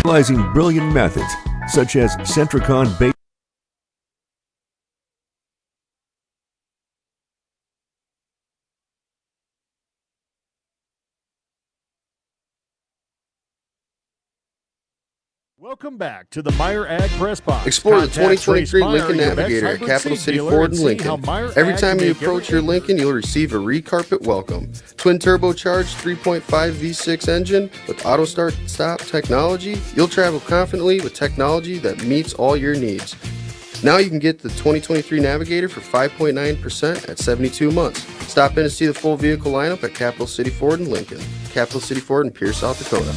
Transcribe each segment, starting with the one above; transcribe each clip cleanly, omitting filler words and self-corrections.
utilizing brilliant methods such as Centricon-based Welcome back to the Meyer Ag Press Box. Explore the 2023 Lincoln Navigator at Capital City Ford in Lincoln. Every time you approach your Lincoln, you'll receive a re-carpet welcome. Twin turbocharged 3.5 V6 engine with auto start-stop technology. You'll travel confidently with technology that meets all your needs. Now you can get the 2023 Navigator for 5.9% at 72 months. Stop in to see the full vehicle lineup at Capital City Ford in Lincoln. Capital City Ford in Pierce, South Dakota.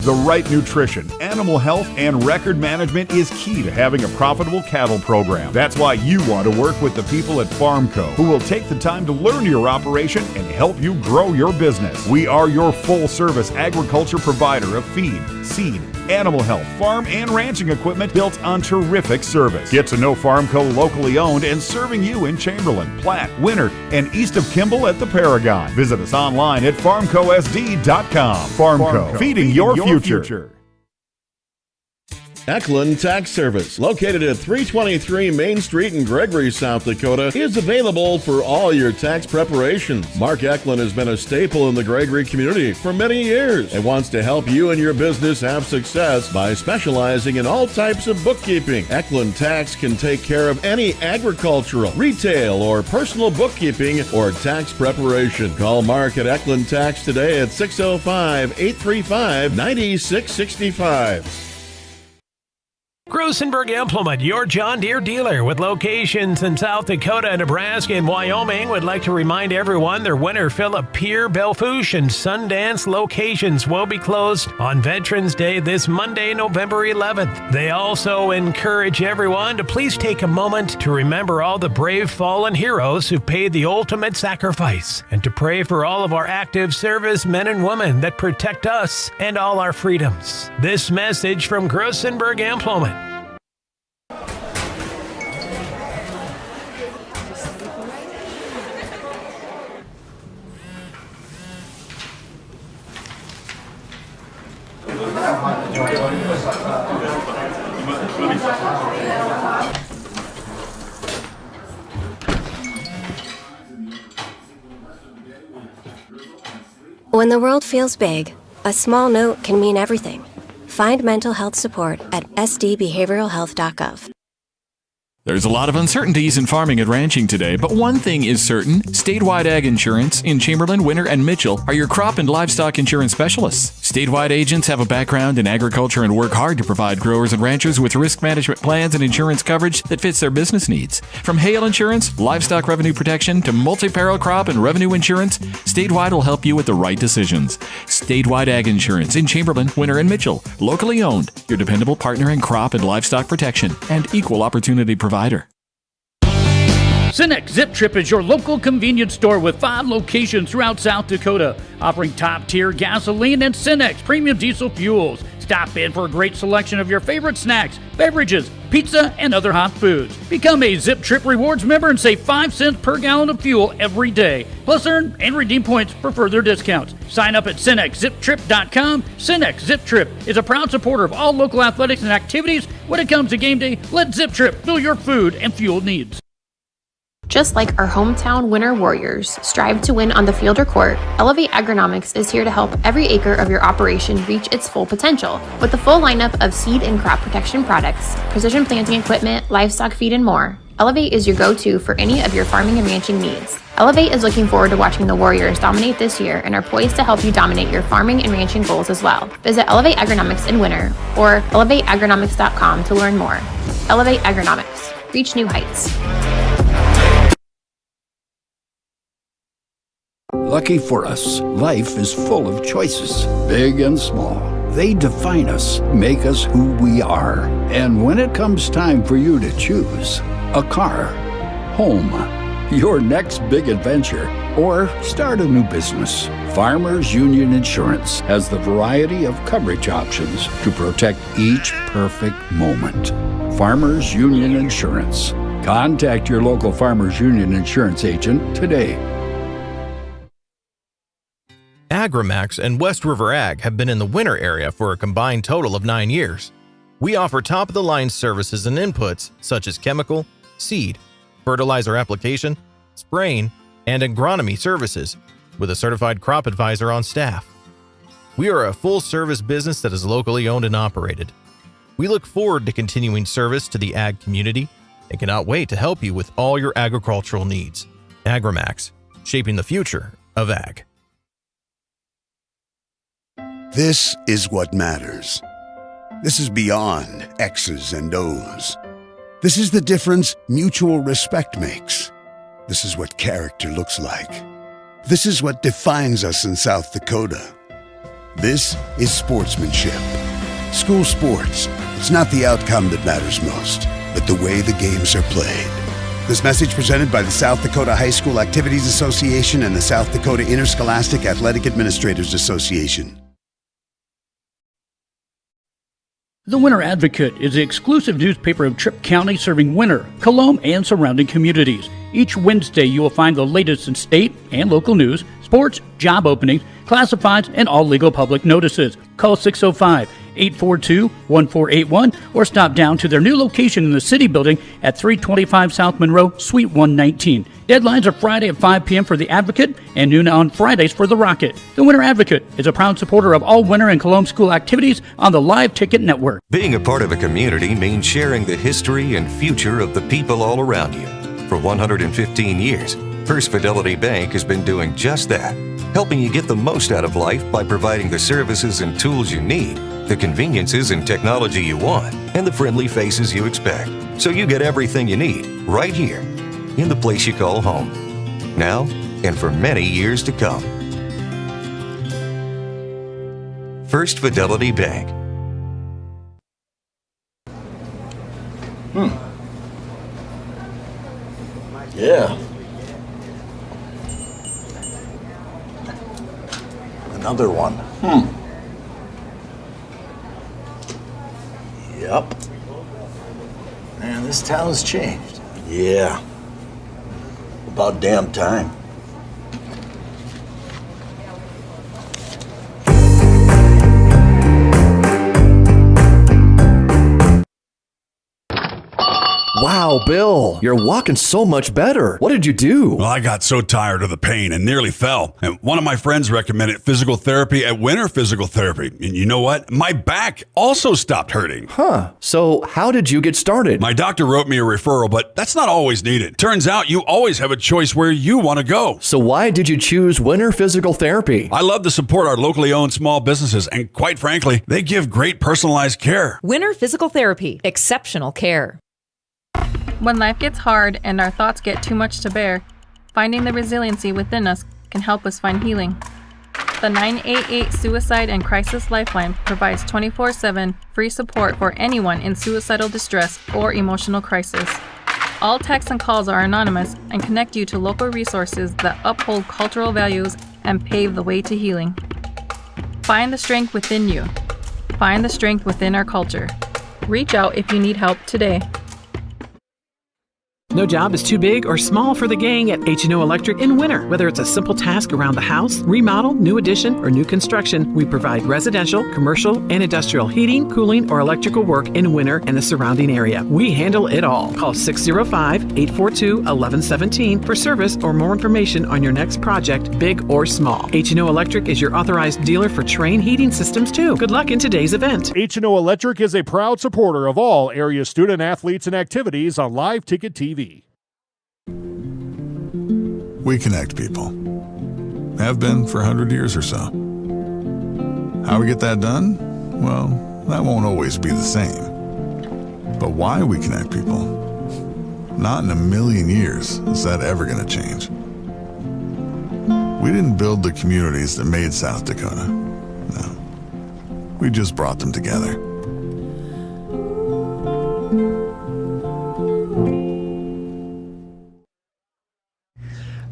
The right nutrition, animal health, and record management is key to having a profitable cattle program. That's why you want to work with the people at Farmco, who will take the time to learn your operation and help you grow your business. We are your full-service agriculture provider of feed, seed, animal health, farm, and ranching equipment built on terrific service. Get to know Farmco locally owned and serving you in Chamberlain, Platte, Winter, and east of Kimball at the Paragon. Visit us online at farmcosd.com. Farmco, feeding your future. Eklund Tax Service, located at 323 Main Street in Gregory, South Dakota, is available for all your tax preparations. Mark Eklund has been a staple in the Gregory community for many years and wants to help you and your business have success by specializing in all types of bookkeeping. Eklund Tax can take care of any agricultural, retail, or personal bookkeeping or tax preparation. Call Mark at Eklund Tax today at 605-835-9665. Grosenberg Implement, your John Deere dealer with locations in South Dakota, Nebraska, and Wyoming, would like to remind everyone their Winter Phillip, Pierre, Belfouche, and Sundance locations will be closed on Veterans Day this Monday, November 11th. They also encourage everyone to please take a moment to remember all the brave fallen heroes who paid the ultimate sacrifice, and to pray for all of our active service men and women that protect us and all our freedoms. This message from Grosenberg Implement. When the world feels big, a small note can mean everything. Find mental health support at sdbehavioralhealth.gov. There's a lot of uncertainties in farming and ranching today, but one thing is certain. Statewide Ag Insurance in Chamberlain, Winter, and Mitchell are your crop and livestock insurance specialists. Statewide agents have a background in agriculture and work hard to provide growers and ranchers with risk management plans and insurance coverage that fits their business needs. From hail insurance, livestock revenue protection, to multi-peril crop and revenue insurance, Statewide will help you with the right decisions. Statewide Ag Insurance in Chamberlain, Winter, and Mitchell. Locally owned, your dependable partner in crop and livestock protection and equal opportunity provider. Cenex Zip Trip is your local convenience store with 5 locations throughout South Dakota, offering top-tier gasoline and Cenex premium diesel fuels. Stop in for a great selection of your favorite snacks, beverages, pizza, and other hot foods. Become a Zip Trip Rewards member and save 5 cents per gallon of fuel every day. Plus, earn and redeem points for further discounts. Sign up at CenexZipTrip.com. Cenex Zip Trip is a proud supporter of all local athletics and activities. When it comes to game day, let Zip Trip fill your food and fuel needs. Just like our hometown Winter Warriors strive to win on the field or court, Elevate Agronomics is here to help every acre of your operation reach its full potential. With the full lineup of seed and crop protection products, precision planting equipment, livestock feed, and more, Elevate is your go-to for any of your farming and ranching needs. Elevate is looking forward to watching the Warriors dominate this year and are poised to help you dominate your farming and ranching goals as well. Visit Elevate Agronomics in Winter or elevateagronomics.com to learn more. Elevate Agronomics. Reach new heights. Lucky for us, life is full of choices, big and small. They define us, make us who we are. And when it comes time for you to choose a car, home, your next big adventure, or start a new business, Farmers Union Insurance has the variety of coverage options to protect each perfect moment. Farmers Union Insurance. Contact your local Farmers Union Insurance agent today. Agronomic and West River Ag have been in the winter area for a combined total of 9 years. We offer top-of-the-line services and inputs such as chemical, seed, fertilizer application, spraying, and agronomy services with a certified crop advisor on staff. We are a full-service business that is locally owned and operated. We look forward to continuing service to the ag community and cannot wait to help you with all your agricultural needs. Agronomic, shaping the future of ag. This is what matters. This is beyond X's and O's. This is the difference mutual respect makes. This is what character looks like. This is what defines us in South Dakota. This is sportsmanship. School sports. It's not the outcome that matters most, but the way the games are played. This message presented by the South Dakota High School Activities Association and the South Dakota Interscholastic Athletic Administrators Association. The Winter Advocate is the exclusive newspaper of Tripp County serving Winter, Colome, and surrounding communities. Each Wednesday you will find the latest in state and local news, sports, job openings, classifieds, and all legal public notices. Call 605-842-1481 or stop down to their new location in the City Building at 325 South Monroe, Suite 119. Deadlines are Friday at 5 p.m. for the Advocate and noon on Fridays for the Rocket. The Winter Advocate is a proud supporter of all winter and Colome school activities on the Live Ticket Network. Being a part of a community means sharing the history and future of the people all around you. For 115 years, First Fidelity Bank has been doing just that, helping you get the most out of life by providing the services and tools you need, the conveniences and technology you want, and the friendly faces you expect. So you get everything you need right here in the place you call home, now and for many years to come. First Fidelity Bank. Yeah. Another one. Yep. Man, this town's changed. Yeah. About damn time. Wow, Bill, you're walking so much better. What did you do? Well, I got so tired of the pain and nearly fell. And one of my friends recommended physical therapy at Winter Physical Therapy. And you know what? My back also stopped hurting. Huh. So how did you get started? My doctor wrote me a referral, but that's not always needed. Turns out you always have a choice where you want to go. So why did you choose Winter Physical Therapy? I love to support our locally owned small businesses, and quite frankly, they give great personalized care. Winter Physical Therapy. Exceptional care. When life gets hard and our thoughts get too much to bear, finding the resiliency within us can help us find healing. The 988 Suicide and Crisis Lifeline provides 24/7 free support for anyone in suicidal distress or emotional crisis. All texts and calls are anonymous and connect you to local resources that uphold cultural values and pave the way to healing. Find the strength within you. Find the strength within our culture. Reach out if you need help today. No job is too big or small for the gang at H&O Electric in winter. Whether it's a simple task around the house, remodel, new addition, or new construction, we provide residential, commercial, and industrial heating, cooling, or electrical work in winter and the surrounding area. We handle it all. Call 605-842-1117 for service or more information on your next project, big or small. H&O Electric is your authorized dealer for Trane heating systems too. Good luck in today's event. H&O Electric is a proud supporter of all area student athletes and activities on Live Ticket TV. We connect people. Have been for 100 years or so. How we get that done? Well, that won't always be the same. But why we connect people? Not in a million years is that ever going to change. We didn't build the communities that made South Dakota. No. We just brought them together.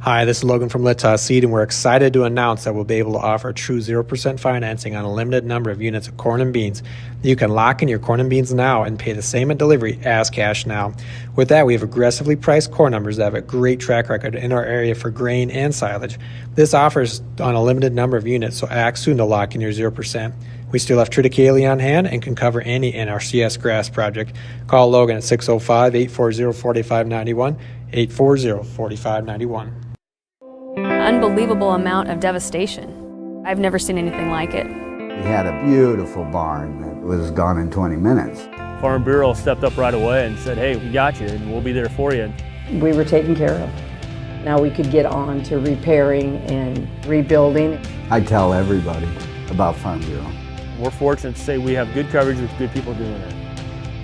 Hi, this is Logan from Litas Seed, and we're excited to announce that we'll be able to offer true 0% financing on a limited number of units of corn and beans. You can lock in your corn and beans now and pay the same at delivery as cash now. With that, we have aggressively priced corn numbers that have a great track record in our area for grain and silage. This offers on a limited number of units, so act soon to lock in your 0%. We still have triticale on hand and can cover any NRCS grass project. Call Logan at 605-840-4591, 840-4591. Unbelievable amount of devastation. I've never seen anything like it. We had a beautiful barn that was gone in 20 minutes. Farm Bureau stepped up right away and said, hey, we got you and we'll be there for you. We were taken care of. Now we could get on to repairing and rebuilding. I tell everybody about Farm Bureau. We're fortunate to say we have good coverage with good people doing it.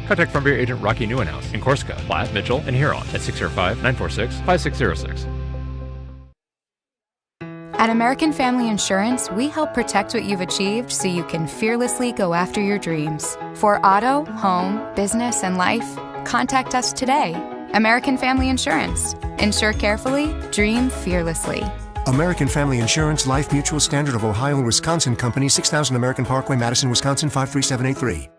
Contact Farm Bureau agent Rocky Newenhouse in Corsica, Platte, Mitchell, and Huron at 605-946-5606. At American Family Insurance, we help protect what you've achieved so you can fearlessly go after your dreams. For auto, home, business, and life, contact us today. American Family Insurance. Insure carefully, dream fearlessly. American Family Insurance, Life Mutual, Standard of Ohio and Wisconsin Company, 6000 American Parkway, Madison, Wisconsin, 53783.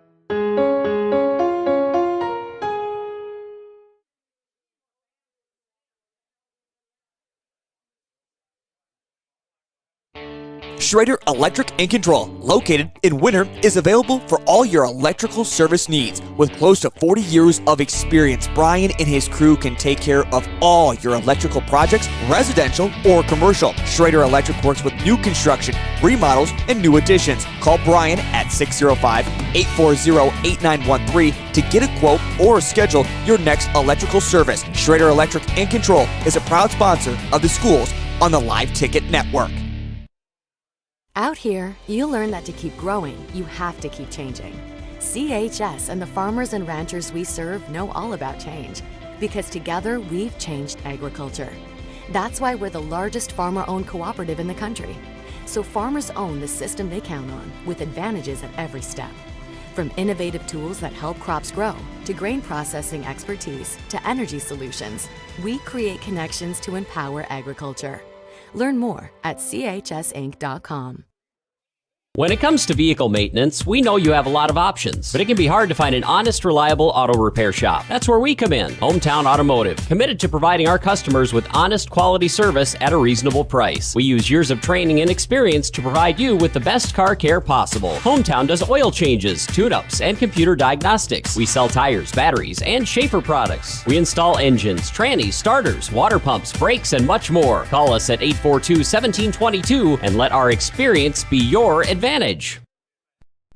Schrader Electric and Control, located in Winter, is available for all your electrical service needs. With close to 40 years of experience, Brian and his crew can take care of all your electrical projects, residential or commercial. Schrader Electric works with new construction, remodels, and new additions. Call Brian at 605-840-8913 to get a quote or schedule your next electrical service. Schrader Electric and Control is a proud sponsor of the schools on the Live Ticket Network. Out here, you learn that to keep growing, you have to keep changing. CHS and the farmers and ranchers we serve know all about change, because together we've changed agriculture. That's why we're the largest farmer-owned cooperative in the country. So farmers own the system they count on, with advantages at every step. From innovative tools that help crops grow, to grain processing expertise, to energy solutions, we create connections to empower agriculture. Learn more at chsinc.com. When it comes to vehicle maintenance, we know you have a lot of options, but it can be hard to find an honest, reliable auto repair shop. That's where we come in, Hometown Automotive, committed to providing our customers with honest, quality service at a reasonable price. We use years of training and experience to provide you with the best car care possible. Hometown does oil changes, tune-ups, and computer diagnostics. We sell tires, batteries, and Schaefer products. We install engines, trannies, starters, water pumps, brakes, and much more. Call us at 842-1722 and let our experience be your advantage.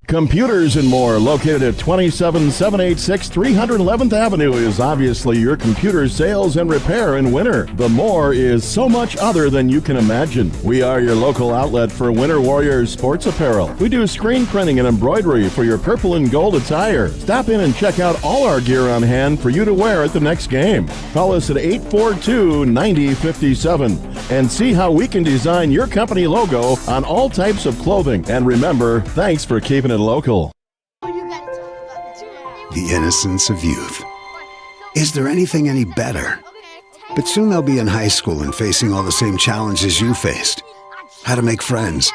Computers and More, located at 27786 311th Avenue, is obviously your computer sales and repair in Winter. The More is so much other than you can imagine. We are your local outlet for Winter Warriors sports apparel. We do screen printing and embroidery for your purple and gold attire. Stop in and check out all our gear on hand for you to wear at the next game. Call us at 842-9057 and see how we can design your company logo on all types of clothing. And remember, thanks for keeping it local. The innocence of youth. Is there anything any better? But soon they'll be in high school and facing all the same challenges you faced. How to make friends,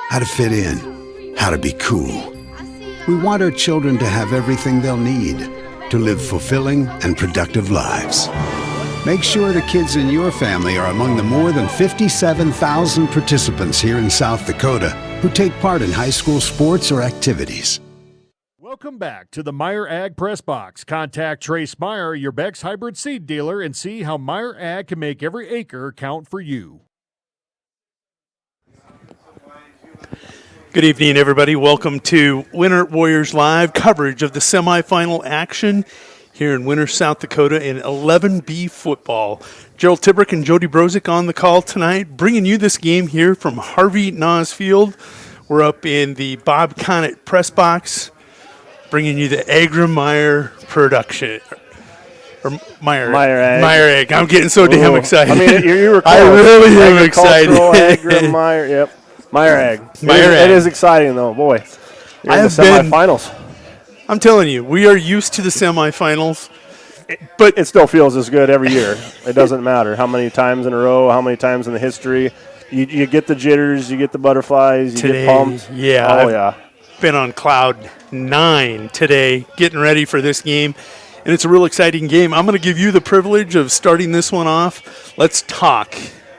how to fit in, how to be cool. We want our children to have everything they'll need to live fulfilling and productive lives. Make sure the kids in your family are among the more than 57,000 participants here in South Dakota who take part in high school sports or activities. Welcome back to the Meyer Ag Press Box. Contact Trace Meyer, your Beck's hybrid seed dealer, and see how Meyer Ag can make every acre count for you. Good evening, everybody. Welcome to Winter Warriors Live, coverage of the semifinal action here in Winter, South Dakota in 11B football. Gerald Tibrick and Jody Brozick on the call tonight, bringing you this game here from Harvey Naas Field. We're up in the Bob Conant press box, bringing you the Agronomic production. Or Meyer Ag. I'm getting so damn excited. I mean, you were close. I really am excited. Agronomic, yep. Meyer Ag. It is exciting, though. Boy, you're in the semifinals. I'm telling you, we are used to the semifinals. but it still feels as good every year. It doesn't matter how many times in a row, how many times in the history. You get the jitters, you get the butterflies, you Today, get pumped. Yeah. I've been on cloud 9 today, getting ready for this game. And it's a real exciting game. I'm going to give you the privilege of starting this one off. Let's talk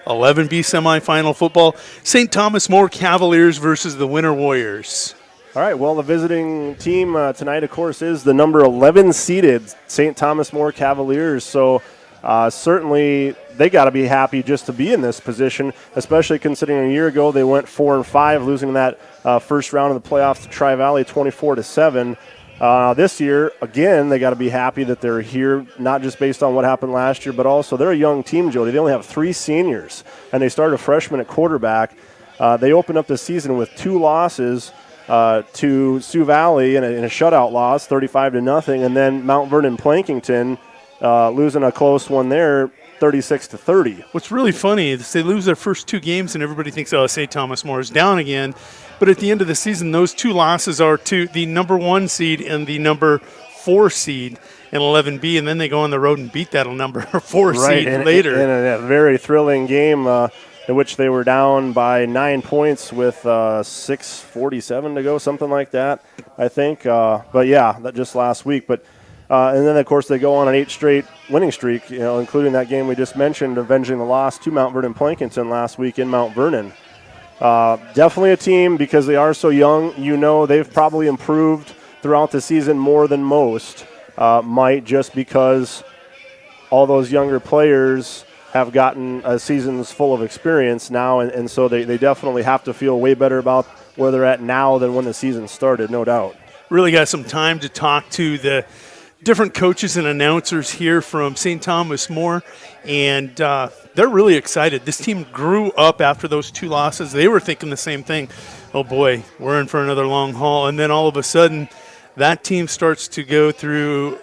11B semifinal football. St. Thomas More Cavaliers versus the Winter Warriors. All right, well, the visiting team tonight, of course, is the number 11 seeded St. Thomas More Cavaliers. So certainly they got to be happy just to be in this position, especially considering a year ago they went 4-5, losing that first round of the playoffs to Tri-Valley 24-7. This year, again, they got to be happy that they're here, not just based on what happened last year, but also they're a young team, Jody. They only have 3 seniors, and they started a freshman at quarterback. They opened up the season with 2 losses to Sioux Valley in a shutout loss, 35-0, and then Mount Vernon Plankington losing a close one there, 36-30. What's really funny is they lose their first 2 games, and everybody thinks, oh, St. Thomas More is down again. But at the end of the season, those 2 losses are to the number 1 seed and the number 4 seed in 11B, and then they go on the road and beat that number 4 seed later. In a very thrilling game in which they were down by 9 points with 6:47 to go, something like that, I think. But, yeah, that just last week. But and then, of course, they go on an 8 straight winning streak, including that game we just mentioned, avenging the loss to Mount Vernon Plankington last week in Mount Vernon. Definitely a team, because they are so young. They've probably improved throughout the season more than most, might just because all those younger players have gotten seasons full of experience now, and so they definitely have to feel way better about where they're at now than when the season started, no doubt. Really got some time to talk to the different coaches and announcers here from St. Thomas More, and they're really excited. This team grew up after those 2 losses. They were thinking the same thing. Oh, boy, we're in for another long haul. And then all of a sudden, that team starts to go through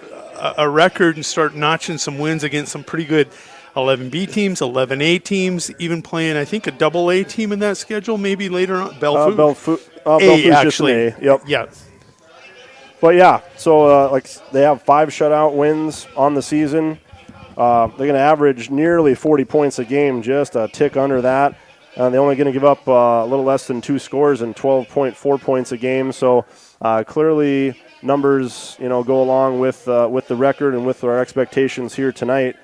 a record and start notching some wins against some pretty good 11B teams, 11A teams, even playing, I think, a double A team in that schedule, maybe later on. Belfort actually. Just an A. Yep. Yeah. But, yeah, so they have 5 shutout wins on the season. They're going to average nearly 40 points a game, just a tick under that. They're only going to give up a little less than 2 scores and 12.4 points a game. So clearly numbers, go along with the record and with our expectations here tonight.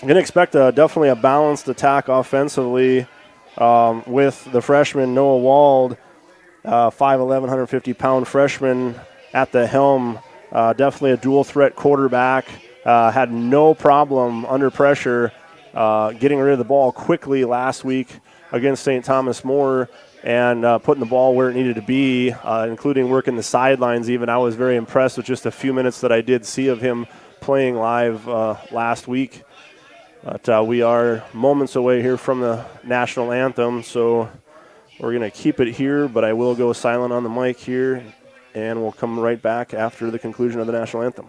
I'm going to expect definitely a balanced attack offensively with the freshman Noah Wald, 5'11", 150-pound freshman at the helm. Definitely a dual-threat quarterback. Had no problem under pressure getting rid of the ball quickly last week against St. Thomas More and putting the ball where it needed to be, including working the sidelines even. I was very impressed with just a few minutes that I did see of him playing live last week. But we are moments away here from the national anthem, so we're going to keep it here, but I will go silent on the mic here, and we'll come right back after the conclusion of the national anthem.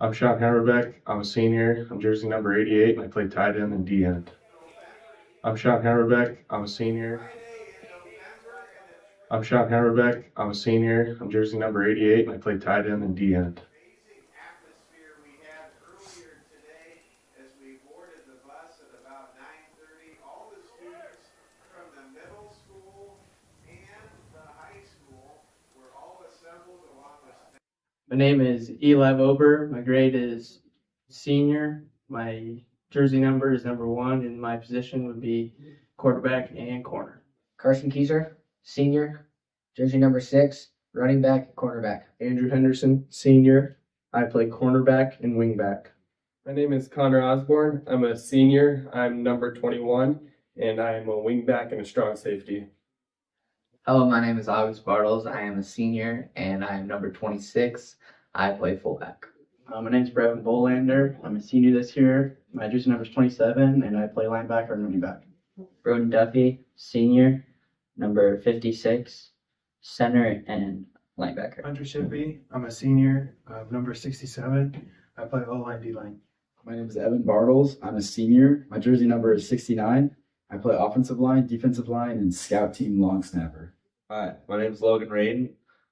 I'm Sean Hammerbeck. I'm a senior. I'm jersey number 88, and I play tight end and D end. I'm Sean Hammerbeck. I'm a senior. I'm Sean Hammerbeck. I'm a senior. I'm jersey number 88, and I play tight end and D end. My name is Eli Ober. My grade is senior. My jersey number is number 1, and my position would be quarterback and corner. Carson Kieser, senior, jersey number 6, running back, cornerback. Andrew Henderson, senior. I play cornerback and wingback. My name is Connor Osborne. I'm a senior. I'm number 21, and I am a wingback and a strong safety. Hello, my name is August Bartles. I am a senior, and I am number 26. I play fullback. My name is Brevin Bolander. I'm a senior this year. My jersey number is 27, and I play linebacker and running back. Broden Duffy, senior, number 56, center and linebacker. Hunter Shippey. I'm a senior, number 67. I play O-line, D-line. My name is Evan Bartles. I'm a senior. My jersey number is 69. I play offensive line, defensive line, and scout team long snapper. Hi, my name is Logan Radin.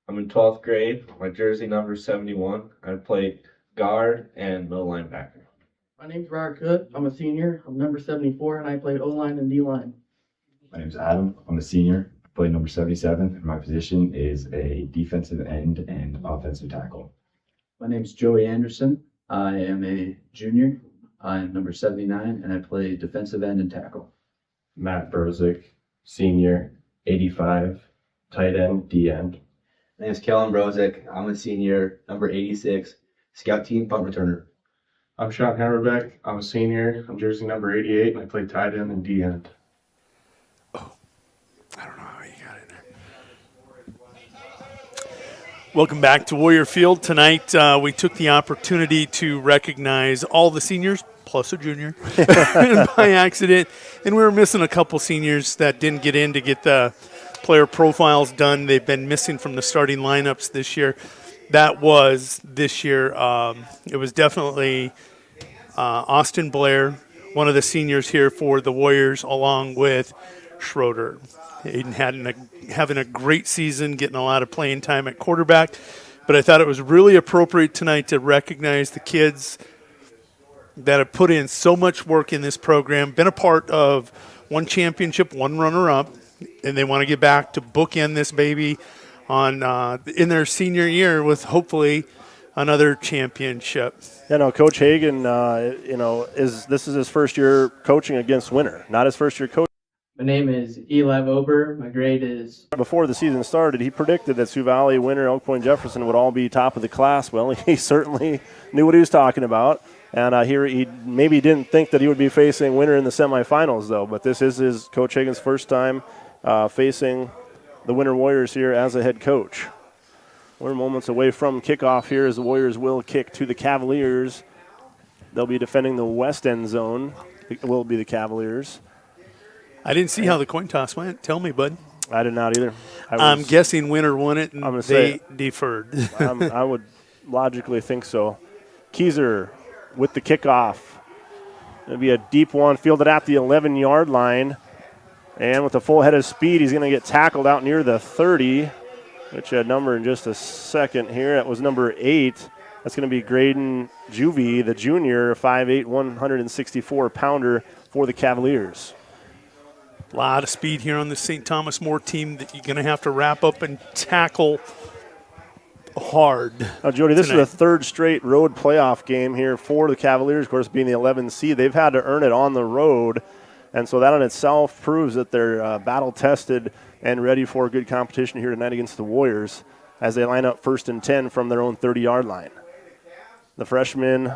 I'm in 12th grade. My jersey number is 71. I play guard and middle linebacker. My name is Robert Cook. I'm a senior. I'm number 74, and I play O-line and D-line. My name is Adam. I'm a senior. I play number 77, and my position is a defensive end and offensive tackle. My name is Joey Anderson. I am a junior. I am number 79, and I play defensive end and tackle. Matt Brozick, senior, 85, tight end, D end. My name is Kellen Brozick. I'm a senior, number 86, scout team punt returner. I'm Sean Hammerbeck. I'm a senior. I'm jersey number 88, and I play tight end and D end. Welcome back to Warrior Field. Tonight, we took the opportunity to recognize all the seniors, plus a junior, by accident. And we were missing a couple seniors that didn't get in to get the player profiles done. They've been missing from the starting lineups this year. That was this year. It was definitely Austin Blair, one of the seniors here for the Warriors, along with Schroeder. Aiden having a great season, getting a lot of playing time at quarterback. But I thought it was really appropriate tonight to recognize the kids that have put in so much work in this program, been a part of one championship, one runner-up, and they want to get back to bookend this baby on in their senior year with hopefully another championship. Coach Hagan, this is his first year coaching against Winter, not his first year coaching. My name is Eli Ober. My grade is... Before the season started, he predicted that Sioux Valley, Winter, Oak Point, Jefferson would all be top of the class. Well, he certainly knew what he was talking about. And he maybe didn't think that he would be facing Winter in the semifinals, though. But this is his Coach Hagan's first time facing the Winter Warriors here as a head coach. We're moments away from kickoff here as the Warriors will kick to the Cavaliers. They'll be defending the west end zone. It will be the Cavaliers. I didn't see how the coin toss went. Tell me, bud. I did not either. I'm guessing Winter won it, and they deferred. I would logically think so. Kieser with the kickoff. It'll be a deep one, fielded at the 11-yard line. And with a full head of speed, he's going to get tackled out near the 30. Which a number in just a second here. That was number 8. That's going to be Graydon Juvie, the junior, 5'8", 164-pounder for the Cavaliers. A lot of speed here on the St. Thomas More team that you're going to have to wrap up and tackle hard. Now, Jody, this is the third straight road playoff game here for the Cavaliers, of course, being the 11th seed. They've had to earn it on the road, and so that in itself proves that they're battle-tested and ready for good competition here tonight against the Warriors as they line up 1st and 10 from their own 30-yard line. The freshman,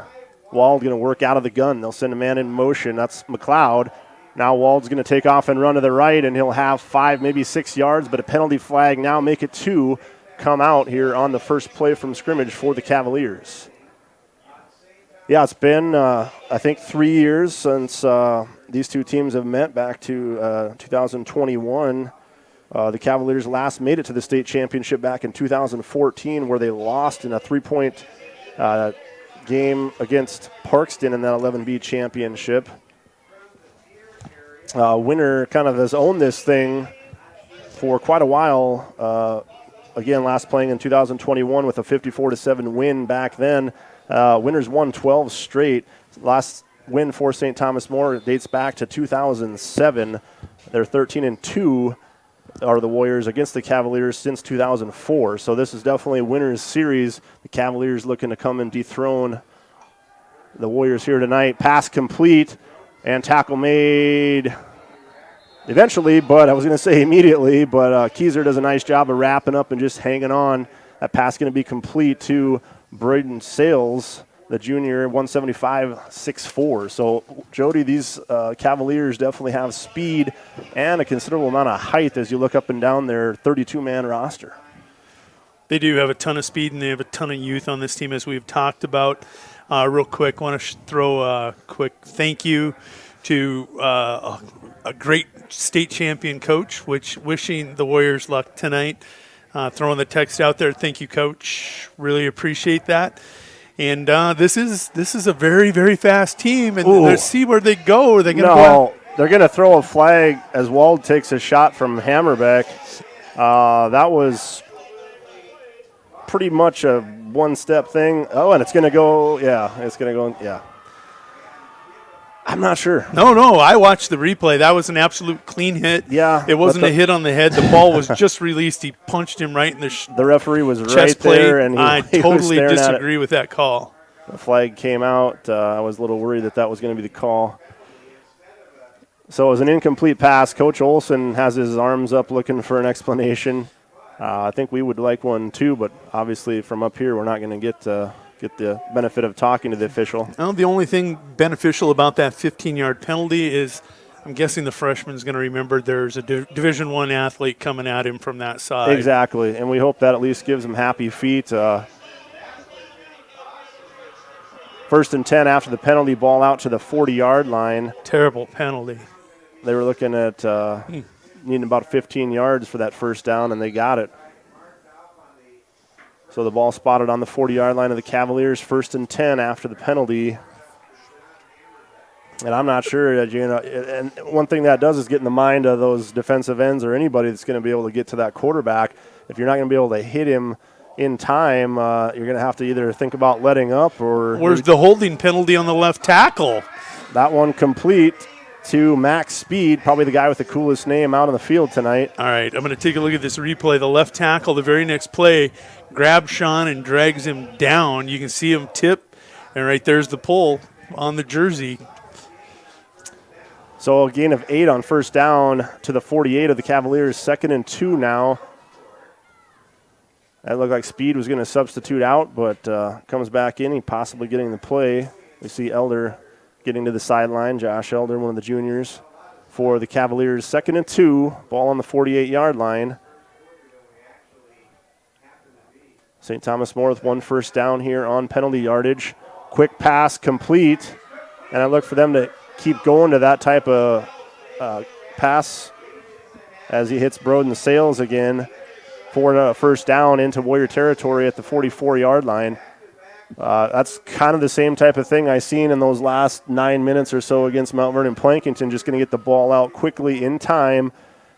Wald, going to work out of the gun. They'll send a man in motion. That's McLeod. Now Wald's going to take off and run to the right, and he'll have 5, maybe 6 yards, but a penalty flag now make it 2 come out here on the first play from scrimmage for the Cavaliers. Yeah, it's been, I think, 3 years since these two teams have met, back to 2021. The Cavaliers last made it to the state championship back in 2014, where they lost in a 3-point game against Parkston in that 11B championship. Winner kind of has owned this thing for quite a while. Again, last playing in 2021 with a 54-7 win back then. Winners won 12 straight. Last win for St. Thomas More dates back to 2007. They're 13-2 are the Warriors against the Cavaliers since 2004. So this is definitely a winner's series. The Cavaliers looking to come and dethrone the Warriors here tonight. Pass complete and tackle made eventually, but I was going to say immediately, but Keyser does a nice job of wrapping up and just hanging on. That pass going to be complete to Braden Sales, the junior, 175-6'4". So, Jody, these Cavaliers definitely have speed and a considerable amount of height as you look up and down their 32-man roster. They do have a ton of speed, and they have a ton of youth on this team, as we've talked about. Real quick, want to throw a quick thank you to a great state champion coach, wishing the Warriors luck tonight. Throwing the text out there, thank you, Coach. Really appreciate that. And this is a very, very fast team, and let's see where they go. Are they going to go out? They're going to throw a flag as Wald takes a shot from Hammerbeck. That was pretty much a one-step thing. Oh, and it's going to go, yeah. I'm not sure. No, I watched the replay. That was an absolute clean hit. Yeah. It wasn't a hit on the head. The ball was just released. He punched him right in the The referee was chest right plate. there, and I he totally was disagree with that call. The flag came out. I was a little worried that was going to be the call. So it was an incomplete pass. Coach Olson has his arms up looking for an explanation. I think we would like one too, but obviously from up here we're not going to get the benefit of talking to the official. Well, the only thing beneficial about that 15-yard penalty is I'm guessing the freshman's going to remember there's a Division I athlete coming at him from that side. Exactly, and we hope that at least gives him happy feet. 1st and 10 after the penalty, ball out to the 40-yard line. Terrible penalty. They were looking at needing about 15 yards for that first down, and they got it. So the ball spotted on the 40-yard line of the Cavaliers, 1st and 10 after the penalty. And I'm not sure, and one thing that does is get in the mind of those defensive ends or anybody that's going to be able to get to that quarterback. If you're not going to be able to hit him in time, you're going to have to either think about letting up or... Where's the holding penalty on the left tackle? That one complete to Max Speed, probably the guy with the coolest name out on the field tonight. All right, I'm going to take a look at this replay. The left tackle, the very next play, grabs Sean and drags him down. You can see him tip, and right there's the pull on the jersey. So a gain of 8 on 1st down to the 48 of the Cavaliers, 2nd and 2 now. That looked like Speed was going to substitute out, but comes back in. He possibly getting the play. We see Elder getting to the sideline. Josh Elder, one of the juniors for the Cavaliers. 2nd and 2, ball on the 48-yard line. St. Thomas More with 1 first down here on penalty yardage. Quick pass complete, and I look for them to keep going to that type of pass as he hits Broden Sales again for a first down into Warrior territory at the 44-yard line. That's kind of the same type of thing I seen in those last 9 minutes or so against Mount Vernon Plankinton. Just going to get the ball out quickly in time,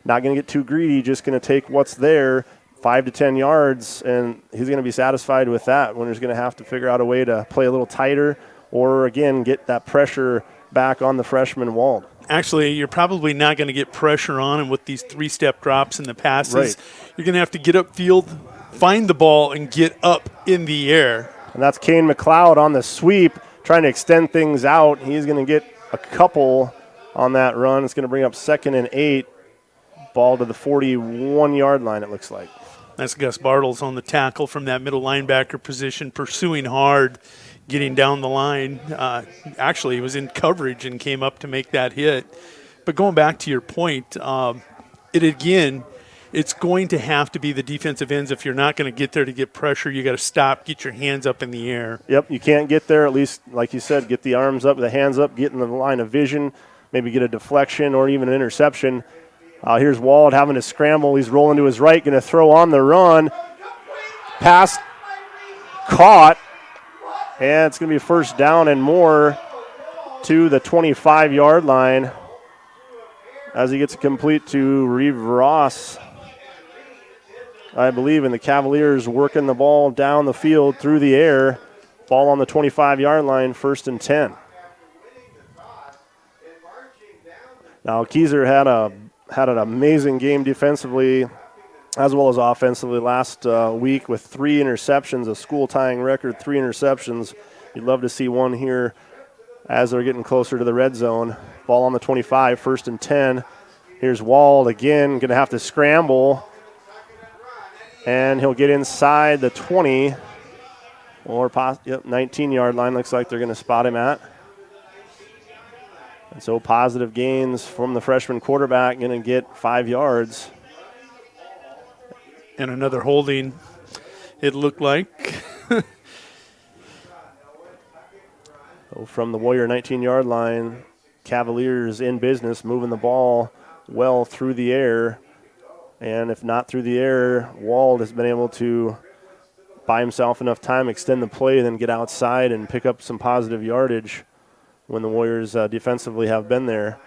not going to get too greedy, just going to take what's there, 5 to 10 yards, and he's going to be satisfied with that. Winner's going to have to figure out a way to play a little tighter or, again, get that pressure back on the freshman Wald. Actually, you're probably not going to get pressure on him with these 3-step drops and the passes. Right. You're going to have to get upfield, find the ball, and get up in the air. And that's Kane McLeod on the sweep, trying to extend things out. He's going to get a couple on that run. It's going to bring up 2nd and 8. Ball to the 41-yard line, it looks like. That's Gus Bartles on the tackle from that middle linebacker position, pursuing hard, getting down the line. Actually, he was in coverage and came up to make that hit. But going back to your point, it's going to have to be the defensive ends. If you're not going to get there to get pressure, you got to stop, get your hands up in the air. Yep, you can't get there, at least, like you said, get the arms up, the hands up, get in the line of vision, maybe get a deflection or even an interception. Here's Wald having to scramble. He's rolling to his right, going to throw on the run. Pass caught And it's going to be first down and more to the 25-yard line as he gets it complete to Reeve Ross, I believe, and the Cavaliers working the ball down the field through the air. Ball on the 25-yard line, 1st and 10. Now, Keyser had an amazing game defensively as well as offensively last week with 3 interceptions, a school-tying record, 3 interceptions. You'd love to see one here as they're getting closer to the red zone. Ball on the 25, 1st and 10. Here's Wald again, going to have to scramble. And he'll get inside the 20 or 19-yard line. Looks like they're going to spot him at. And so positive gains from the freshman quarterback, going to get 5 yards. And another holding, it looked like. From the Warrior 19-yard line, Cavaliers in business, moving the ball well through the air. And if not through the air, Wald has been able to buy himself enough time, extend the play, then get outside and pick up some positive yardage when the Warriors defensively have been there.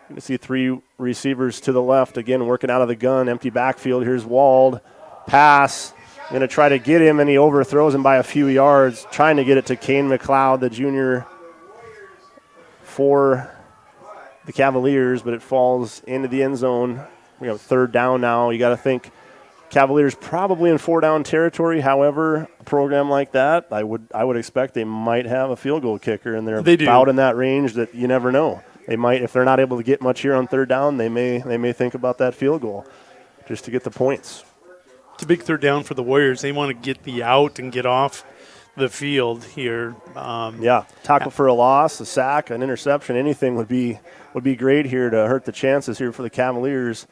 You can see 3 receivers to the left, again, working out of the gun, empty backfield. Here's Wald, pass. Going to try to get him, and he overthrows him by a few yards, trying to get it to Kane McLeod, the junior, for the Cavaliers, but it falls into the end zone. We have 3rd down now. You got to think Cavaliers probably in 4-down territory. However, a program like that, I would expect they might have a field goal kicker, and they're about in that range that you never know. They might, if they're not able to get much here on 3rd down, they may think about that field goal just to get the points. It's a big 3rd down for the Warriors. They want to get the out and get off the field here. Tackle for a loss, a sack, an interception, anything would be great here to hurt the chances here for the Cavaliers.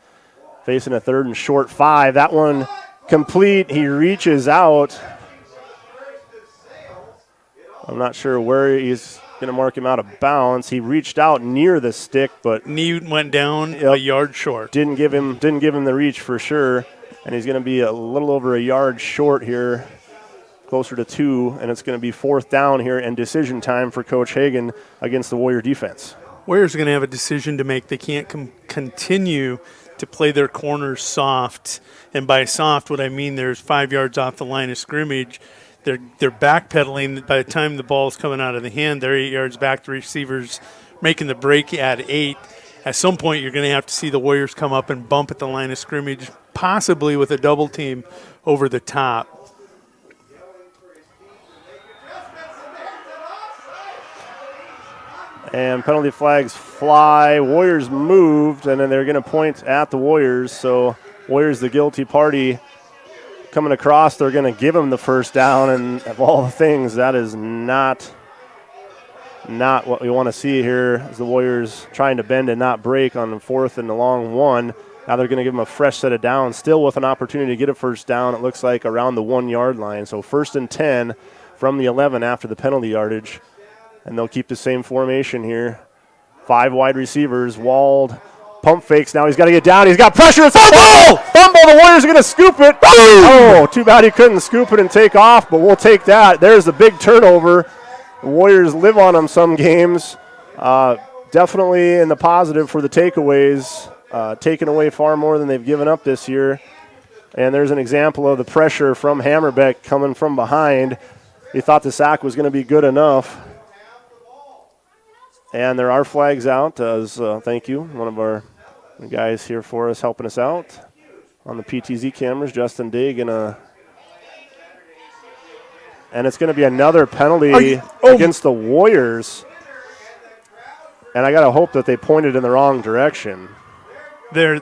Facing a 3rd and short 5. That one complete. He reaches out. I'm not sure where he's going to mark him out of bounds. He reached out near the stick, but knee went down a yard short. Didn't give him the reach for sure. And he's going to be a little over a yard short here, closer to 2, and it's going to be 4th down here and decision time for Coach Hagan against the Warrior defense. Warriors are going to have a decision to make. They can't continue to play their corners soft, and by soft, what I mean there's 5 yards off the line of scrimmage. They're backpedaling. By the time the ball's coming out of the hand, they're 8 yards back. The receivers making the break at 8. At some point, you're going to have to see the Warriors come up and bump at the line of scrimmage, possibly with a double team over the top. And penalty flags fly. Warriors moved, and then they're going to point at the Warriors. So Warriors, the guilty party, coming across. They're going to give them the 1st down. And of all the things, that is not what we want to see here. As the Warriors trying to bend and not break on the 4th and the long 1. Now they're going to give them a fresh set of downs, still with an opportunity to get a 1st down. It looks like around the 1-yard line. So 1st and 10 from the 11 after the penalty yardage. And they'll keep the same formation here. 5 wide receivers. Wald pump fakes. Now he's got to get down. He's got pressure. Fumble! Fumble! The Warriors are going to scoop it. Oh, too bad he couldn't scoop it and take off, but we'll take that. There's the big turnover. The Warriors live on them some games. Definitely in the positive for the takeaways. Taken away far more than they've given up this year. And there's an example of the pressure from Hammerbeck coming from behind. He thought the sack was going to be good enough. And there are flags out. As thank you, one of our guys here for us helping us out on the PTZ cameras, Justin Digg, and it's going to be another penalty against the Warriors. And I got to hope that they pointed in the wrong direction. There.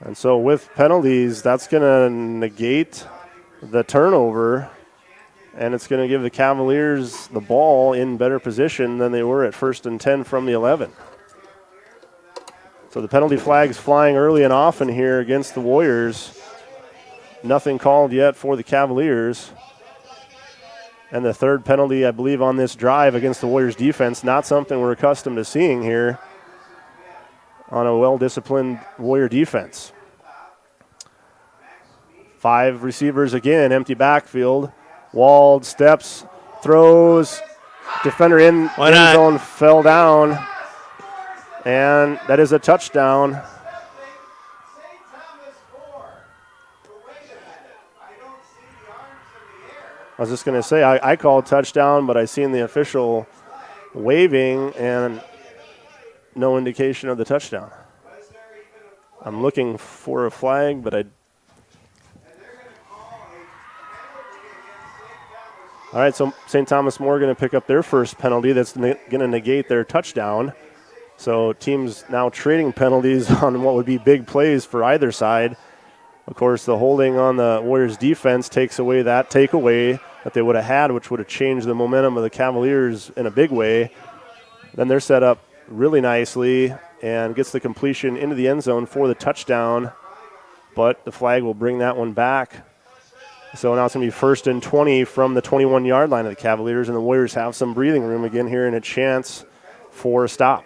And so with penalties, that's going to negate the turnover, and it's going to give the Cavaliers the ball in better position than they were at 1st and 10 from the 11. So the penalty flag's flying early and often here against the Warriors. Nothing called yet for the Cavaliers. And the third penalty, I believe, on this drive against the Warriors defense. Not something we're accustomed to seeing here on a well-disciplined Warrior defense. 5 receivers again, empty backfield. Walled, steps, throws. Defender in end zone, fell down. And that is a touchdown. I was just going to say, I called touchdown, but I seen the official waving and no indication of the touchdown. I'm looking for a flag, but All right, so St. Thomas More going to pick up their first penalty. That's going to negate their touchdown. So teams now trading penalties on what would be big plays for either side. Of course, the holding on the Warriors defense takes away that takeaway that they would have had, which would have changed the momentum of the Cavaliers in a big way. Then they're set up really nicely and gets the completion into the end zone for the touchdown, but the flag will bring that one back. So now it's going to be 1st and 20 from the 21-yard line of the Cavaliers, and the Warriors have some breathing room again here and a chance for a stop.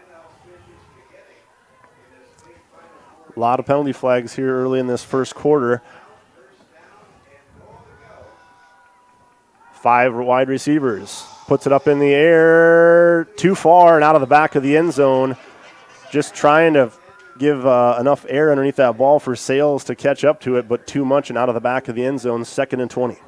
A lot of penalty flags here early in this first quarter. 5 wide receivers. Puts it up in the air, too far and out of the back of the end zone. Just trying to give enough air underneath that ball for Sales to catch up to it, but too much and out of the back of the end zone, 2nd and 20.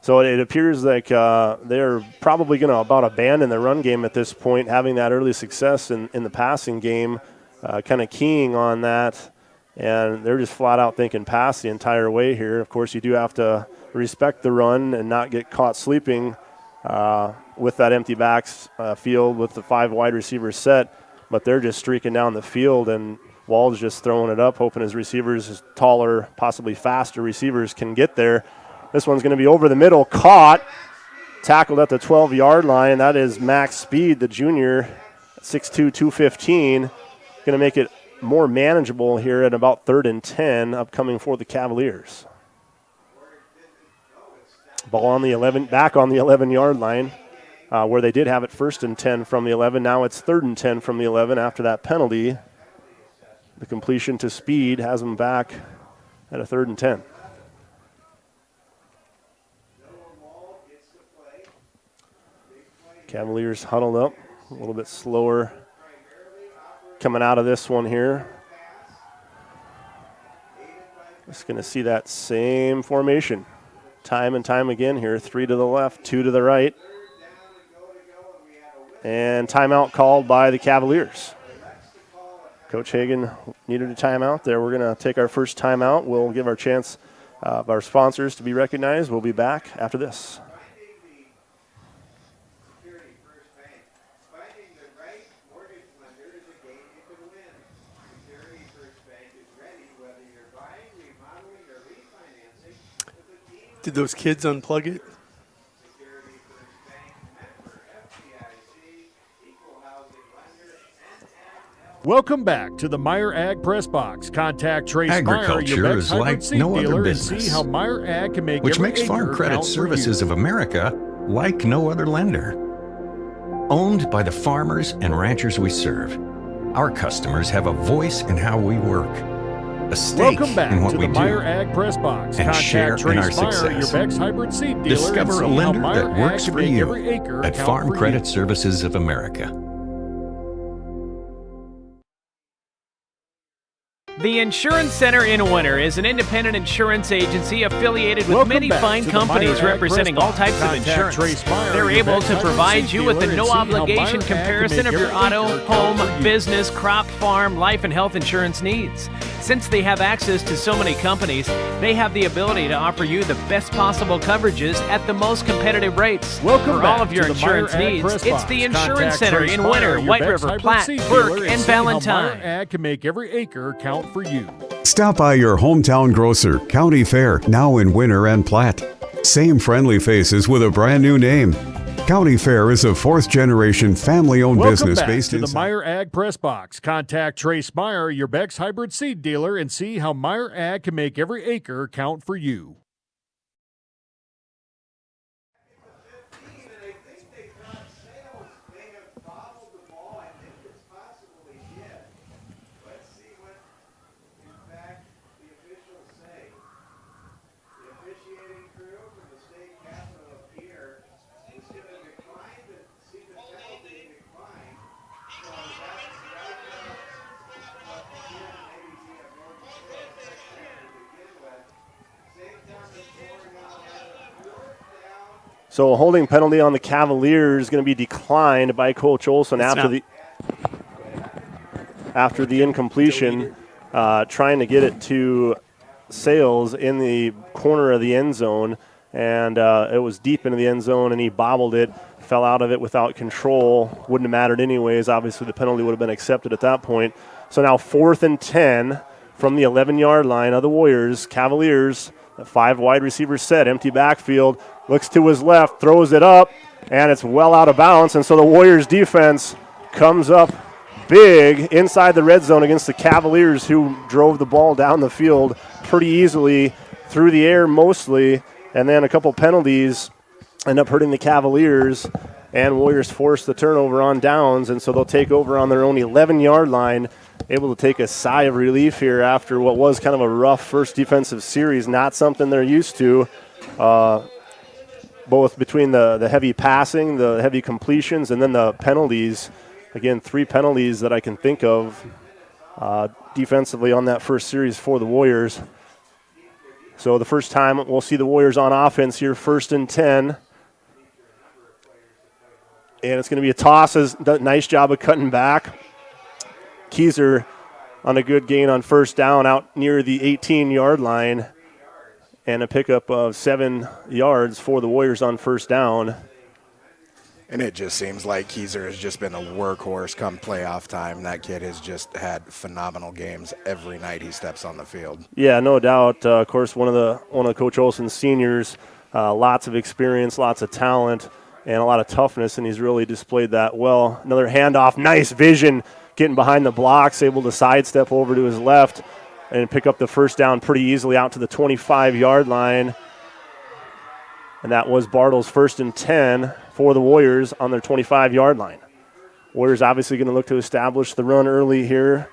So it appears like they're probably going to about abandon the run game at this point, having that early success in the passing game, kind of keying on that, and they're just flat out thinking pass the entire way here. Of course, you do have to respect the run and not get caught sleeping with that empty backs field with the 5 wide receivers set, but they're just streaking down the field, and Wall's just throwing it up, hoping his receivers, his taller, possibly faster receivers can get there. This one's going to be over the middle, caught, tackled at the 12-yard line. That is Max Speed, the junior, 6'2", 215. Going to make it more manageable here at about 3rd and 10 upcoming for the Cavaliers. Ball on the 11, back on the 11-yard line, where they did have it 1st and 10 from the 11. Now it's 3rd and 10 from the 11 after that penalty. The completion to Speed has them back at a 3rd and 10. Cavaliers huddled up, a little bit slower coming out of this one here. Just going to see that same formation time and time again here. 3 to the left, 2 to the right. And timeout called by the Cavaliers. Coach Hagan needed a timeout there. We're going to take our first timeout. We'll give our chance of our sponsors to be recognized. We'll be back after this. Did those kids unplug it? Welcome back to the Meyer Ag Press Box. Contact Trace Meyer, Agriculture your is hybrid like seed no other dealer, business, and see how Meyer Ag can make which every makes acre Farm Credit count for Services you. of America like no other lender. Owned by the farmers and ranchers we serve, our customers have a voice in how we work, a stake Welcome back in what to we the do, Meyer Ag Press Box. and Contact share Trace in our Meyer, success. your Beck's hybrid seed dealer, Discover a and see how lender Meyer that Ag works can for make you every acre at count Farm for Credit you. Services of America. The Insurance Center in Winter is an independent insurance agency affiliated with Welcome many back fine to the companies Meyer Ag representing Press all Box. types of Contact insurance. Trace Meyer, They're your able Beck's to hybrid provide seed you with a dealer, and no see how obligation Meyer Ag comparison can of make your every auto, acre count home, for you. business, crop, farm, life, and health insurance needs. Since they have access to so many companies, they have the ability to offer you the best possible coverages at the most competitive rates. Welcome For back all of your to the Meyer insurance Ag needs, Press it's Box. the Insurance Contact Center Trace in Meyer, Winter, your White Beck's River, hybrid Platte, seed Burke, dealer, and see how Valentine. Meyer Ag can make every acre count for you. Stop by your hometown grocer, County Fair, now in Winter and Platte. Same friendly faces with a brand new name. County Fair is a 4th-generation family-owned Welcome business back based to in the Meyer Ag Press Box. Contact Trace Meyer, your Beck's hybrid seed dealer, and see how Meyer Ag can make every acre count for you. So a holding penalty on the Cavaliers is going to be declined by Coach Olson after the incompletion, trying to get it to Sales in the corner of the end zone, and it was deep into the end zone, and he bobbled it, fell out of it without control. Wouldn't have mattered anyways. Obviously, the penalty would have been accepted at that point. So now 4th and 10 from the 11-yard line of the Warriors. Cavaliers, a 5 wide receiver set, empty backfield, looks to his left, throws it up, and it's well out of bounds. And so the Warriors defense comes up big inside the red zone against the Cavaliers, who drove the ball down the field pretty easily, through the air mostly, and then a couple penalties end up hurting the Cavaliers, and Warriors force the turnover on downs, and so they'll take over on their own 11-yard line, able to take a sigh of relief here after what was kind of a rough first defensive series, not something they're used to, both between the heavy passing, the heavy completions, and then the penalties. Again, 3 penalties that I can think of defensively on that first series for the Warriors. So the first time we'll see the Warriors on offense here, 1st and 10. And it's going to be a toss. Nice job of cutting back. Keyser on a good gain on first down out near the 18-yard line. And a pickup of 7 yards for the Warriors on first down. And it just seems like Keyser has just been a workhorse come playoff time. That kid has just had phenomenal games every night he steps on the field. Yeah, no doubt. Of course, one of Coach Olson's seniors, lots of experience, lots of talent, and a lot of toughness, and he's really displayed that well. Another handoff, nice vision, getting behind the blocks, able to sidestep over to his left and pick up the first down pretty easily out to the 25-yard line. And that was Bartles' 1st and 10 for the Warriors on their 25-yard line. Warriors obviously going to look to establish the run early here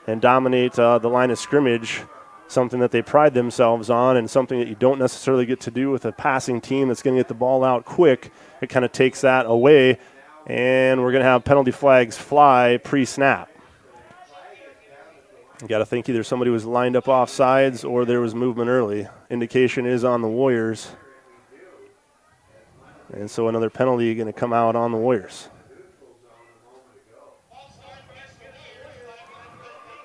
and dominate the line of scrimmage, something that they pride themselves on and something that you don't necessarily get to do with a passing team that's going to get the ball out quick. It kind of takes that away, and we're going to have penalty flags fly pre-snap. You got to think either somebody was lined up off sides or there was movement early. Indication is on the Warriors. And so another penalty going to come out on the Warriors.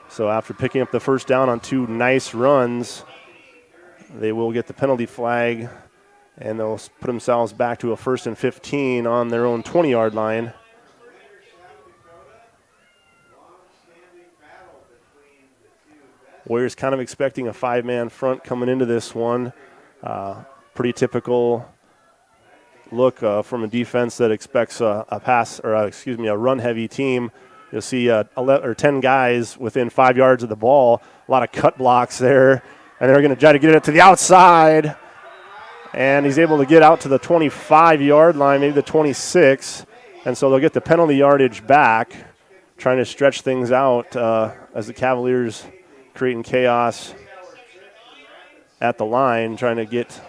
So after picking up the first down on 2 nice runs, they will get the penalty flag, and they'll put themselves back to a 1st and 15 on their own 20-yard line. Warriors kind of expecting a 5-man front coming into this one. Pretty typical look from a defense that expects a run-heavy team. You'll see 10 guys within 5 yards of the ball. A lot of cut blocks there, and they're going to try to get it to the outside. And he's able to get out to the 25-yard line, maybe the 26, and so they'll get the penalty yardage back, trying to stretch things out as the Cavaliers creating chaos at the line, trying to get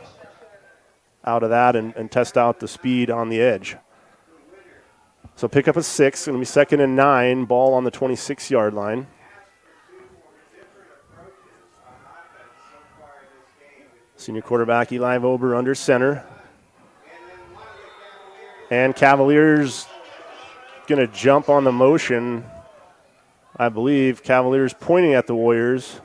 out of that and test out the speed on the edge. So pick up a 6, going to be 2nd and 9, ball on the 26-yard line. Senior quarterback Eli Ober under center. And Cavaliers going to jump on the motion, I believe. Cavaliers pointing at the Warriors.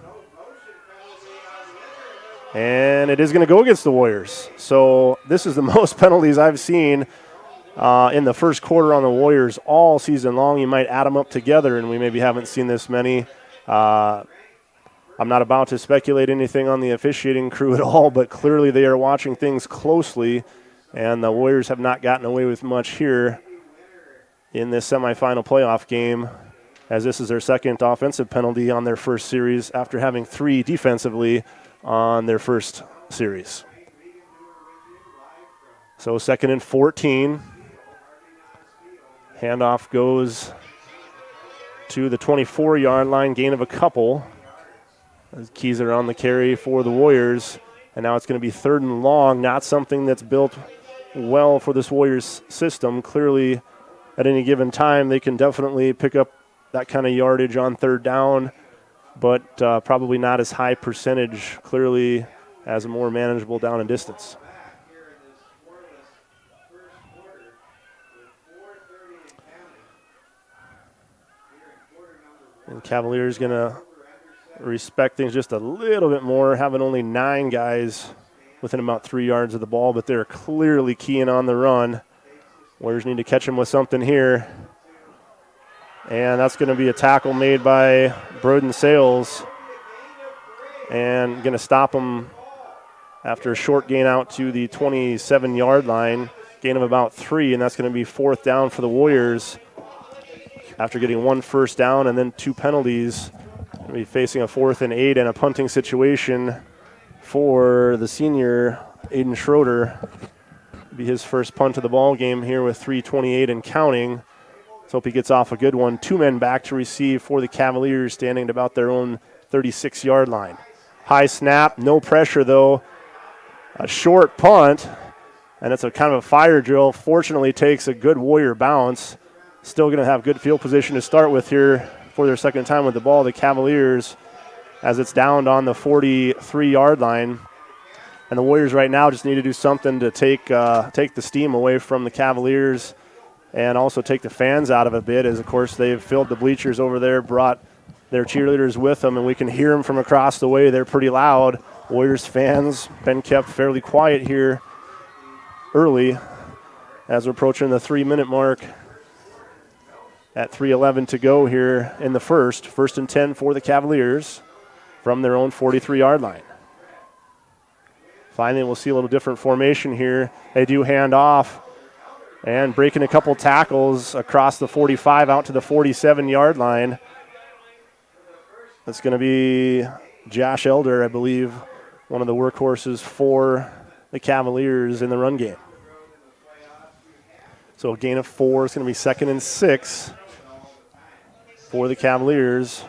And it is going to go against the Warriors. So this is the most penalties I've seen in the first quarter on the Warriors all season long. You might add them up together, and we maybe haven't seen this many. I'm not about to speculate anything on the officiating crew at all, but clearly they are watching things closely, and the Warriors have not gotten away with much here in this semifinal playoff game, as this is their second offensive penalty on their first series after having 3 defensively on their first series. So 2nd and 14. Handoff goes to the 24-yard line, gain of a couple. As keys are on the carry for the Warriors. And now it's going to be 3rd and long, not something that's built well for this Warriors system. Clearly, at any given time, they can definitely pick up that kind of yardage on 3rd down, but probably not as high percentage, clearly, as a more manageable down and distance. And Cavaliers going to respect things just a little bit more, having only 9 guys within about 3 yards of the ball, but they're clearly keying on the run. Warriors need to catch him with something here. And that's going to be a tackle made by Broden Sales. And going to stop him after a short gain out to the 27-yard line. Gain of about 3, and that's going to be 4th down for the Warriors. After getting 1 first down and then 2 penalties, we'll be facing a 4th and 8 and a punting situation for the senior, Aiden Schroeder. It'll be his first punt of the ball game here with 3:28 and counting. Let's hope he gets off a good one. 2 men back to receive for the Cavaliers, standing at about their own 36-yard line. High snap, no pressure though. A short punt, and it's a kind of a fire drill. Fortunately takes a good Warrior bounce. Still going to have good field position to start with here for their second time with the ball. The Cavaliers, as it's downed on the 43-yard line. And the Warriors right now just need to do something to take the steam away from the Cavaliers and also take the fans out of a bit, as, of course, they've filled the bleachers over there, brought their cheerleaders with them, and we can hear them from across the way. They're pretty loud. Warriors fans been kept fairly quiet here early as we're approaching the 3-minute mark at 3:11 to go here in the first. 1st and 10 for the Cavaliers from their own 43-yard line. Finally, we'll see a little different formation here. They do hand off and breaking a couple tackles across the 45 out to the 47-yard line. That's going to be Josh Elder, I believe, one of the workhorses for the Cavaliers in the run game. So a gain of 4. It's going to be 2nd and 6 for the Cavaliers.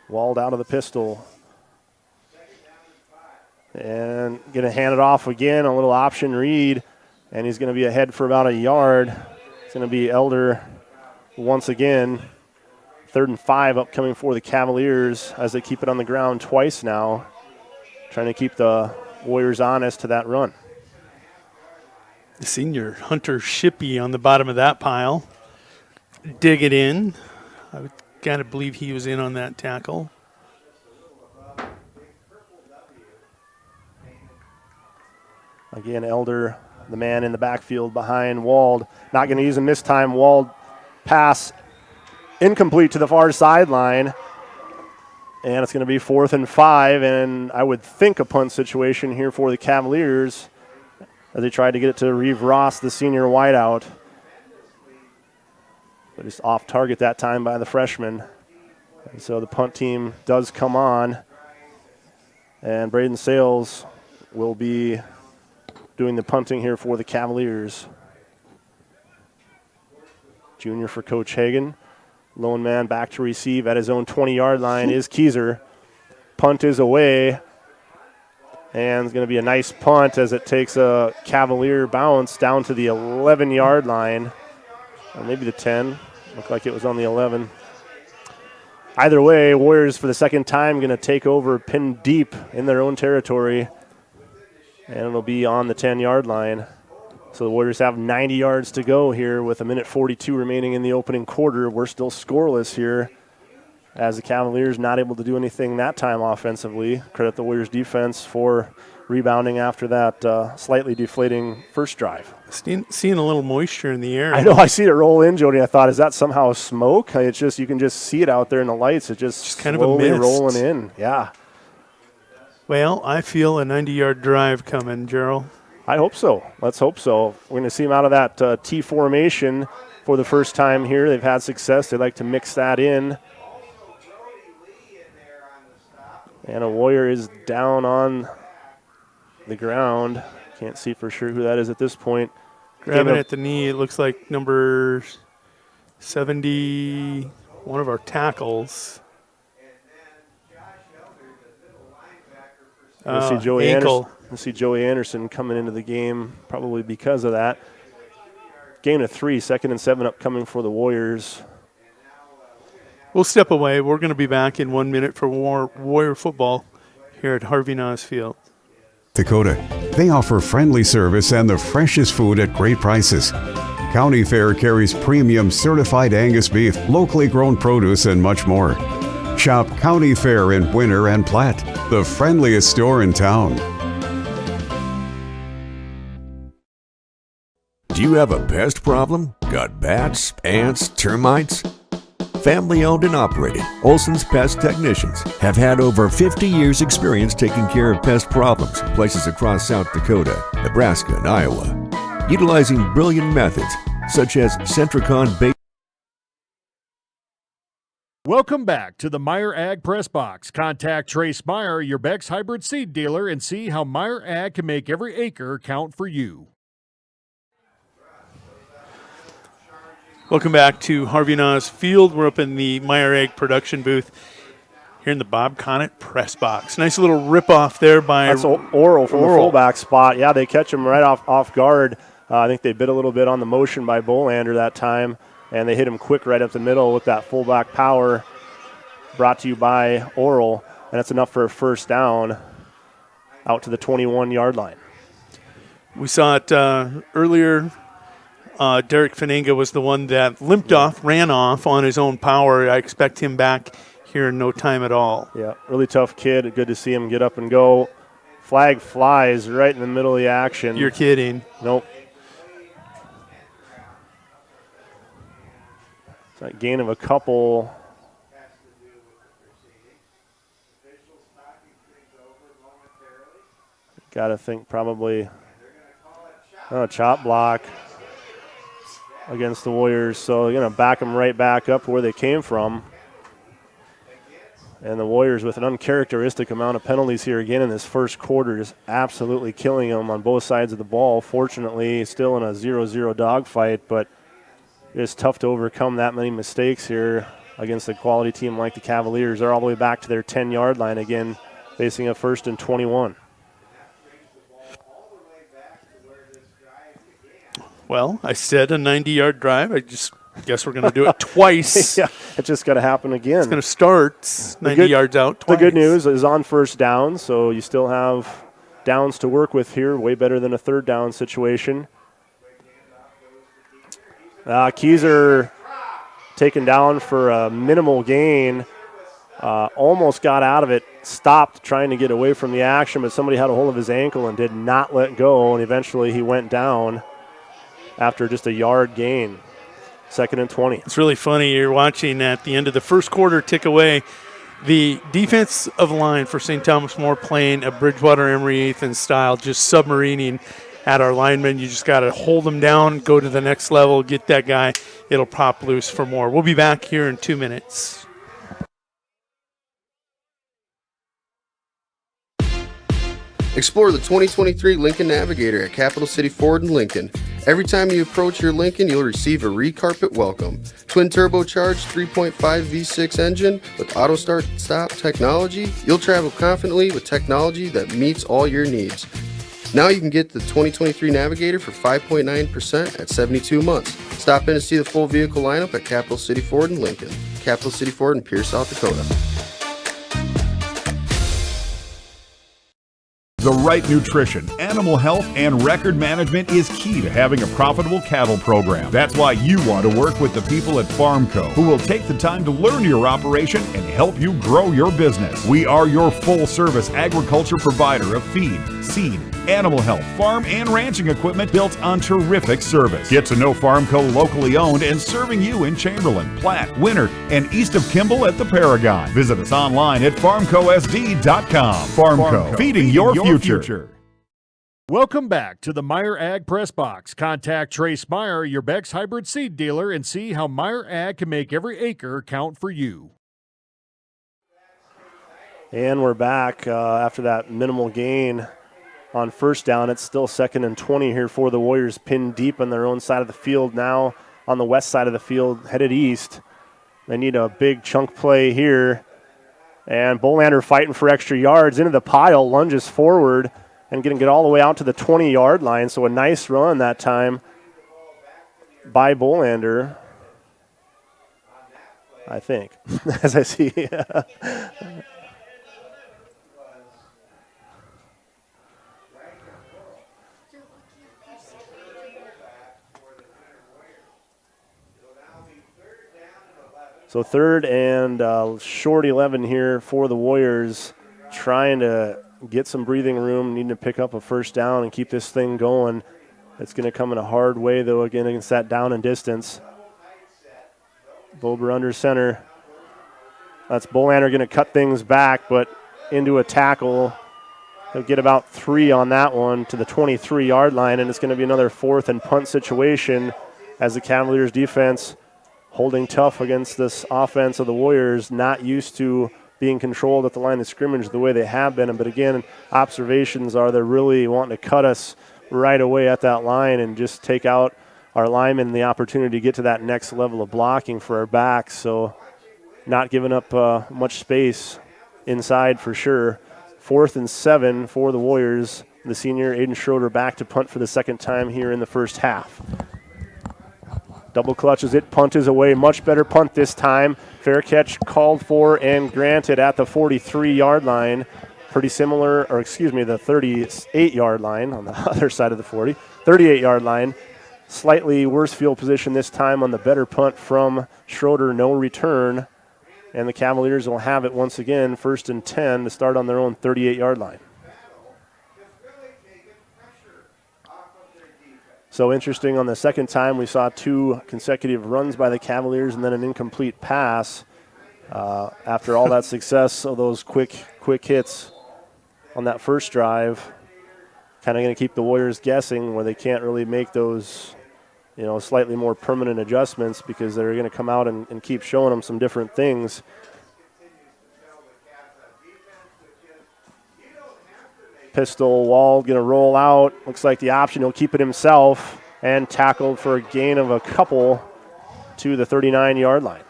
Walled out of the pistol. And going to hand it off again, a little option read, and he's going to be ahead for about a yard. It's going to be Elder once again. 3rd and 5 upcoming for the Cavaliers as they keep it on the ground twice now, trying to keep the Warriors honest to that run. The senior Hunter Shippey on the bottom of that pile. Dig it in. I would got to believe he was in on that tackle. Again, Elder, the man in the backfield behind Wald. Not going to use him this time. Wald pass incomplete to the far sideline. And it's going to be 4th and 5, and I would think a punt situation here for the Cavaliers as they tried to get it to Reeve Ross, the senior wideout. But just off target that time by the freshman. And so the punt team does come on, and Braden Sales will be doing the punting here for the Cavaliers. Junior for Coach Hagan. Lone man back to receive at his own 20-yard line is Keyser. Punt is away. And it's going to be a nice punt as it takes a Cavalier bounce down to the 11-yard line. Or maybe the 10. Looked like it was on the 11. Either way, Warriors for the second time going to take over pin deep in their own territory. And it'll be on the 10-yard line. So the Warriors have 90 yards to go here with 1:42 remaining in the opening quarter. We're still scoreless here as the Cavaliers not able to do anything that time offensively. Credit the Warriors defense for rebounding after that slightly deflating first drive. Seeing a little moisture in the air. I know, I see it roll in, Jody. I thought, is that somehow smoke? It's just, you can just see it out there in the lights. It's just kind slowly of a mist. rolling in. Yeah. Well, I feel a 90-yard drive coming, Gerald. I hope so. Let's hope so. We're going to see them out of that T formation for the first time here. They've had success. They like to mix that in. And a Warrior is down on the ground. Can't see for sure who that is at this point. Grabbing at the knee, it looks like number 70, one of our tackles. We'll see Joey ankle. Anderson. We'll see Joey Anderson coming into the game probably because of that. Gain of 3, 2nd and 7 upcoming for the Warriors. We'll step away. We're going to be back in 1 minute for Warrior football here at Harvey Naas Field. Dakota. They offer friendly service and the freshest food at great prices. County Fair carries premium certified Angus beef, locally grown produce, and much more. Shop County Fair in Winter and Platte, the friendliest store in town. Do you have a pest problem? Got bats, ants, termites? Family owned and operated, Olson's Pest Technicians have had over 50 years experience taking care of pest problems in places across South Dakota, Nebraska, and Iowa. Utilizing brilliant methods such as Centricon-based. Welcome back to the Meyer Ag Press Box. Contact Trace Meyer, your Beck's hybrid seed dealer, and see how Meyer Ag can make every acre count for you. Welcome back to Harvey Naas Field. We're up in the Meyer Ag production booth here in the Bob Conant press box. Nice little rip-off there by That's Oral from the fullback spot. Yeah, they catch him right off guard. I think they bit a little bit on the motion by Bolander that time, and they hit him quick right up the middle with that fullback power brought to you by Oral, and that's enough for a first down out to the 21-yard line. We saw it earlier. Derek Faninga was the one that limped off, ran off on his own power. I expect him back here in no time at all. Yeah, really tough kid. Good to see him get up and go. Flag flies right in the middle of the action. You're kidding. Nope. It's a gain of a couple. Got to think probably chop block against the Warriors, so they're going to back them right back up where they came from. And the Warriors with an uncharacteristic amount of penalties here again in this first quarter, just absolutely killing them on both sides of the ball. Fortunately, still in a 0-0 dogfight, but it's tough to overcome that many mistakes here against a quality team like the Cavaliers. They're all the way back to their 10-yard line again, facing a 1st and 21. Well, I said a 90-yard drive. I just guess we're going to do it twice. Yeah, it's just got to happen again. It's going to start 90 yards out twice. The good news is on first down, so you still have downs to work with here, way better than a third down situation. Keyser taken down for a minimal gain. Almost got out of it, stopped trying to get away from the action, but somebody had a hold of his ankle and did not let go, and eventually he went down after just a yard gain. 2nd and 20. It's really funny. You're watching at the end of the first quarter tick away. The defensive line for St. Thomas More playing a Bridgewater Emory Ethan style, just submarining at our linemen. You just got to hold them down, go to the next level, get that guy. It'll pop loose for more. We'll be back here in 2 minutes. Explore the 2023 Lincoln Navigator at Capital City Ford in Lincoln. Every time you approach your Lincoln, you'll receive a recarpet welcome. Twin turbocharged 3.5 V6 engine with auto start stop technology. You'll travel confidently with technology that meets all your needs. Now you can get the 2023 Navigator for 5.9% at 72 months. Stop in to see the full vehicle lineup at Capital City Ford in Lincoln. Capital City Ford in Pierce, South Dakota. The right nutrition, animal health, and record management is key to having a profitable cattle program. That's why you want to work with the people at Farmco, who will take the time to learn your operation and help you grow your business. We are your full-service agriculture provider of feed, seed, animal health, farm, and ranching equipment built on terrific service. Get to know Farmco locally owned and serving you in Chamberlain, Platte, Winter, and east of Kimball at the Paragon. Visit us online at farmcosd.com. Farmco, feeding your future. Welcome back to the Meyer Ag Press Box. Contact Trace Meyer, your Beck's hybrid seed dealer, and see how Meyer Ag can make every acre count for you. And we're back after that minimal gain on first down. It's still 2nd and 20 here for the Warriors, pinned deep on their own side of the field now on the west side of the field, headed east. They need a big chunk play here. And Bolander fighting for extra yards into the pile, lunges forward, and going to get all the way out to the 20-yard line. So a nice run that time by Bolander, I think, as I see. So 3rd and short 11 here for the Warriors, trying to get some breathing room, needing to pick up a first down and keep this thing going. It's going to come in a hard way, though, again, against that down and distance. Bober under center. That's Bolander going to cut things back, but into a tackle. He'll get about 3 on that one to the 23-yard line, and it's going to be another 4th and punt situation as the Cavaliers defense holding tough against this offense of the Warriors, not used to being controlled at the line of scrimmage the way they have been. But again, observations are they're really wanting to cut us right away at that line and just take out our linemen the opportunity to get to that next level of blocking for our backs. So not giving up much space inside for sure. 4th and 7 for the Warriors. The senior Aiden Schroeder back to punt for the second time here in the first half. Double clutches it, punt is away. Much better punt this time. Fair catch called for and granted at the 43-yard line. Pretty similar, or excuse me, the 38-yard line on the other side of the 40. 38-yard line. Slightly worse field position this time on the better punt from Schroeder. No return. And the Cavaliers will have it once again, 1st and 10 to start on their own 38-yard line. So interesting, on the second time we saw 2 consecutive runs by the Cavaliers and then an incomplete pass. After all that success of those quick hits on that first drive, kind of going to keep the Warriors guessing where they can't really make those, slightly more permanent adjustments because they're going to come out and keep showing them some different things. Pistol, Wall going to roll out. Looks like the option, he'll keep it himself and tackled for a gain of a couple to the 39-yard line.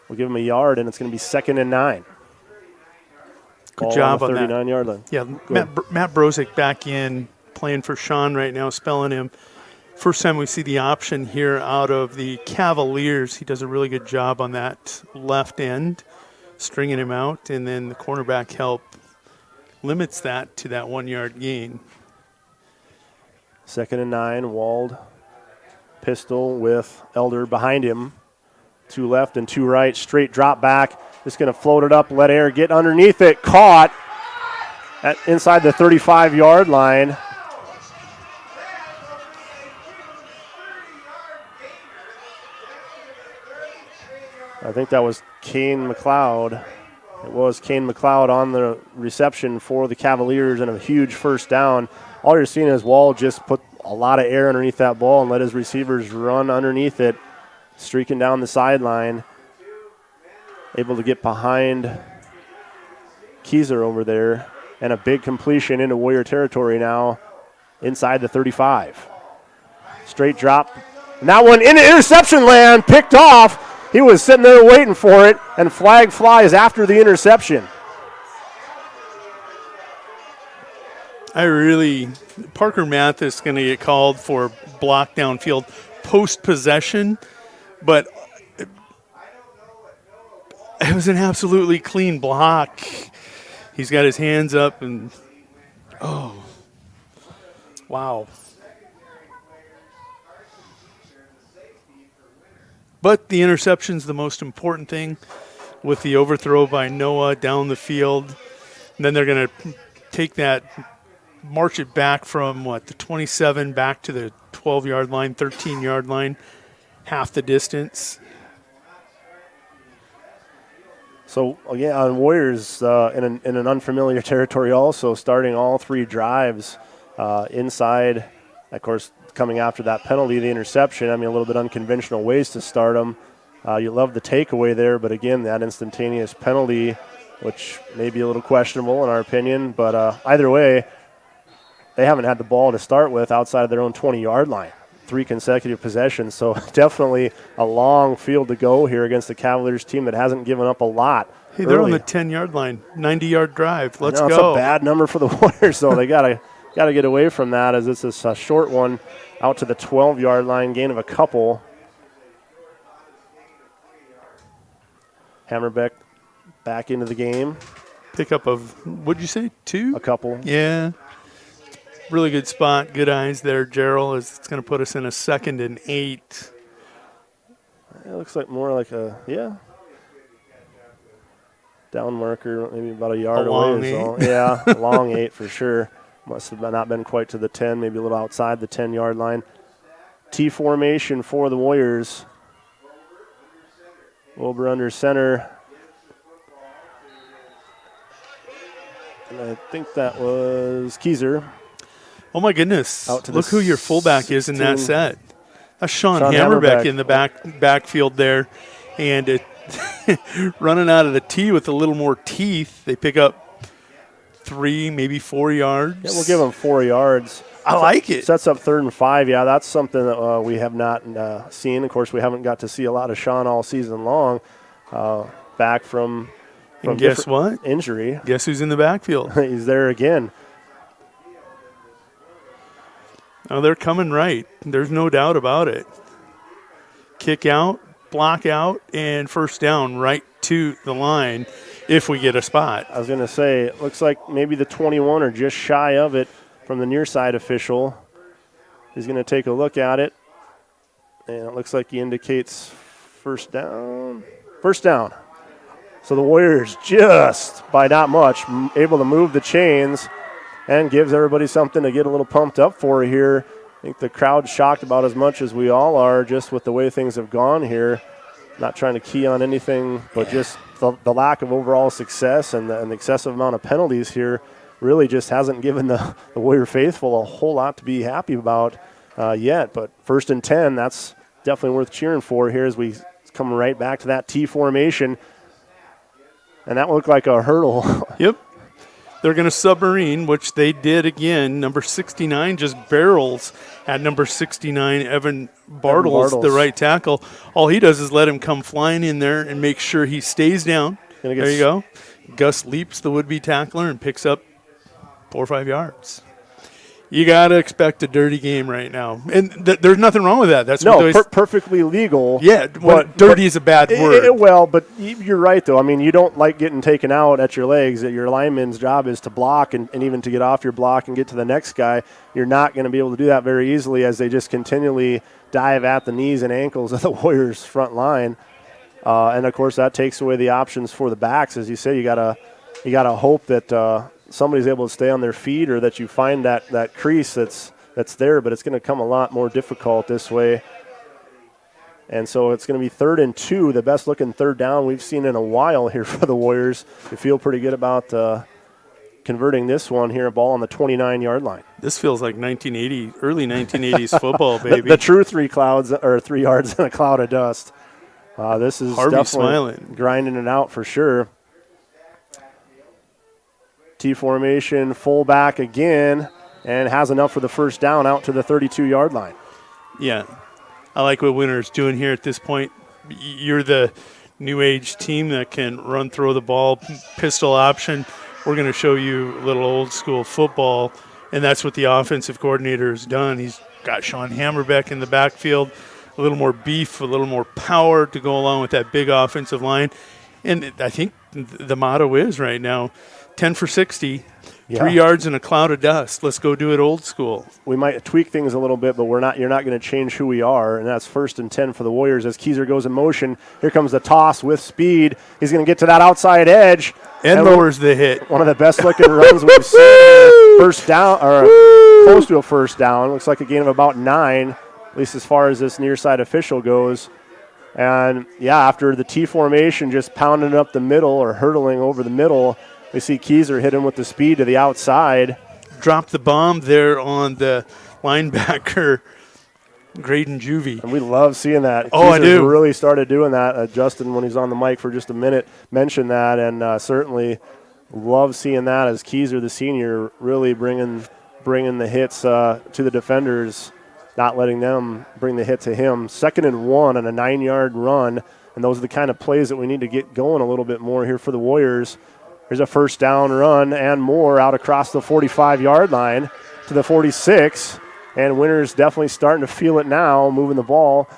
We'll give him a yard, and it's going to be 2nd and 9. Good job on that. 39-yard line. Yeah, Matt Brozick back in, playing for Sean right now, spelling him. First time we see the option here out of the Cavaliers. He does a really good job on that left end, stringing him out, and then the cornerback help limits that to that 1-yard gain. 2nd and 9, Wald. Pistol with Elder behind him. 2 left and 2 right, straight drop back. Just going to float it up, let air get underneath it. Caught inside the 35-yard line. I think that was Kane McLeod. It was Kane McLeod on the reception for the Cavaliers and a huge first down. All you're seeing is Wall just put a lot of air underneath that ball and let his receivers run underneath it, streaking down the sideline. Able to get behind Keyser over there. And a big completion into Warrior territory now inside the 35. Straight drop. And that one into interception land, picked off. He was sitting there waiting for it, and flag flies after the interception. Parker Mathis going to get called for block downfield post-possession, but it was an absolutely clean block. He's got his hands up and, wow. But the interception's the most important thing with the overthrow by Noah down the field. And then they're going to take that, march it back from, the 27 back to the 12-yard line, 13-yard line, half the distance. So, again, on Warriors in an unfamiliar territory also, starting all 3 drives inside, of course, coming after that penalty, the interception. I mean, a little bit unconventional ways to start them. You love the takeaway there, but again, that instantaneous penalty, which may be a little questionable in our opinion, but either way, they haven't had the ball to start with outside of their own 20-yard line. 3 consecutive possessions, so definitely a long field to go here against the Cavaliers team that hasn't given up a lot. Hey, they're on the 10-yard line, 90-yard drive. Let's go. That's a bad number for the Warriors, though. They gotta get away from that, as this is a short one out to the 12-yard line, gain of a couple. Hammerbeck back into the game. Pickup of, what'd you say, 2? A couple. Yeah. really good spot. Good eyes there, Gerald, as it's going to put us in a 2nd and 8. It looks like more like down marker, maybe about a yard away. Yeah, long 8 for sure. Must have not been quite to the 10, maybe a little outside the 10-yard line. T formation for the Warriors. Wilbur under center. And I think that was Keyser. Oh, my goodness. Look who your fullback is in that set. That's Sean Hammerbeck in the backfield there. And running out of the tee with a little more teeth. They pick up 3, maybe 4 yards. Yeah, we'll give them 4 yards. I like it. Sets up 3rd and 5. Yeah, that's something that we have not seen. Of course, we haven't got to see a lot of Sean all season long. Back from guess what? Injury. Guess who's in the backfield? He's there again. Oh, they're coming right. There's no doubt about it. Kick out, block out, and first down right to the line if we get a spot. I was going to say, it looks like maybe the 21 or just shy of it from the near side official. He's going to take a look at it. And it looks like he indicates first down. First down. So the Warriors just by not much able to move the chains and gives everybody something to get a little pumped up for here. I think the crowd's shocked about as much as we all are just with the way things have gone here. Not trying to key on anything, but just the lack of overall success and the excessive amount of penalties here really just hasn't given the Warrior faithful a whole lot to be happy about yet. But 1st and 10, that's definitely worth cheering for here as we come right back to that T formation. And that looked like a hurdle. Yep. They're going to submarine, which they did again. Number 69 just barrels at number 69, Evan Bartles, the right tackle. All he does is let him come flying in there and make sure he stays down. There you go. Gus leaps the would-be tackler and picks up 4 or 5 yards. You got to expect a dirty game right now. And there's nothing wrong with that. That's perfectly legal. Yeah, but dirty is a bad word. Well, but you're right, though. I mean, you don't like getting taken out at your legs. Your lineman's job is to block and even to get off your block and get to the next guy. You're not going to be able to do that very easily as they just continually dive at the knees and ankles of the Warriors' front line. And, of course, that takes away the options for the backs. As you say, you gotta hope that somebody's able to stay on their feet or that you find that crease that's there, but it's going to come a lot more difficult this way. And so it's going to be 3rd and 2, the best looking 3rd down we've seen in a while here for the Warriors. We feel pretty good about converting this one here, a ball on the 29-yard line. This feels like early 1980s football, baby. The true 3 yards in a cloud of dust. This is Harvey definitely smiling. Grinding it out for sure. T formation, fullback again, and has enough for the first down out to the 32-yard line. Yeah, I like what Winter's doing here at this point. You're the new age team that can run, throw the ball, pistol option. We're going to show you a little old school football, and that's what the offensive coordinator has done. He's got Sean Hammerbeck in the backfield, a little more beef, a little more power to go along with that big offensive line. And I think the motto is right now, 10 for 60, 3 yards in a cloud of dust. Let's go do it old school. We might tweak things a little bit, but you're not going to change who we are, and that's 1st and 10 for the Warriors as Keyser goes in motion. Here comes the toss with speed. He's going to get to that outside edge. And lowers the hit. One of the best-looking runs we've seen. First down, or close to a first down. Looks like a gain of about 9, at least as far as this near side official goes. And, after the T formation just pounding up the middle or hurdling over the middle, we see Keyser hit him with the speed to the outside. Dropped the bomb there on the linebacker, Graydon Juvie. And we love seeing that. Oh, I do. Really started doing that. Justin, when he's on the mic for just a minute, mentioned that, and certainly love seeing that as Keyser, the senior, really bringing the hits to the defenders, not letting them bring the hit to him. 2nd and 1 on a 9-yard run, and those are the kind of plays that we need to get going a little bit more here for the Warriors. Here's a first down run and more out across the 45-yard line to the 46. And Winter's definitely starting to feel it now, moving the ball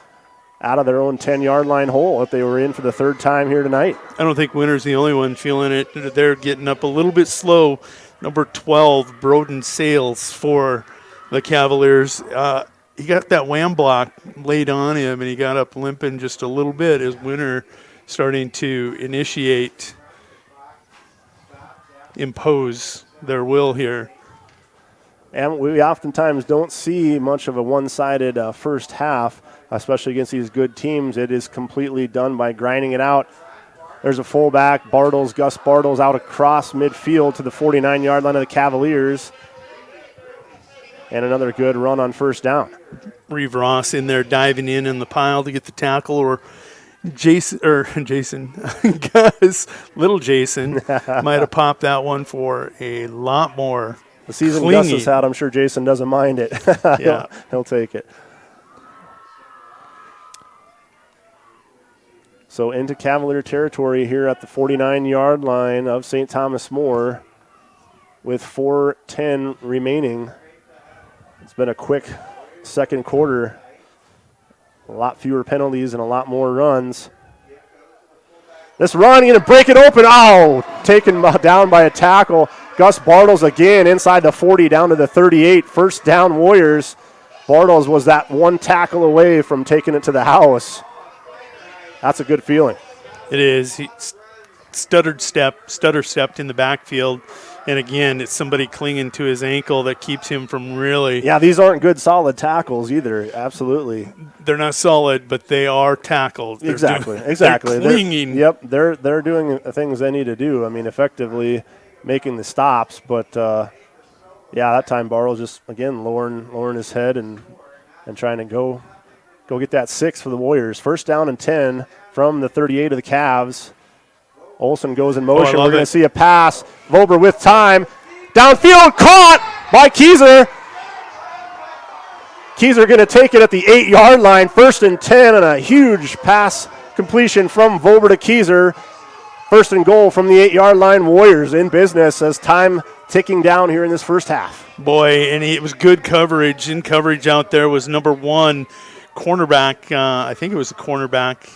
out of their own 10-yard line hole if they were in for the third time here tonight. I don't think Winter's the only one feeling it. They're getting up a little bit slow. Number 12, Broden Sales for the Cavaliers. He got that wham block laid on him, and he got up limping just a little bit as Winter starting to impose their will here. And we oftentimes don't see much of a one-sided first half, especially against these good teams. It is completely done by grinding it out. There's a fullback, Gus Bartles, out across midfield to the 49-yard line of the Cavaliers. And another good run on first down. Reeve Ross in there diving in the pile to get the tackle, or little Jason might have popped that one for a lot more. The season Gus has had, I'm sure Jason doesn't mind it. Yeah. He'll take it. So into Cavalier territory here at the 49-yard line of St. Thomas More with 4:10 remaining. It's been a quick second quarter. A lot fewer penalties and a lot more runs. This run, going to break it open. Oh, taken down by a tackle. Gus Bartles again inside the 40 down to the 38. First down, Warriors. Bartles was that one tackle away from taking it to the house. That's a good feeling. It is. He stutter stepped in the backfield. And again, it's somebody clinging to his ankle that keeps him from really. Yeah, these aren't good solid tackles either. Absolutely. They're not solid, but they are tackles. Exactly. They're clinging. They're doing the things they need to do. I mean, effectively making the stops. But, that time Bartles just, again, lowering his head and trying to go get that 6 for the Warriors. First down and 10 from the 38 of the Cavs. Olsen goes in motion. We're going to see a pass. Vober with time. Downfield, caught by Keyser. Keyser going to take it at the 8-yard line. First and 10, and a huge pass completion from Vober to Keyser. First and goal from the 8-yard line. Warriors in business as time ticking down here in this first half. Boy, and it was good coverage. In coverage out there was number 1 cornerback. I think it was a cornerback.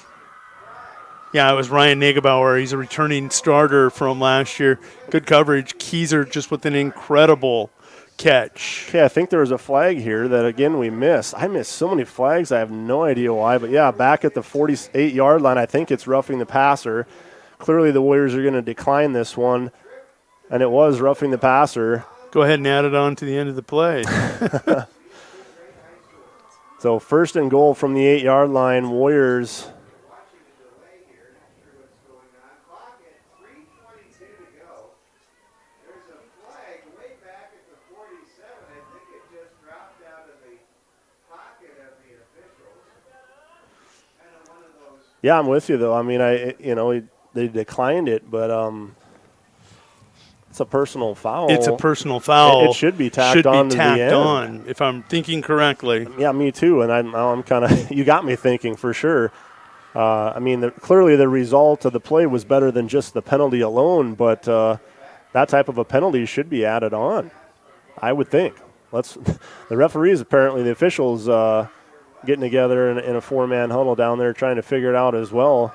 Yeah, it was Ryan Nagebauer. He's a returning starter from last year. Good coverage. Keyser just with an incredible catch. Okay, I think there was a flag here that, again, we missed. I missed so many flags, I have no idea why. But, yeah, back at the 48-yard line, I think it's roughing the passer. Clearly the Warriors are going to decline this one, and it was roughing the passer. Go ahead and add it on to the end of the play. So first and goal from the 8-yard line, Warriors. Yeah, I'm with you though. I mean, they declined it, but it's a personal foul. It's a personal foul. It should be tacked on to the end. If I'm thinking correctly. Yeah, me too. And I'm kind of you got me thinking for sure. I mean, clearly the result of the play was better than just the penalty alone, but that type of a penalty should be added on, I would think. The referees, apparently the officials, getting together in a 4-man huddle down there trying to figure it out as well.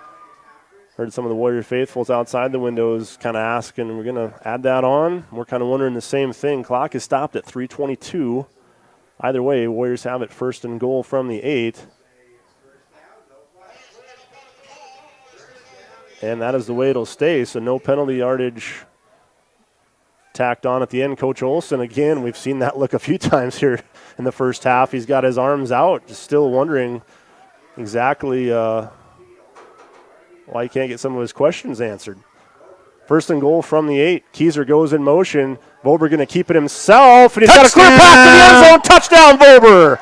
Heard some of the Warrior faithfuls outside the windows kind of asking, we're going to add that on? We're kind of wondering the same thing. Clock is stopped at 3:22. Either way, Warriors have it first and goal from the 8. And that is the way it'll stay, so no penalty yardage tacked on at the end. Coach Olsen, again, we've seen that look a few times here in the first half. He's got his arms out, just still wondering exactly why he can't get some of his questions answered. First and goal from the 8. Keyser goes in motion. Vober going to keep it himself, and he's got a clear pass to the end zone. Touchdown, Vober!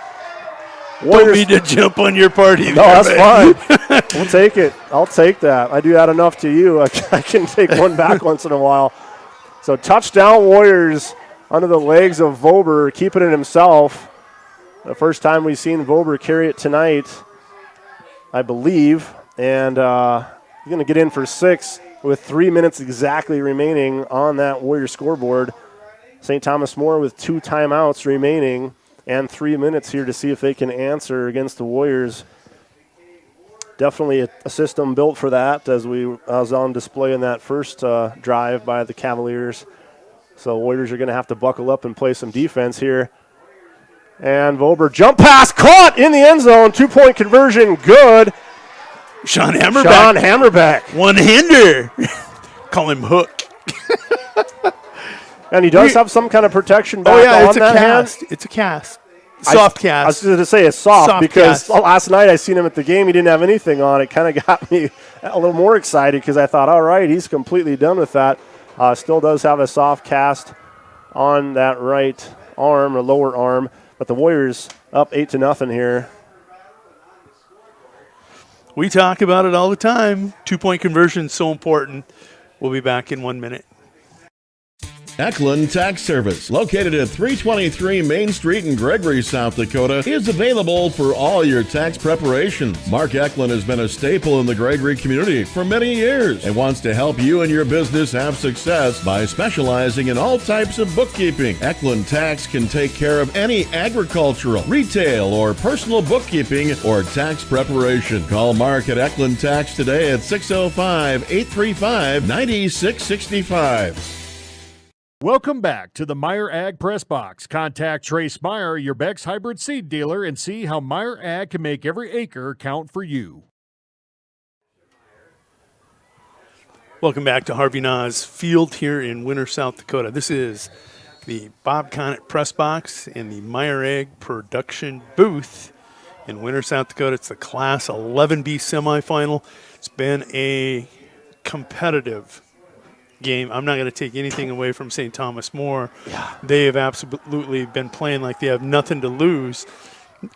Don't need to jump on your party. No, that's fine. We'll take it. I'll take that. I do that enough to you. I can take one back once in a while. So touchdown Warriors under the legs of Vober, keeping it himself. The first time we've seen Vober carry it tonight, I believe. And he's going to get in for 6 with 3 minutes exactly remaining on that Warrior scoreboard. St. Thomas More with 2 timeouts remaining and 3 minutes here to see if they can answer against the Warriors definitely a system built for that, as was on display in that first drive by the Cavaliers. So Warriors are going to have to buckle up and play some defense here. And Vober jump pass caught in the end zone. 2-point conversion, good. Sean Hammerbeck. Sean Hammerbeck. One-hander. Call him Hook. And he does have some kind of protection back on that cast. hand. It's a cast. Soft cast. I was going to say it's soft because last night I seen him at the game. He didn't have anything on. It kind of got me a little more excited because I thought, all right, he's completely done with that. Still does have a soft cast on that right arm or lower arm. But the Warriors up 8-0 here. We talk about it all the time. 2-point conversion is so important. We'll be back in 1 minute. Eklund Tax Service, located at 323 Main Street in Gregory, South Dakota, is available for all your tax preparations. Mark Eklund has been a staple in the Gregory community for many years and wants to help you and your business have success by specializing in all types of bookkeeping. Eklund Tax can take care of any agricultural, retail, or personal bookkeeping or tax preparation. Call Mark at Eklund Tax today at 605-835-9665. Welcome back to the Meyer Ag Press Box. Contact Trace Meyer, your Beck's hybrid seed dealer, and see how Meyer Ag can make every acre count for you. Welcome back to Harvey Na's Field here in Winter, South Dakota. This is the Bob Conant Press Box in the Meyer Ag Production Booth in Winter, South Dakota. It's the Class 11B semifinal. It's been a competitive game. I'm not going to take anything away from St. Thomas More. Yeah. They have absolutely been playing like they have nothing to lose.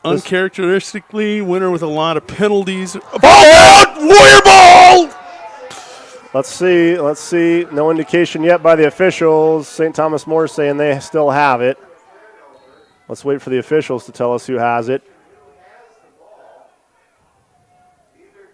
Uncharacteristically, winner with a lot of penalties. Warrior ball! Let's see. No indication yet by the officials. St. Thomas More saying they still have it. Let's wait for the officials to tell us who has it.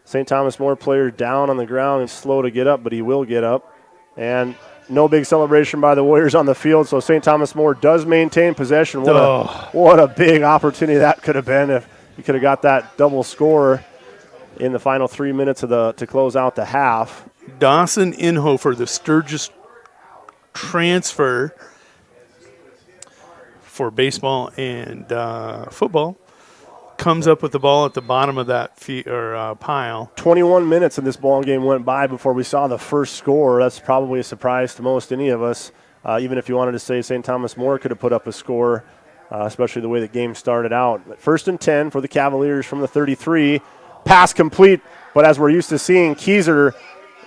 St. Thomas More player down on the ground and slow to get up, but he will get up. And no big celebration by the Warriors on the field, so St. Thomas More does maintain possession. What a big opportunity that could have been if you could have got that double score in the final 3 minutes to close out the half. Dawson Inhofer, the Sturgis transfer for baseball and football, comes up with the ball at the bottom of that pile. 21 minutes in this ball game went by before we saw the first score. That's probably a surprise to most any of us. Even if you wanted to say St. Thomas More could have put up a score, especially the way the game started out. But 1st and 10 for the Cavaliers from the 33. Pass complete, but as we're used to seeing, Keyser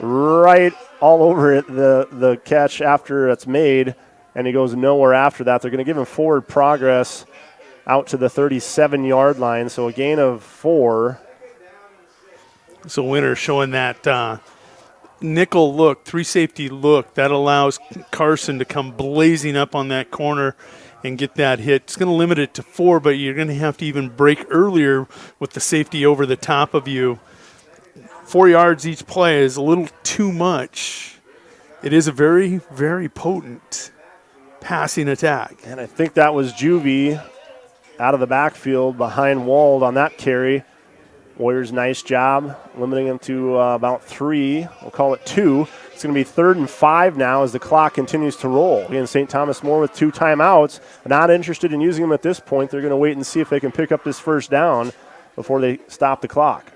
right all over it, the catch after it's made, and he goes nowhere after that. They're going to give him forward progress out to the 37-yard line, so a gain of 4. So Winter showing that nickel look, 3-safety look. That allows Carson to come blazing up on that corner and get that hit. It's going to limit it to 4, but you're going to have to even break earlier with the safety over the top of you. 4 yards each play is a little too much. It is a very, very potent passing attack. And I think that was Juvie out of the backfield behind Wald on that carry. Warriors, nice job limiting him to about 3. We'll call it 2. It's going to be 3rd and 5 now as the clock continues to roll. Again, St. Thomas More with 2 timeouts. Not interested in using them at this point. They're going to wait and see if they can pick up this first down before they stop the clock.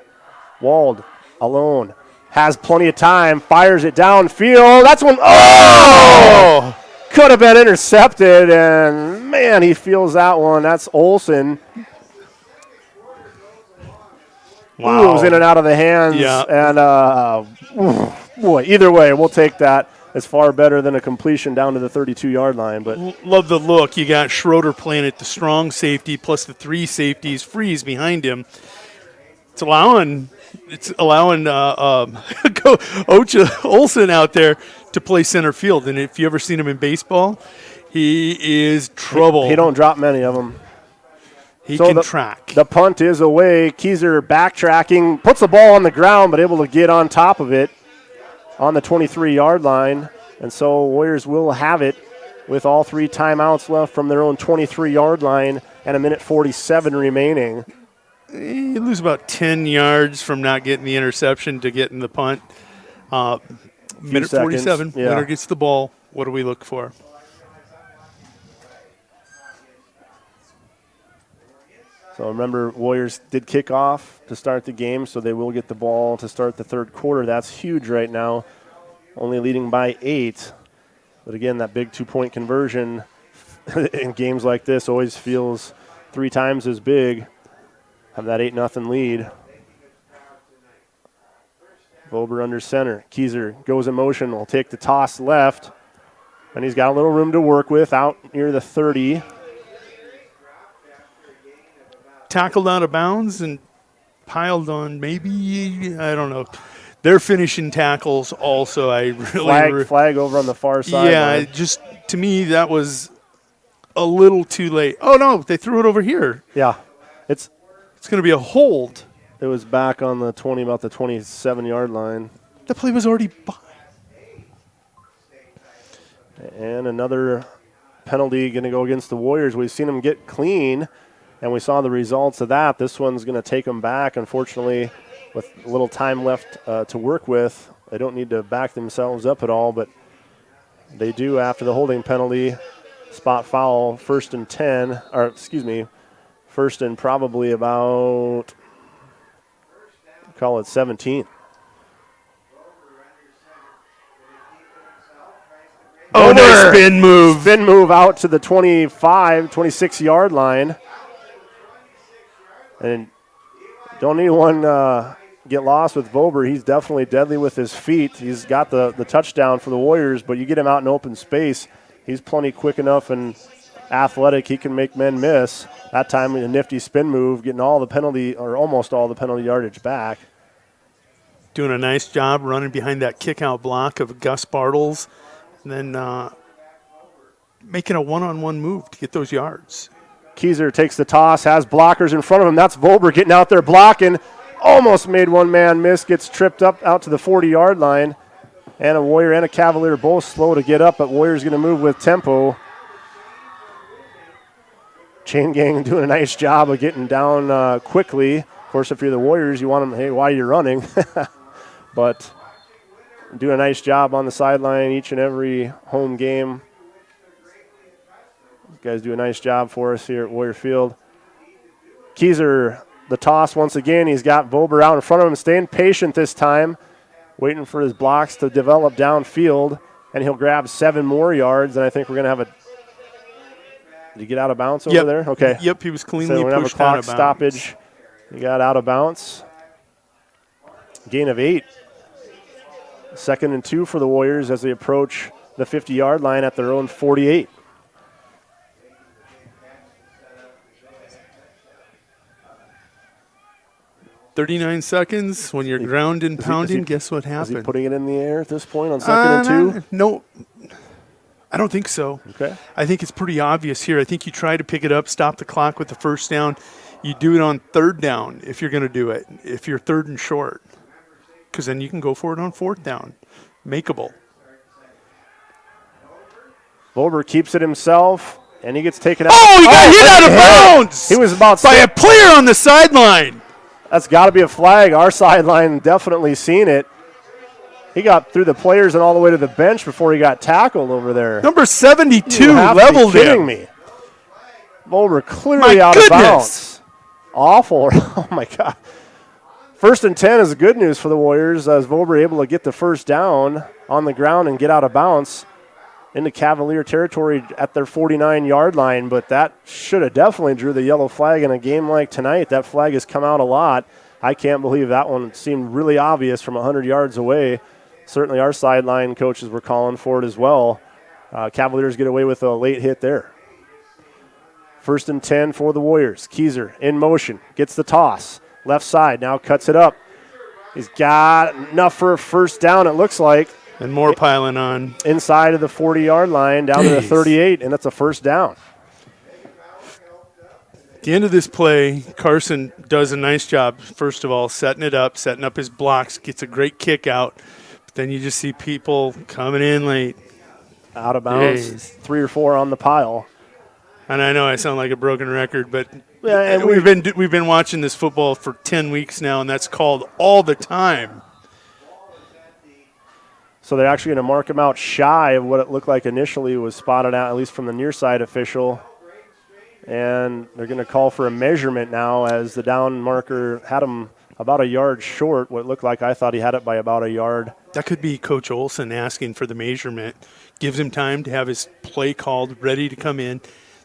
Wald alone. Has plenty of time. Fires it downfield. That's one. Oh! Could have been intercepted, and man, he feels that one. That's Olsen. Wow. Ooh, it was in and out of the hands. Yeah. And, boy, either way, we'll take that. It's far better than a completion down to the 32-yard line. But love the look. You got Schroeder playing at the strong safety plus the 3 safeties, Freeze behind him. It's allowing Ocha Olsen out there to play center field. And if you ever seen him in baseball, he is trouble. He don't drop many of them. He can track. The punt is away. Keyser backtracking, puts the ball on the ground, but able to get on top of it on the 23-yard line. And so Warriors will have it with all 3 timeouts left from their own 23-yard line and 1:47 remaining. You lose about 10 yards from not getting the interception to getting the punt. Minute 47, yeah. Winner gets the ball. What do we look for? So remember, Warriors did kick off to start the game, so they will get the ball to start the third quarter. That's huge right now, only leading by 8. But again, that big 2-point conversion in games like this always feels 3 times as big. Have that 8-0 lead. Vober under center. Keyser goes in motion, will take the toss left. And he's got a little room to work with out near the 30. Tackled out of bounds and piled on maybe, I don't know. They're finishing tackles also. I really flag over on the far side. Yeah, just to me that was a little too late. Oh no, they threw it over here. Yeah. It's going to be a hold. It was back on the 20, about the 27-yard line. The play was already by. And another penalty going to go against the Warriors. We've seen them get clean, and we saw the results of that. This one's going to take them back, unfortunately, with a little time left to work with. They don't need to back themselves up at all, but they do after the holding penalty. Spot foul, 1st and 10, or excuse me, 1st and probably about, call it 17. Oh, nice spin move. Spin move out to the 26-yard line. And don't anyone get lost with Vober. He's definitely deadly with his feet. He's got the touchdown for the Warriors, but you get him out in open space, he's plenty quick enough and athletic. He can make men miss. That time, a nifty spin move, getting all the penalty, or almost all the penalty yardage back. Doing a nice job running behind that kick-out block of Gus Bartles. And then making a one-on-one move to get those yards. Keyser takes the toss, has blockers in front of him. That's Vober getting out there blocking. Almost made one man miss, gets tripped up out to the 40-yard line. And a Warrior and a Cavalier both slow to get up, but Warrior's going to move with tempo. Chain gang doing a nice job of getting down quickly. Of course, if you're the Warriors, you want them, hey, why are you running? But do a nice job on the sideline each and every home game. You guys do a nice job for us here at Warrior Field. Keyser, the toss once again. He's got Vober out in front of him, staying patient this time, waiting for his blocks to develop downfield, and he'll grab 7 more yards, and I think we're going to have a – did he get out of bounds over there? Okay. Yep, he was cleanly so we're pushed gonna have out a of clock bounds. stoppage. He got out of bounds. Gain of 8. 2nd and 2 for the Warriors as they approach the 50-yard line at their own 48. $39 seconds when you're ground and pounding. Guess what happened? Is he putting it in the air at this point on 2nd and 2? No, I don't think so. Okay. I think it's pretty obvious here. I think you try to pick it up, stop the clock with the first down. You do it on 3rd down if you're going to do it, if you're 3rd and short, because then you can go for it on 4th down. Makeable. Vober keeps it himself, and he gets taken out. Oh, he got hit out of bounds! He was about by a player on the sideline. That's got to be a flag. Our sideline definitely seen it. He got through the players and all the way to the bench before he got tackled over there. Number 72 You have leveled to be kidding him. me. Vober clearly out of bounds. Awful. Oh, my God. 1st and 10 is good news for the Warriors as Vober able to get the first down on the ground and get out of bounds into Cavalier territory at their 49-yard line, but that should have definitely drew the yellow flag in a game like tonight. That flag has come out a lot. I can't believe that one seemed really obvious from 100 yards away. Certainly our sideline coaches were calling for it as well. Cavaliers get away with a late hit there. 1st and 10 for the Warriors. Keyser in motion, gets the toss. Left side, now cuts it up. He's got enough for a first down, it looks like. And more piling on. Inside of the 40-yard line, down to the 38, and that's a first down. At the end of this play, Carson does a nice job, first of all, setting up his blocks, gets a great kick out. But then you just see people coming in late. Out of bounds, 3 or 4 on the pile. And I know I sound like a broken record, but Yeah, and we've been watching this football for 10 weeks now, and that's called all the time. So they're actually going to mark him out shy of what it looked like initially was spotted out, at least from the near side official. And they're going to call for a measurement now as the down marker had him about a yard short, what it looked like. I thought he had it by about a yard. That could be Coach Olson asking for the measurement. Gives him time to have his play called, ready to come in.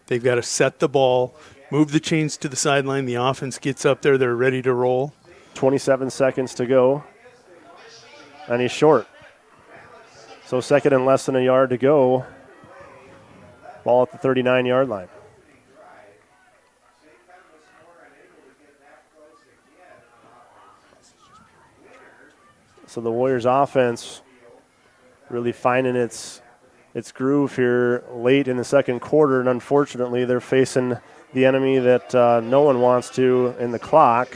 They've got to set the ball, move the chains to the sideline. The offense gets up there. They're ready to roll. 27 seconds to go. And he's short. So second and less than a yard to go. Ball at the 39-yard line. So the Warriors offense really finding its groove here late in the second quarter, and unfortunately they're facing the enemy that no one wants to in the clock.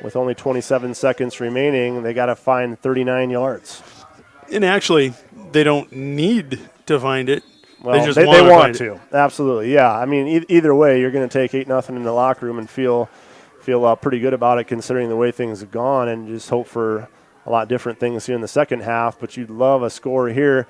With only 27 seconds remaining, they got to find 39 yards. And actually, they don't need to find it. Well, they just want to. Absolutely, yeah. I mean, either way, you're going to take 8-0 in the locker room and feel pretty good about it considering the way things have gone, and just hope for a lot different things here in the second half. But you'd love a score here.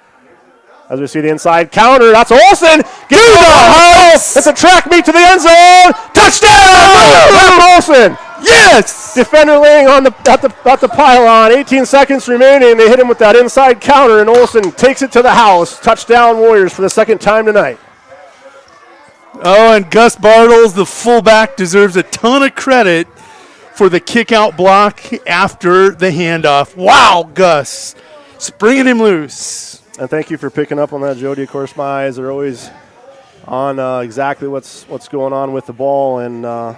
As we see the inside counter, that's Olsen. Get to the house. It's a track meet to the end zone. Touchdown! Olsen. Yes! Defender laying on at the pylon. 18 seconds remaining. They hit him with that inside counter, and Olsen takes it to the house. Touchdown Warriors for the second time tonight. Oh, and Gus Bartles, the fullback, deserves a ton of credit for the kick-out block after the handoff. Wow, Gus. Springing him loose. And thank you for picking up on that, Jody. Of course, my eyes are always on exactly what's going on with the ball, and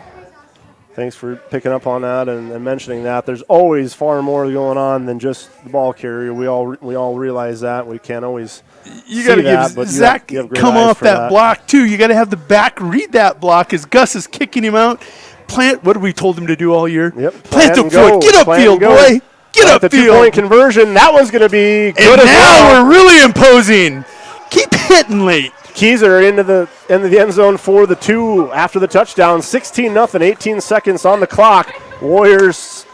thanks for picking up on that and mentioning that. There's always far more going on than just the ball carrier. We all realize that. We can't always you got to give Zach you have come off that block too. You got to have the back read that block as Gus is kicking him out. Plant what we told him to do all year. Yep. Plant the foot. Get upfield, boy. Get upfield. The 2-point conversion. That one's going to be good. And now we're really imposing. Keep hitting late. Keyser into the end zone for the 2 after the touchdown. 16-0, 18 seconds on the clock. Warriors,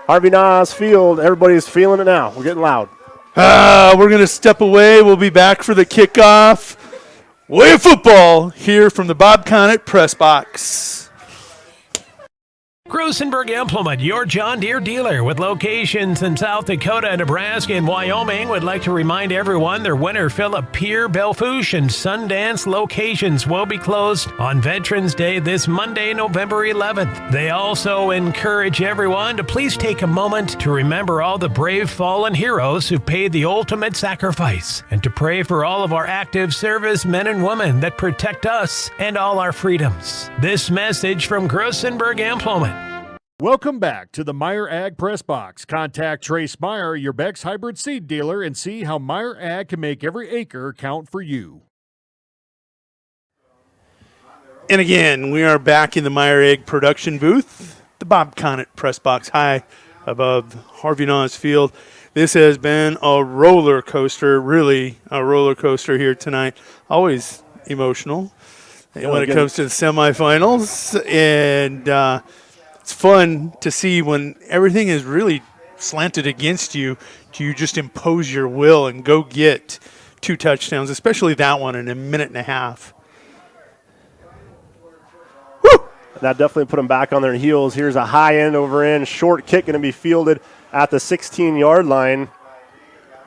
Harvey Nas Field. Everybody's feeling it now. We're getting loud. We're going to step away. We'll be back for the kickoff. Way of football here from the Bob Conant press box. Grosenberg Implement, your John Deere dealer with locations in South Dakota, Nebraska, and Wyoming, would like to remind everyone their Winter Phillip, Pierre, Belfouche, and Sundance locations will be closed on Veterans Day this Monday, November 11th. They also encourage everyone to please take a moment to remember all the brave fallen heroes who paid the ultimate sacrifice, and to pray for all of our active service men and women that protect us and all our freedoms. This message from Grosenberg Implement. Welcome back to the Meyer Ag Press Box. Contact Trace Meyer, your Beck's hybrid seed dealer, and see how Meyer Ag can make every acre count for you. And again, we are back in the Meyer Ag production booth, the Bob Conant press box high above Harvey Nas Field. This has been a roller coaster, really a roller coaster here tonight. Always emotional when it comes to the semifinals. And it's fun to see when everything is really slanted against you, to just impose your will and go get 2 touchdowns, especially that one in a minute and a half. Woo! That definitely put them back on their heels. Here's a high end over end, short kick going to be fielded at the 16-yard line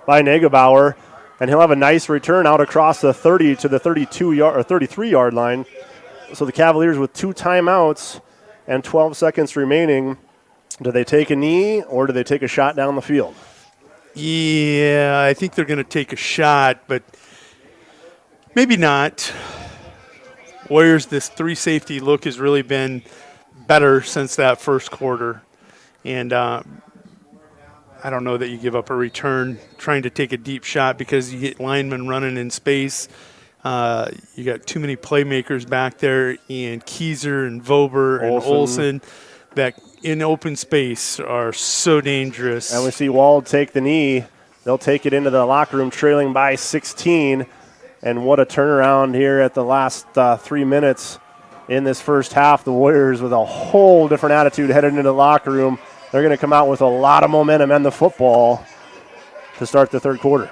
by Negebauer, and he'll have a nice return out across the 30 to the 32-yard or 33-yard line. So the Cavaliers with 2 timeouts and 12 seconds remaining. Do they take a knee or do they take a shot down the field? Yeah, I think they're going to take a shot, but maybe not. Warriors, this 3-safety look has really been better since that first quarter. And I don't know that you give up a return trying to take a deep shot because you get linemen running in space. You got too many playmakers back there, and Keyser and Vober and Olsen that in open space are so dangerous. And we see Wald take the knee. They'll take it into the locker room trailing by 16. And what a turnaround here at the last 3 minutes in this first half. The Warriors with a whole different attitude headed into the locker room. They're going to come out with a lot of momentum and the football to start the third quarter.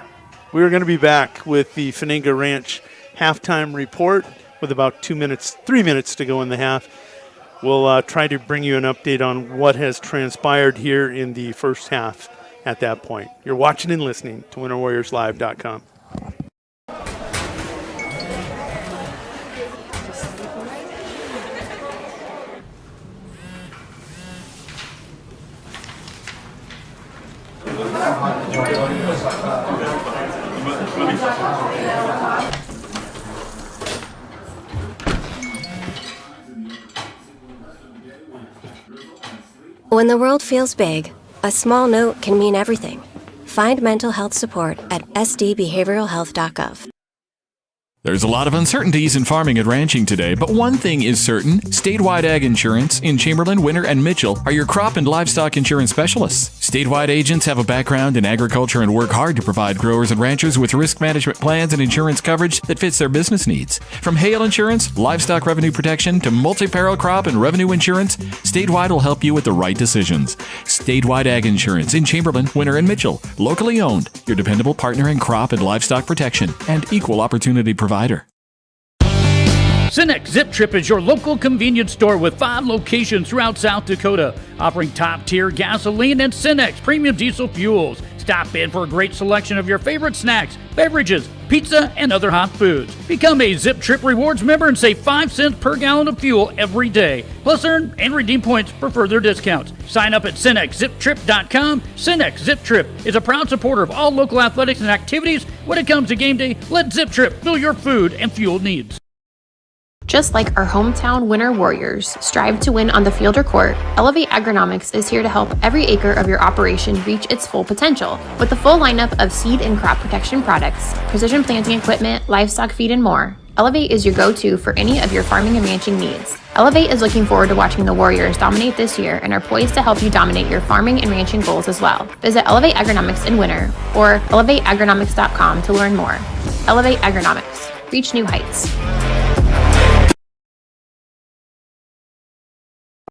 We're going to be back with the Finanga Ranch halftime report with about 3 minutes to go in the half. We'll try to bring you an update on what has transpired here in the first half at that point. You're watching and listening to WinterWarriorsLive.com. When the world feels big, a small note can mean everything. Find mental health support at sdbehavioralhealth.gov. There's a lot of uncertainties in farming and ranching today, but one thing is certain. Statewide Ag Insurance in Chamberlain, Winter, and Mitchell are your crop and livestock insurance specialists. Statewide agents have a background in agriculture and work hard to provide growers and ranchers with risk management plans and insurance coverage that fits their business needs. From hail insurance, livestock revenue protection, to multi-peril crop and revenue insurance, Statewide will help you with the right decisions. Statewide Ag Insurance in Chamberlain, Winter, and Mitchell. Locally owned, your dependable partner in crop and livestock protection and equal opportunity provider. Cenex Zip Trip is your local convenience store with 5 locations throughout South Dakota, offering top-tier gasoline and Cenex premium diesel fuels. Stop in for a great selection of your favorite snacks, beverages, pizza, and other hot foods. Become a Zip Trip Rewards member and save 5 cents per gallon of fuel every day. Plus, earn and redeem points for further discounts. Sign up at CenexZipTrip.com. Cenex Zip Trip is a proud supporter of all local athletics and activities. When it comes to game day, let Zip Trip fill your food and fuel needs. Just like our hometown Winter Warriors strive to win on the field or court, Elevate Agronomics is here to help every acre of your operation reach its full potential. With a full lineup of seed and crop protection products, precision planting equipment, livestock feed, and more, Elevate is your go-to for any of your farming and ranching needs. Elevate is looking forward to watching the Warriors dominate this year and are poised to help you dominate your farming and ranching goals as well. Visit Elevate Agronomics in Winter or elevateagronomics.com to learn more. Elevate Agronomics. Reach new heights.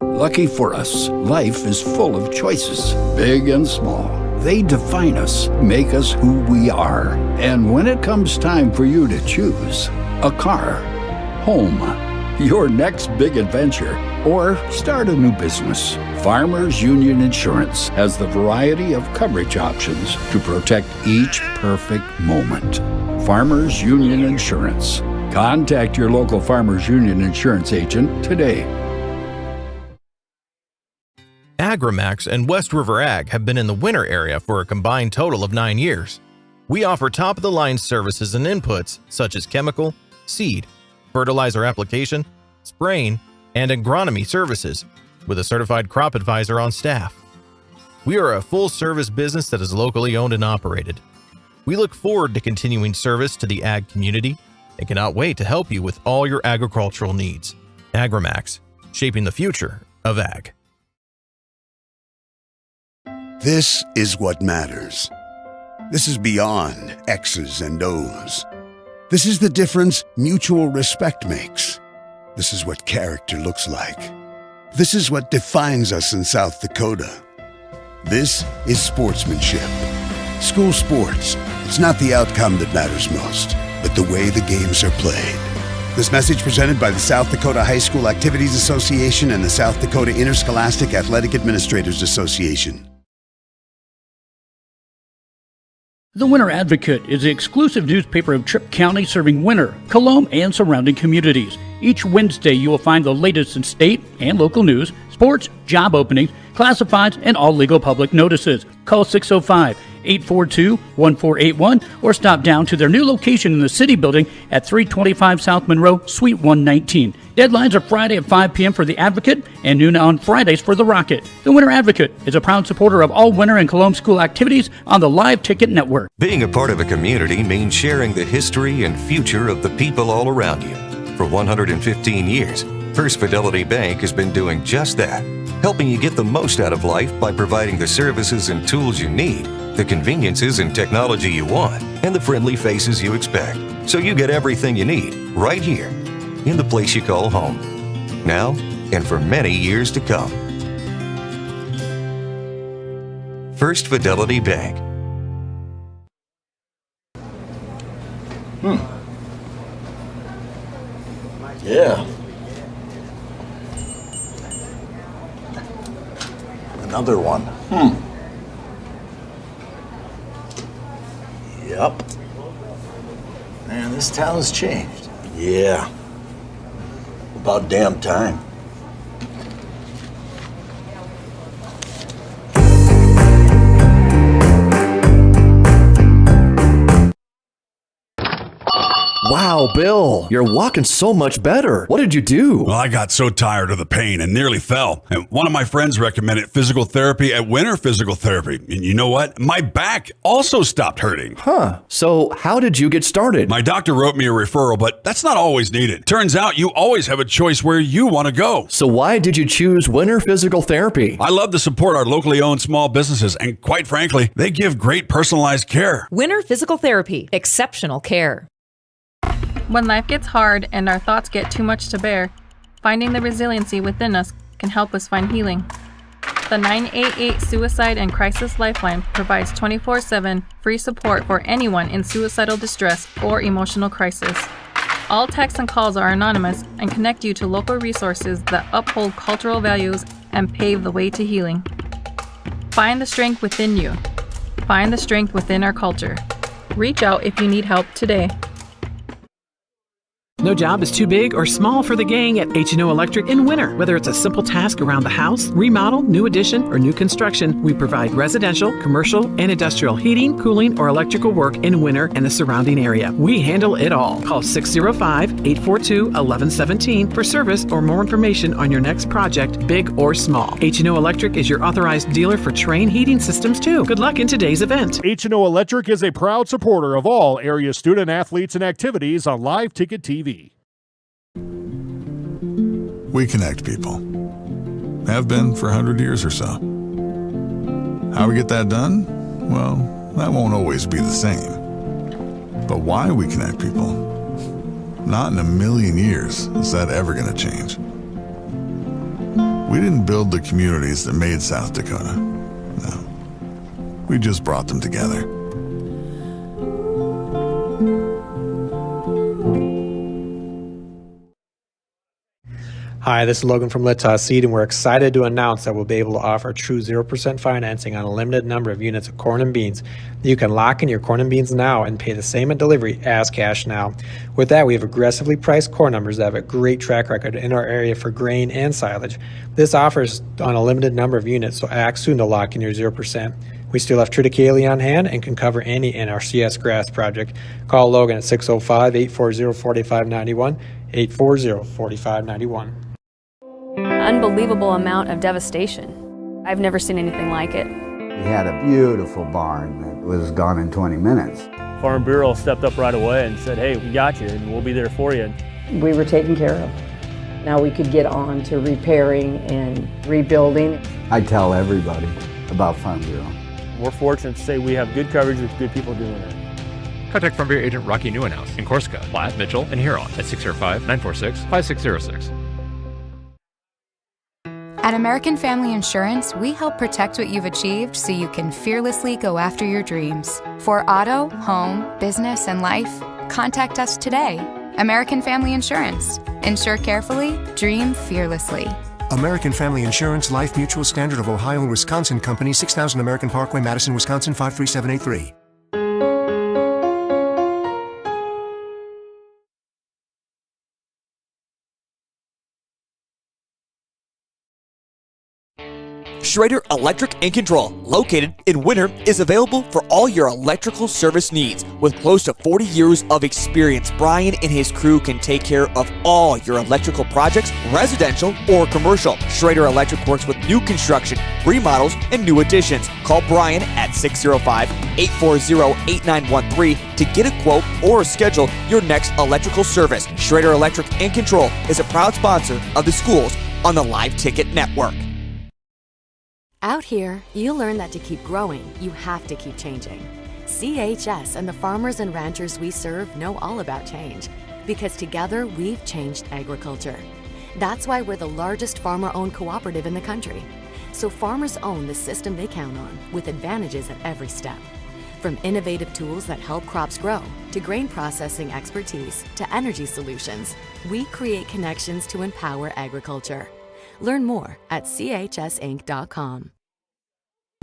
Lucky for us, life is full of choices, big and small. They define us, make us who we are. And when it comes time for you to choose a car, home, your next big adventure, or start a new business, Farmers Union Insurance has the variety of coverage options to protect each perfect moment. Farmers Union Insurance. Contact your local Farmers Union Insurance agent today. Agromax and West River Ag have been in the winter area for a combined total of 9 years. We offer top-of-the-line services and inputs such as chemical, seed, fertilizer application, spraying, and agronomy services with a certified crop advisor on staff. We are a full-service business that is locally owned and operated. We look forward to continuing service to the ag community and cannot wait to help you with all your agricultural needs. Agromax, shaping the future of ag. This is what matters. This is beyond X's and O's. This is the difference mutual respect makes. This is what character looks like. This is what defines us in South Dakota. This is sportsmanship. School sports, it's not the outcome that matters most, but the way the games are played. This message presented by the South Dakota High School Activities Association and the South Dakota Interscholastic Athletic Administrators Association. The Winter Advocate is the exclusive newspaper of Tripp County serving Winter, Colome, and surrounding communities. Each Wednesday you will find the latest in state and local news, sports, job openings, classifieds, and all legal public notices. Call 605-842-1481 or stop down to their new location in the City Building at 325 South Monroe, Suite 119. Deadlines are Friday at 5 p.m. for the Advocate and noon on Fridays for the Rocket. The Winter Advocate is a proud supporter of all Winter and Colome school activities on the Live Ticket Network. Being a part of a community means sharing the history and future of the people all around you. For 115 years, First Fidelity Bank has been doing just that, helping you get the most out of life by providing the services and tools you need, the conveniences and technology you want, and the friendly faces you expect, so you get everything you need right here in the place you call home. Now and for many years to come. First Fidelity Bank. Yeah. Another one. Yep. Man, this town's changed. Yeah. About damn time. Wow, Bill, you're walking so much better. What did you do? Well, I got so tired of the pain and nearly fell. And one of my friends recommended physical therapy at Winter Physical Therapy. And you know what? My back also stopped hurting. Huh. So how did you get started? My doctor wrote me a referral, but that's not always needed. Turns out you always have a choice where you want to go. So why did you choose Winter Physical Therapy? I love to support our locally owned small businesses, and quite frankly, they give great personalized care. Winter Physical Therapy. Exceptional care. When life gets hard and our thoughts get too much to bear, finding the resiliency within us can help us find healing. The 988 Suicide and Crisis Lifeline provides 24/7 free support for anyone in suicidal distress or emotional crisis. All texts and calls are anonymous and connect you to local resources that uphold cultural values and pave the way to healing. Find the strength within you. Find the strength within our culture. Reach out if you need help today. No job is too big or small for the gang at H&O Electric in winter. Whether it's a simple task around the house, remodel, new addition, or new construction, we provide residential, commercial, and industrial heating, cooling, or electrical work in winter and the surrounding area. We handle it all. Call 605-842-1117 for service or more information on your next project, big or small. H&O Electric is your authorized dealer for Trane heating systems too. Good luck in today's event. H&O Electric is a proud supporter of all area student athletes and activities on Live Ticket TV. We connect people. Have been for 100 years or so. How we get that done? Well, that won't always be the same. But why we connect people? Not in a million years is that ever going to change. We didn't build the communities that made South Dakota. No. We just brought them together. Hi, this is Logan from Litas Seed, and we're excited to announce that we'll be able to offer true 0% financing on a limited number of units of corn and beans. You can lock in your corn and beans now and pay the same at delivery as cash now. With that, we have aggressively priced corn numbers that have a great track record in our area for grain and silage. This offers on a limited number of units, so act soon to lock in your 0%. We still have triticale on hand and can cover any NRCS grass project. Call Logan at 605-840-4591, 840-4591. Unbelievable amount of devastation. I've never seen anything like it. We had a beautiful barn that was gone in 20 minutes. Farm Bureau stepped up right away and said, hey, we got you and we'll be there for you. We were taken care of. Now we could get on to repairing and rebuilding. I tell everybody about Farm Bureau. We're fortunate to say we have good coverage with good people doing it. Contact Farm Bureau agent Rocky Newenhouse in Corsica, Platte, Mitchell, and Huron at 605-946-5606. At American Family Insurance, we help protect what you've achieved so you can fearlessly go after your dreams. For auto, home, business, and life, contact us today. American Family Insurance. Insure carefully, dream fearlessly. American Family Insurance, Life Mutual, Standard of Ohio and Wisconsin Company, 6000 American Parkway, Madison, Wisconsin, 53783. Schrader Electric and Control, located in Winter, is available for all your electrical service needs. With close to 40 years of experience, Brian and his crew can take care of all your electrical projects, residential or commercial. Schrader Electric works with new construction, remodels, and new additions. Call Brian at 605-840-8913 to get a quote or schedule your next electrical service. Schrader Electric and Control is a proud sponsor of the schools on the Live Ticket Network. Out here, you learn that to keep growing, you have to keep changing. CHS and the farmers and ranchers we serve know all about change, because together we've changed agriculture. That's why we're the largest farmer-owned cooperative in the country. So farmers own the system they count on, with advantages at every step. From innovative tools that help crops grow, to grain processing expertise, to energy solutions, we create connections to empower agriculture. Learn more at chsinc.com.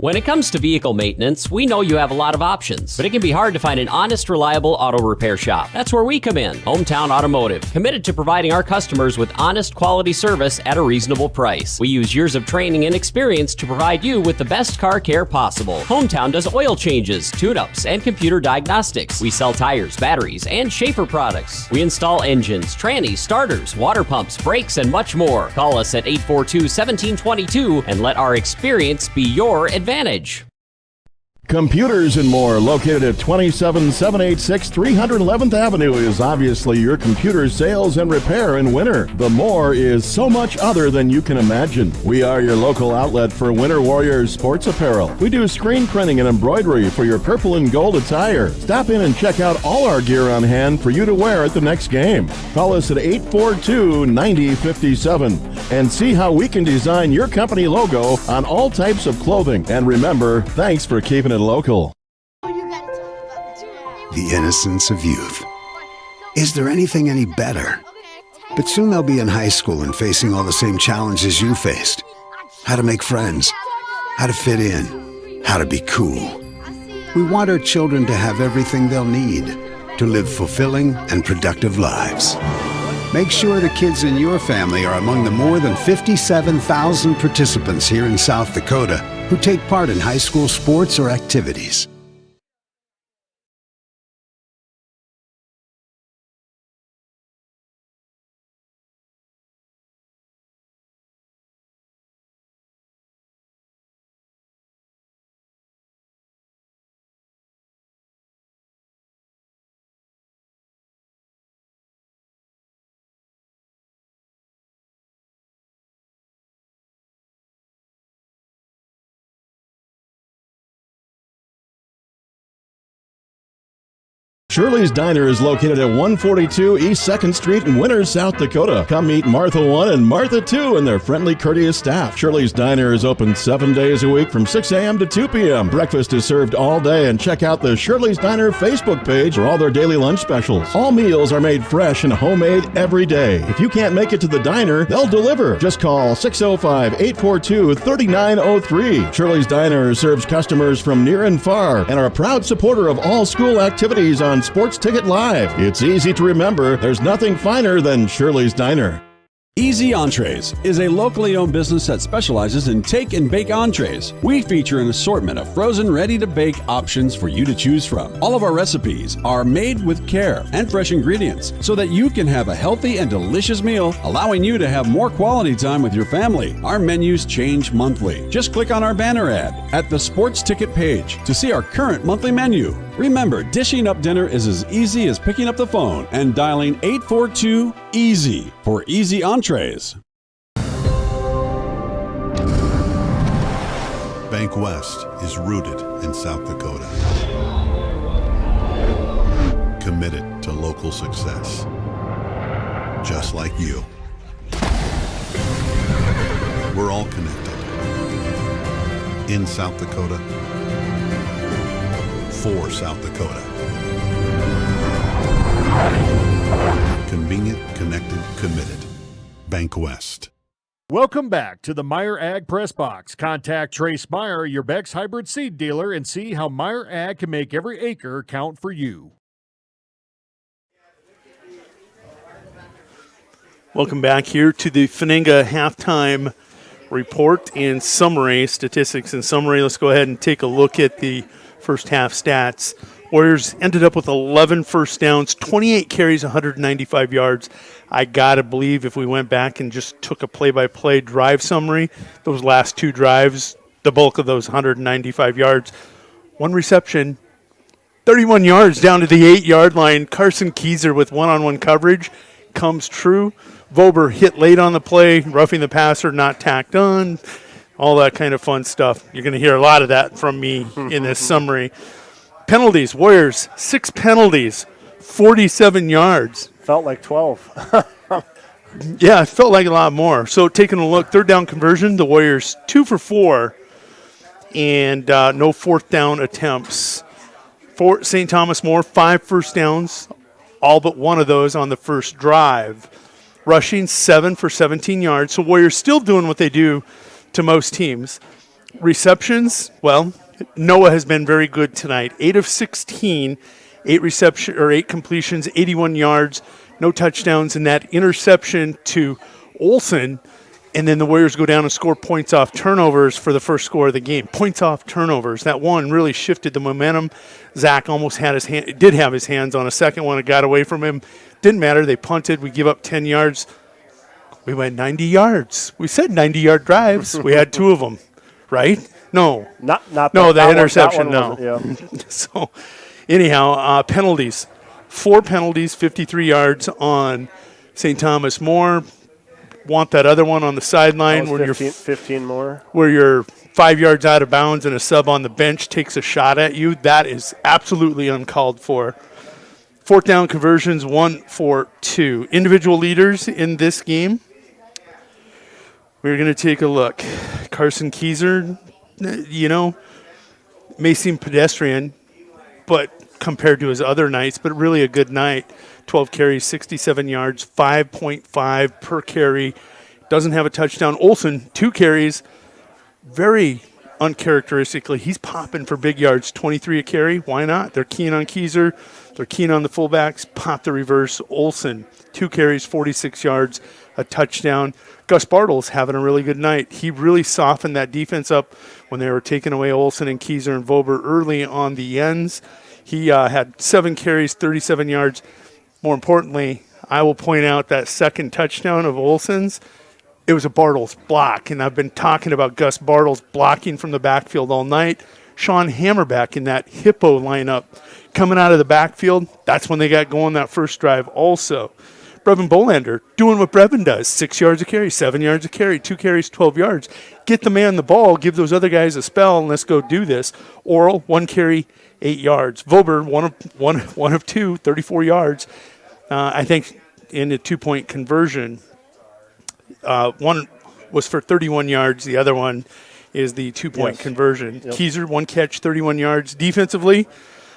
When it comes to vehicle maintenance, we know you have a lot of options, but it can be hard to find an honest, reliable auto repair shop. That's where we come in, Hometown Automotive, committed to providing our customers with honest, quality service at a reasonable price. We use years of training and experience to provide you with the best car care possible. Hometown does oil changes, tune-ups, and computer diagnostics. We sell tires, batteries, and Schaefer products. We install engines, trannies, starters, water pumps, brakes, and much more. Call us at 842-1722 and let our experience be your advantage. Computers and More, located at 27786 311th Avenue, is obviously your computer sales and repair in winter. The More is so much other than you can imagine. We are your local outlet for Winter Warriors sports apparel. We do screen printing and embroidery for your purple and gold attire. Stop in and check out all our gear on hand for you to wear at the next game. Call us at 842-9057 and see how we can design your company logo on all types of clothing. And remember, thanks for keeping it local. The innocence of youth. Is there anything any better? But soon they'll be in high school and facing all the same challenges you faced. How to make friends, how to fit in, how to be cool. We want our children to have everything they'll need to live fulfilling and productive lives. Make sure the kids in your family are among the more than 57,000 participants here in South Dakota who take part in high school sports or activities. Shirley's Diner is located at 142 East 2nd Street in Winters, South Dakota. Come meet Martha 1 and Martha 2 and their friendly, courteous staff. Shirley's Diner is open 7 days a week from 6 a.m. to 2 p.m. Breakfast is served all day, and check out the Shirley's Diner Facebook page for all their daily lunch specials. All meals are made fresh and homemade every day. If you can't make it to the diner, they'll deliver. Just call 605-842-3903. Shirley's Diner serves customers from near and far and are a proud supporter of all school activities on Sports Ticket Live. It's easy to remember. There's nothing finer than Shirley's Diner. Easy Entrees is a locally owned business that specializes in take and bake entrees. We feature an assortment of frozen, ready-to-bake options for you to choose from. All of our recipes are made with care and fresh ingredients so that you can have a healthy and delicious meal, allowing you to have more quality time with your family. Our menus change monthly. Just click on our banner ad at the Sports Ticket page to see our current monthly menu. Remember, dishing up dinner is as easy as picking up the phone and dialing 842-EASY for Easy Entrees. Bank West is rooted in South Dakota. Committed to local success. Just like you. We're all connected. In South Dakota. For South Dakota. Convenient, connected, committed. Bank West. Welcome back to the Meyer Ag Press Box. Contact Trace Meyer, your Beck's hybrid seed dealer, and see how Meyer Ag can make every acre count for you. Welcome back here to the Fninga halftime report and summary, statistics and summary. Let's go ahead and take a look at the first half stats. Warriors ended up with 11 first downs, 28 carries, 195 yards. I got to believe if we went back and just took a play-by-play drive summary, those last two drives, the bulk of those 195 yards. One reception, 31 yards down to the 8-yard line. Carson Keyser with one-on-one coverage comes true. Vober hit late on the play, roughing the passer, not tacked on, all that kind of fun stuff. You're going to hear a lot of that from me in this summary. Penalties, Warriors, 6 penalties, 47 yards. Felt like 12. Yeah, it felt like a lot more. So taking a look, third down conversion, the Warriors 2 for 4, and no fourth down attempts. For St. Thomas More, 5 first downs, all but one of those on the first drive. Rushing 7 for 17 yards. So Warriors still doing what they do to most teams. Receptions, well, Noah has been very good tonight. 8 of 16, 8 completions, 81 yards, no touchdowns, and that interception to Olsen. And then the Warriors go down and score points off turnovers for the first score of the game. Points off turnovers. That one really shifted the momentum. Zach almost did have his hands on a second one. It got away from him. Didn't matter. They punted. We give up 10 yards. We went 90 yards. We said 90-yard drives. We had 2 of them, right? No. Not the interception, no. Yeah. So, anyhow, penalties. 4 penalties, 53 yards on St. Thomas More. Want that other one on the sideline when 15 more. Where you're 5 yards out of bounds and a sub on the bench takes a shot at you. That is absolutely uncalled for. Fourth down conversions, 1 for 2. Individual leaders in this game. We're going to take a look. Carson Keyser, may seem pedestrian, but compared to his other nights, but really a good night. 12 carries, 67 yards, 5.5 per carry. Doesn't have a touchdown. Olsen, 2 carries. Very uncharacteristically, he's popping for big yards, 23 a carry. Why not? They're keen on Keyser. They're keen on the fullbacks. Pop the reverse. Olsen, 2 carries, 46 yards, a touchdown. Gus Bartles having a really good night. He really softened that defense up when they were taking away Olsen and Keyser and Vober early on the ends. He had 7 carries, 37 yards. More importantly, I will point out that second touchdown of Olsen's, it was a Bartles block, and I've been talking about Gus Bartles blocking from the backfield all night. Sean Hammerback in that hippo lineup coming out of the backfield, that's when they got going that first drive also. Brevin Bolander doing what Brevin does, 6 yards a carry, 7 yards a carry, 2 carries, 12 yards. Get the man the ball, give those other guys a spell, and let's go do this. Oral, 1 carry, 8 yards. Vober, one of 2, 34 yards. I think in the 2-point conversion, one was for 31 yards. The other one is the 2-point conversion. Yep. Keyser, 1 catch, 31 yards. Defensively,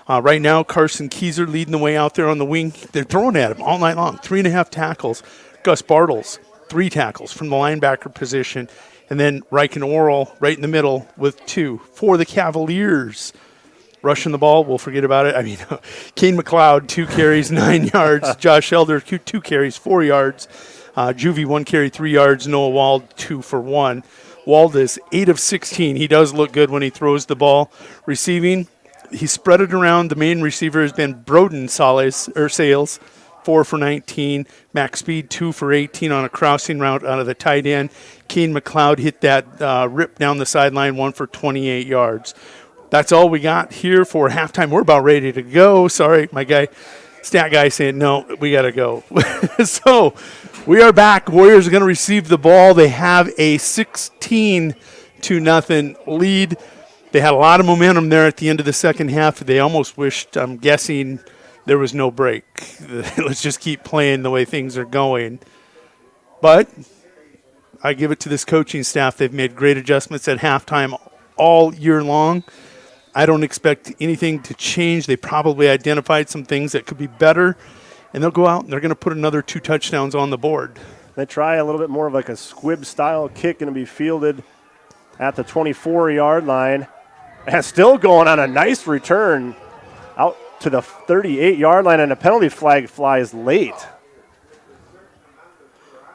right now, Carson Keyser leading the way out there on the wing. They're throwing at him all night long. 3.5 tackles. Gus Bartles, 3 tackles from the linebacker position. And then Reich and Oral right in the middle with 2 for the Cavaliers. Rushing the ball, we'll forget about it. I mean, Kane McLeod, 2 carries, 9 yards. Josh Elder, 2 carries, 4 yards. Juvie, 1 carry, 3 yards. Noah Wald, 2 for 1. Wald is 8 of 16. He does look good when he throws the ball. Receiving, he spread it around. The main receiver has been Broden Sales, 4 for 19. Max Speed, 2 for 18 on a crossing route out of the tight end. Kane McLeod hit that rip down the sideline, 1 for 28 yards. That's all we got here for halftime. We're about ready to go. Sorry, my stat guy saying, no, we got to go. So we are back. Warriors are going to receive the ball. They have a 16-0 lead. They had a lot of momentum there at the end of the second half. They almost wished, I'm guessing, there was no break. Let's just keep playing the way things are going. But I give it to this coaching staff. They've made great adjustments at halftime all year long. I don't expect anything to change. They probably identified some things that could be better, and they'll go out and they're going to put another 2 touchdowns on the board. They try a little bit more of like a squib-style kick, going to be fielded at the 24-yard line. And still going on a nice return out to the 38-yard line, and a penalty flag flies late.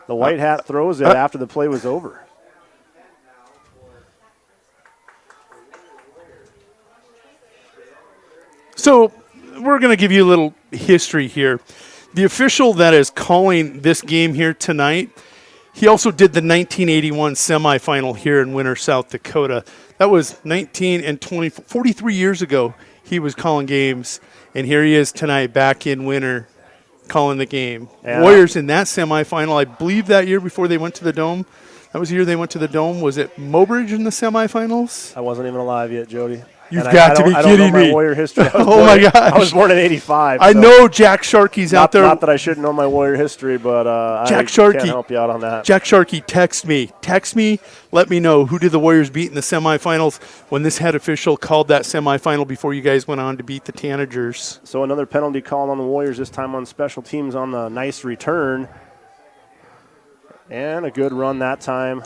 The white hat throws it after the play was over. So we're going to give you a little history here. The official that is calling this game here tonight, he also did the 1981 semifinal here in Winter, South Dakota. That was 43 years ago he was calling games, and here he is tonight back in Winter calling the game. Yeah. Warriors in that semifinal, I believe that year before they went to the Dome. That was the year they went to the Dome. Was it Mobridge in the semifinals? I wasn't even alive yet, Jody. You've got to be kidding me. I don't know my Warrior history. My gosh. I was born in 85. I know Jack Sharkey's out there. Not that I shouldn't know my Warrior history, but Jack I Sharkey, can't help you out on that. Jack Sharkey, text me. Let me know who did the Warriors beat in the semifinals when this head official called that semifinal before you guys went on to beat the Tanagers. So another penalty call on the Warriors, this time on special teams on the nice return. And a good run that time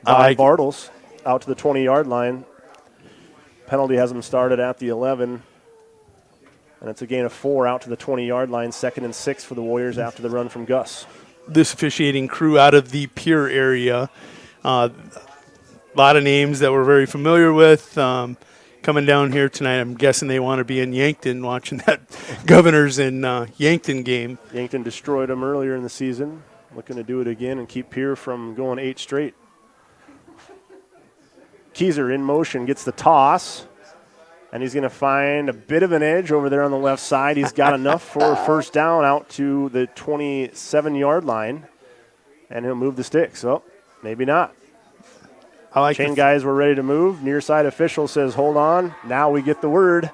by Bartles out to the 20-yard line. Penalty has him started at the 11. And it's a gain of 4 out to the 20-yard line, 2nd and 6 for the Warriors after the run from Gus. This officiating crew out of the Pierre area. A lot of names that we're very familiar with coming down here tonight. I'm guessing they want to be in Yankton watching that Governors and Yankton game. Yankton destroyed them earlier in the season. Looking to do it again and keep Pierre from going 8 straight. Keyser in motion, gets the toss, and he's going to find a bit of an edge over there on the left side. He's got enough for a first down out to the 27-yard line, and he'll move the sticks. So maybe not. Chain guys were ready to move. Near side official says, hold on. Now we get the word,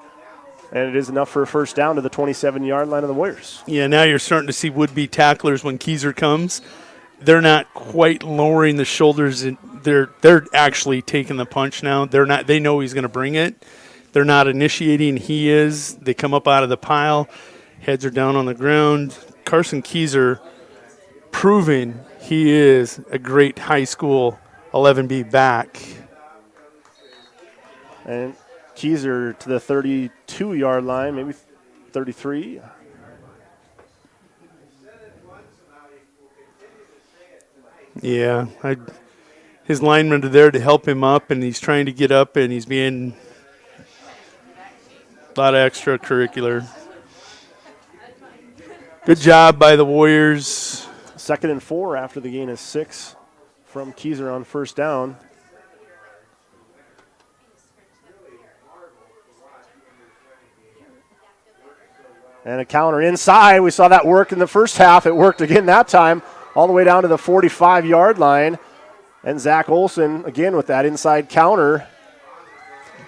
and it is enough for a first down to the 27-yard line of the Warriors. Yeah, now you're starting to see would-be tacklers when Keyser comes. They're not quite lowering the shoulders. They're actually taking the punch now. They're not. They know he's going to bring it. They're not initiating. He is. They come up out of the pile. Heads are down on the ground. Carson Keyser proving he is a great high school 11B back. And Keyser to the 32-yard line, maybe 33. Yeah, his linemen are there to help him up, and he's trying to get up, and he's being a lot of extracurricular. Good job by the Warriors. 2nd and 4 after the gain of 6 from Keyser on first down. And a counter inside. We saw that work in the first half. It worked again that time, all the way down to the 45-yard line. And Zach Olson, again, with that inside counter.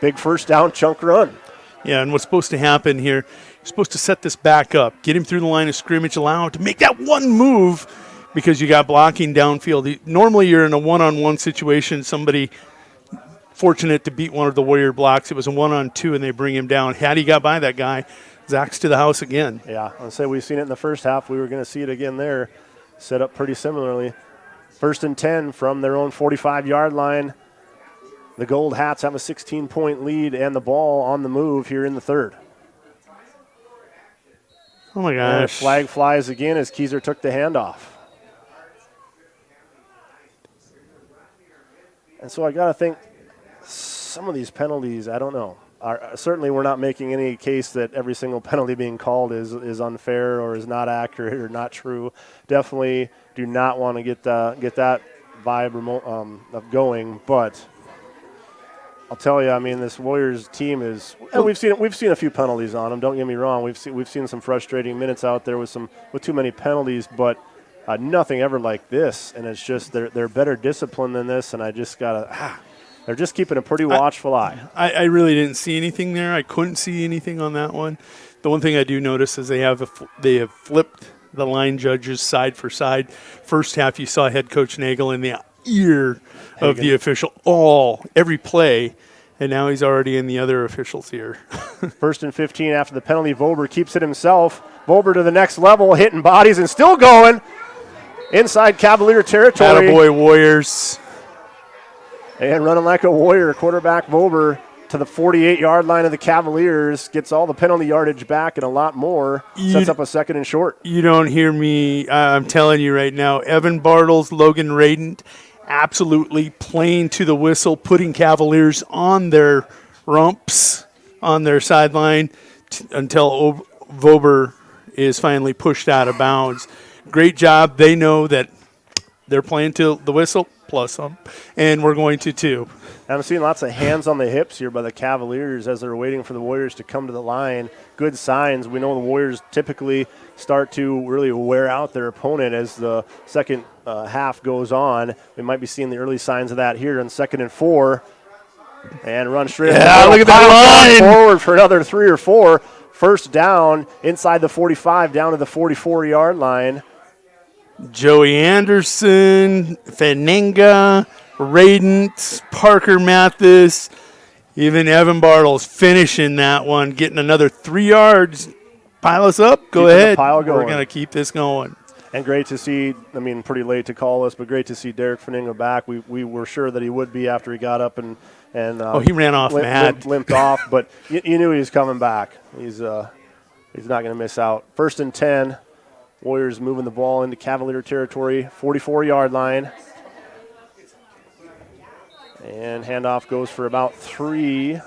Big first down chunk run. Yeah, and what's supposed to happen here, you're supposed to set this back up, get him through the line of scrimmage, allow him to make that one move because you got blocking downfield. Normally you're in a one-on-one situation, somebody fortunate to beat one of the Warrior blocks. It was a 1-on-2, and they bring him down. Had he got by that guy, Zach's to the house again. Yeah, I'll say we've seen it in the first half. We were going to see it again there. Set up pretty similarly. 1st and 10 from their own 45-yard line. The Gold Hats have a 16-point lead and the ball on the move here in the third. Oh, my gosh. And flag flies again as Keyser took the handoff. And so I got to think some of these penalties, I don't know. Certainly we're not making any case that every single penalty being called is unfair or is not accurate or not true. Definitely do not want to get that vibe of going, but I'll tell you, I mean, this Warriors team is. And we've seen a few penalties on them. Don't get me wrong. We've seen some frustrating minutes out there with too many penalties, but nothing ever like this. And it's just they're better disciplined than this. And I just gotta. They're just keeping a pretty watchful eye. I really didn't see anything there. I couldn't see anything on that one. The one thing I do notice is they have flipped the line judges side for side. First half, you saw head coach Nagel in the ear of the official every play, and now he's already in the other official's ear. 1st and 15 after the penalty. Vober keeps it himself. Vober to the next level, hitting bodies and still going inside Cavalier territory. Attaboy Warriors. And running like a warrior, quarterback Vober to the 48-yard line of the Cavaliers, gets all the penalty yardage back and a lot more, sets up a 2nd and short. You don't hear me. I'm telling you right now, Evan Bartles, Logan Radent, absolutely playing to the whistle, putting Cavaliers on their rumps, on their sideline until Vober is finally pushed out of bounds. Great job. They know that they're playing to the whistle, plus some, and we're going to too. I'm seeing lots of hands on the hips here by the Cavaliers as they're waiting for the Warriors to come to the line. Good signs. We know the Warriors typically start to really wear out their opponent as the second half goes on. We might be seeing the early signs of that here on 2nd and 4. And run straight. Yeah, look at that line. Forward for another 3 or 4. First down inside the 45, down to the 44-yard line. Joey Anderson, Fenenga, Radent, Parker Mathis, even Evan Bartles finishing that one, getting another 3 yards. Pile us up. Go ahead. We're going to keep this going. And great to see, pretty late to call us, but great to see Derek Fenenga back. We were sure that he would be after he got up and he ran off mad. Limped off, but you knew he was coming back. He's not going to miss out. 1st and 10. Warriors moving the ball into Cavalier territory, 44-yard line. And handoff goes for about 3.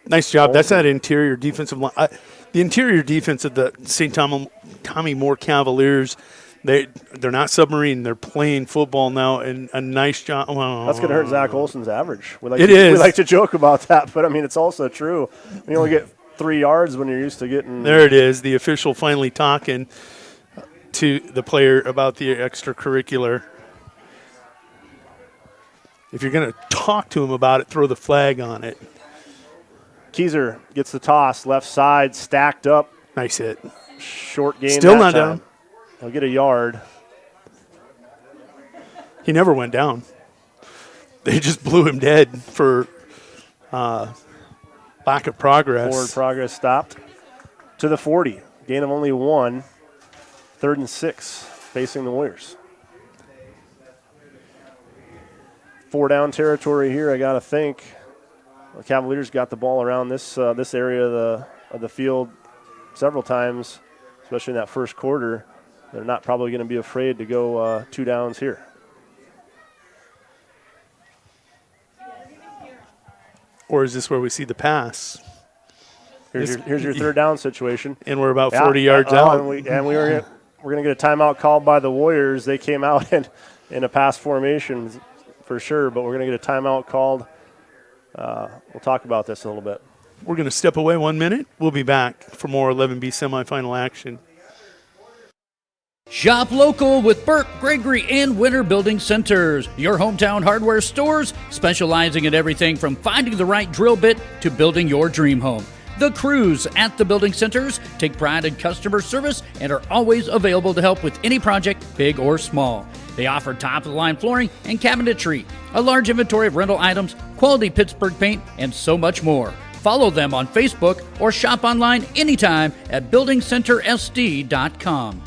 Nice job. That's that interior defensive line. The interior defense of the St. Tommy Moore Cavaliers, they're not submarine. They're playing football now, and a nice job. That's going to hurt Zach Olson's average. We like to joke about that, but, it's also true. You only get 3 yards when you're used to getting. There it is. The official finally talking to the player about the extracurricular. If you're going to talk to him about it, throw the flag on it. Keyser gets the toss, left side, stacked up. Nice hit. Short game. Still not down. He'll get a yard. He never went down. They just blew him dead for lack of progress. Forward progress stopped to the 40. Gain of only 1. 3rd and 6 facing the Warriors. 4 down territory here, I got to think. The Cavaliers got the ball around this area of the field several times, especially in that first quarter. They're not probably going to be afraid to go 2 downs here. Or is this where we see the pass? Here's your 3rd down situation. And we're about 40 yards out. We're going to get a timeout called by the Warriors. They came out in a pass formation for sure, but we're going to get a timeout called. We'll talk about this in a little bit. We're going to step away 1 minute. We'll be back for more 11B semifinal action. Shop local with Burke, Gregory, and Winter Building Centers, your hometown hardware stores specializing in everything from finding the right drill bit to building your dream home. The crews at the building centers take pride in customer service and are always available to help with any project, big or small. They offer top-of-the-line flooring and cabinetry, a large inventory of rental items, quality Pittsburgh paint, and so much more. Follow them on Facebook or shop online anytime at buildingcentersd.com.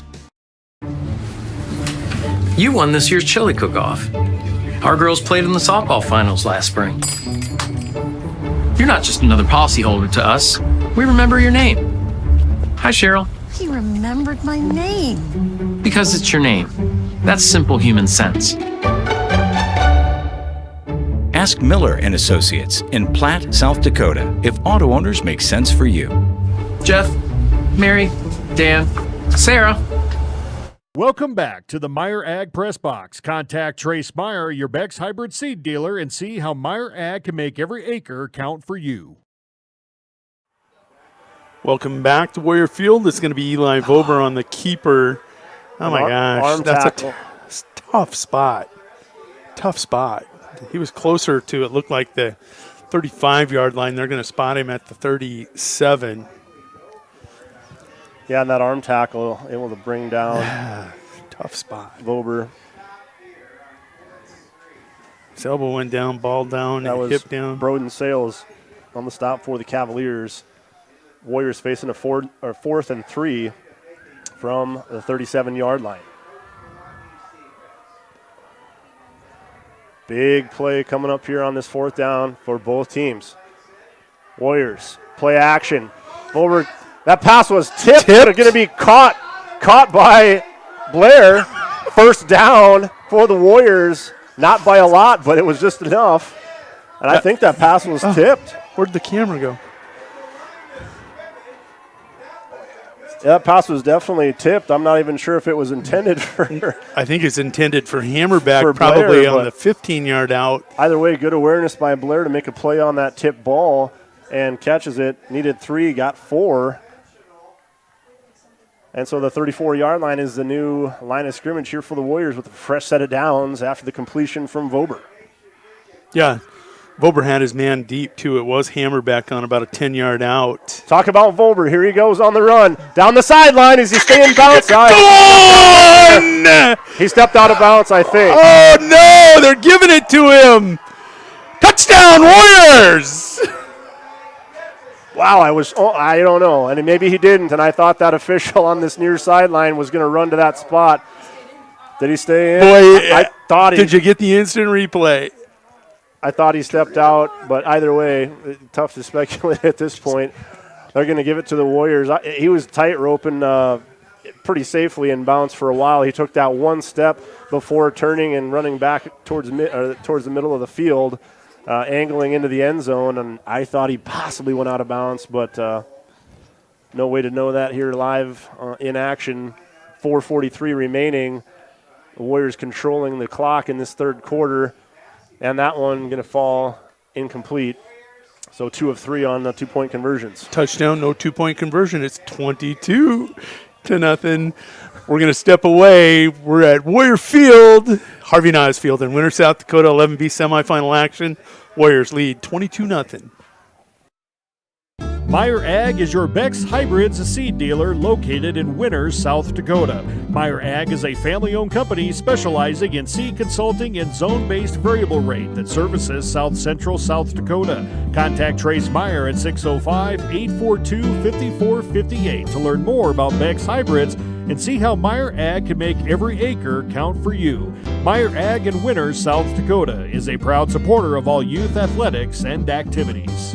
You won this year's chili cook-off. Our girls played in the softball finals last spring. You're not just another policyholder to us. We remember your name. Hi, Cheryl. He remembered my name. Because it's your name. That's simple human sense. Ask Miller and Associates in Platte, South Dakota, if auto owners make sense for you. Jeff, Mary, Dan, Sarah. Welcome back to the Meyer Ag Press Box. Contact Trace Meyer, your Beck's hybrid seed dealer, and see how Meyer Ag can make every acre count for you. Welcome back to Warrior Field. It's going to be Eli Vober on the keeper. Oh, my gosh. That's a tough spot. Tough spot. He was closer to, it looked like, the 35-yard line. They're going to spot him at the 37. Yeah, and that arm tackle able to bring down. Tough spot. Vober. His elbow went down, ball down, that was hip down. Broden Sales on the stop for the Cavaliers. Warriors facing a 4th and 3 from the 37-yard line. Big play coming up here on this 4th down for both teams. Warriors, play action. Vober. That pass was tipped. Going to be caught by Blair. First down for the Warriors. Not by a lot, but it was just enough. And I think that pass was tipped. Where'd the camera go? Yeah, that pass was definitely tipped. I'm not even sure if it was intended for. I think it's intended for Hammerback, for probably Blair, on the 15-yard out. Either way, good awareness by Blair to make a play on that tipped ball and catches it. Needed 3, got 4. And so the 34-yard line is the new line of scrimmage here for the Warriors with a fresh set of downs after the completion from Vober. Yeah, Vober had his man deep, too. It was Hammerbeck on about a 10-yard out. Talk about Vober. Here he goes on the run. Down the sideline. Is he staying bounce? He stepped out of bounds, I think. Oh, no, they're giving it to him. Touchdown, Warriors! Wow, I don't know. And maybe he didn't, and I thought that official on this near sideline was going to run to that spot. Did he stay in? Boy, I thought he. Did you get the instant replay? I thought he stepped out, but either way, tough to speculate at this point. They're going to give it to the Warriors. He was tight roping pretty safely in bounds for a while. He took that one step before turning and running back towards the middle of the field, angling into the end zone, and I thought he possibly went out of bounds, but no way to know that here live in action. 4:43 remaining. The Warriors controlling the clock in this third quarter. And that one going to fall incomplete. So 2 of 3 on the 2-point conversions. Touchdown, no 2-point conversion. It's 22-0. We're going to step away. We're at Warrior Field, Harvey Niles Field in Winter, South Dakota, 11B semifinal action. Warriors lead 22-0. Meyer Ag is your Beck's Hybrids seed dealer located in Winters, South Dakota. Meyer Ag is a family-owned company specializing in seed consulting and zone-based variable rate that services South Central South Dakota. Contact Trace Meyer at 605-842-5458 to learn more about Beck's Hybrids and see how Meyer Ag can make every acre count for you. Meyer Ag in Winters, South Dakota is a proud supporter of all youth athletics and activities.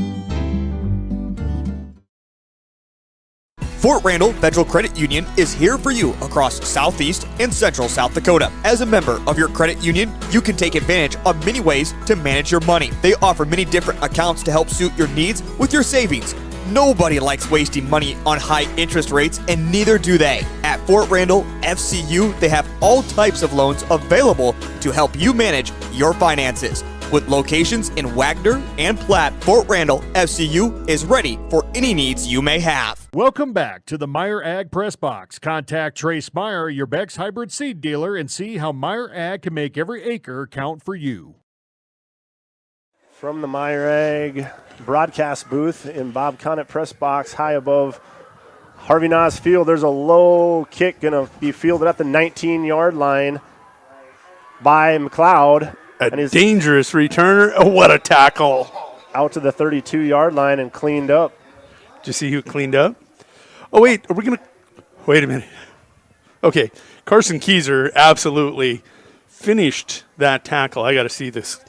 Fort Randall Federal Credit Union is here for you across Southeast and Central South Dakota. As a member of your credit union, you can take advantage of many ways to manage your money. They offer many different accounts to help suit your needs with your savings. Nobody likes wasting money on high interest rates, and neither do they. At Fort Randall FCU, they have all types of loans available to help you manage your finances. With locations in Wagner and Platte, Fort Randall FCU is ready for any needs you may have. Welcome back to the Meyer Ag Press Box. Contact Trace Meyer, your Beck's Hybrid Seed dealer, and see how Meyer Ag can make every acre count for you. From the Meyer Ag broadcast booth in Bob Conant Press Box, high above Harvey Niles Field, there's a low kick going to be fielded at the 19-yard line by McLeod. A dangerous returner. Oh, what a tackle. Out to the 32-yard line and cleaned up. Did you see who cleaned up? Oh, wait. Are we going to – wait a minute. Okay. Carson Keyser absolutely finished that tackle. I got to see this.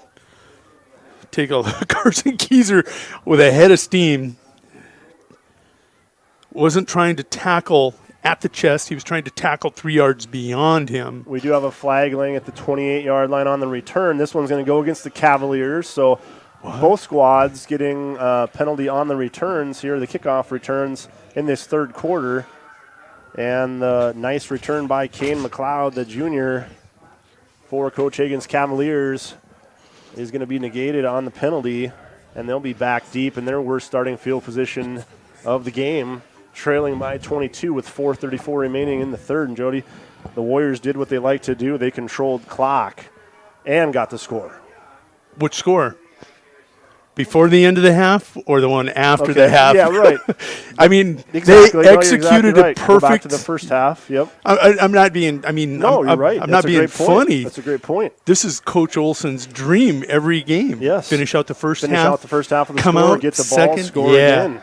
Take a look. Carson Keyser with a head of steam wasn't trying to tackle at the chest. He was trying to tackle 3 yards beyond him. We do have a flag laying at the 28-yard line on the return. This one's going to go against the Cavaliers. So both squads getting a penalty on the returns here, the kickoff returns in this third quarter. And the nice return by Kane McLeod, the junior, for Coach Hagan's Cavaliers, is going to be negated on the penalty. And they'll be back deep in their worst starting field position of the game, trailing by 22 with 4:34 remaining in the third. And, Jody, the Warriors did what they like to do. They controlled clock and got the score. Which score? Before the end of the half or the one after the half? Yeah, right. I mean, exactly. They executed right. a perfect. Go back to the first half, yep. I'm not being, I mean, no, you're right. I'm not being funny. That's a great point. This is Coach Olson's dream every game. Yes. Finish out the first half. Finish out the first half of the come score, out get the second, ball, score again.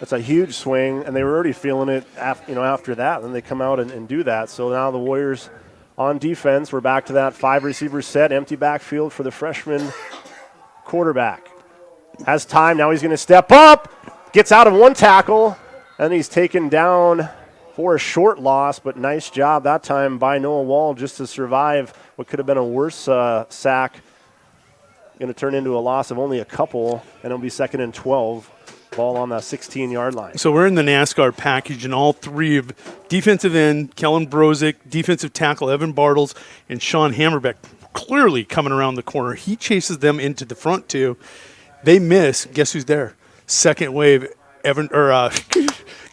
That's a huge swing, and they were already feeling it after that. Then they come out and do that. So now the Warriors on defense. We're back to that 5-receiver set, empty backfield for the freshman quarterback. Has time. Now he's going to step up. Gets out of one tackle, and he's taken down for a short loss, but nice job that time by Noah Wall just to survive what could have been a worse sack. Going to turn into a loss of only a couple, and it'll be 2nd and 12. Ball on the 16-yard line. So we're in the NASCAR package, and all three of defensive end, Kellen Brozick, defensive tackle, Evan Bartles, and Sean Hammerbeck clearly coming around the corner. He chases them into the front two. They miss. Guess who's there? Second wave,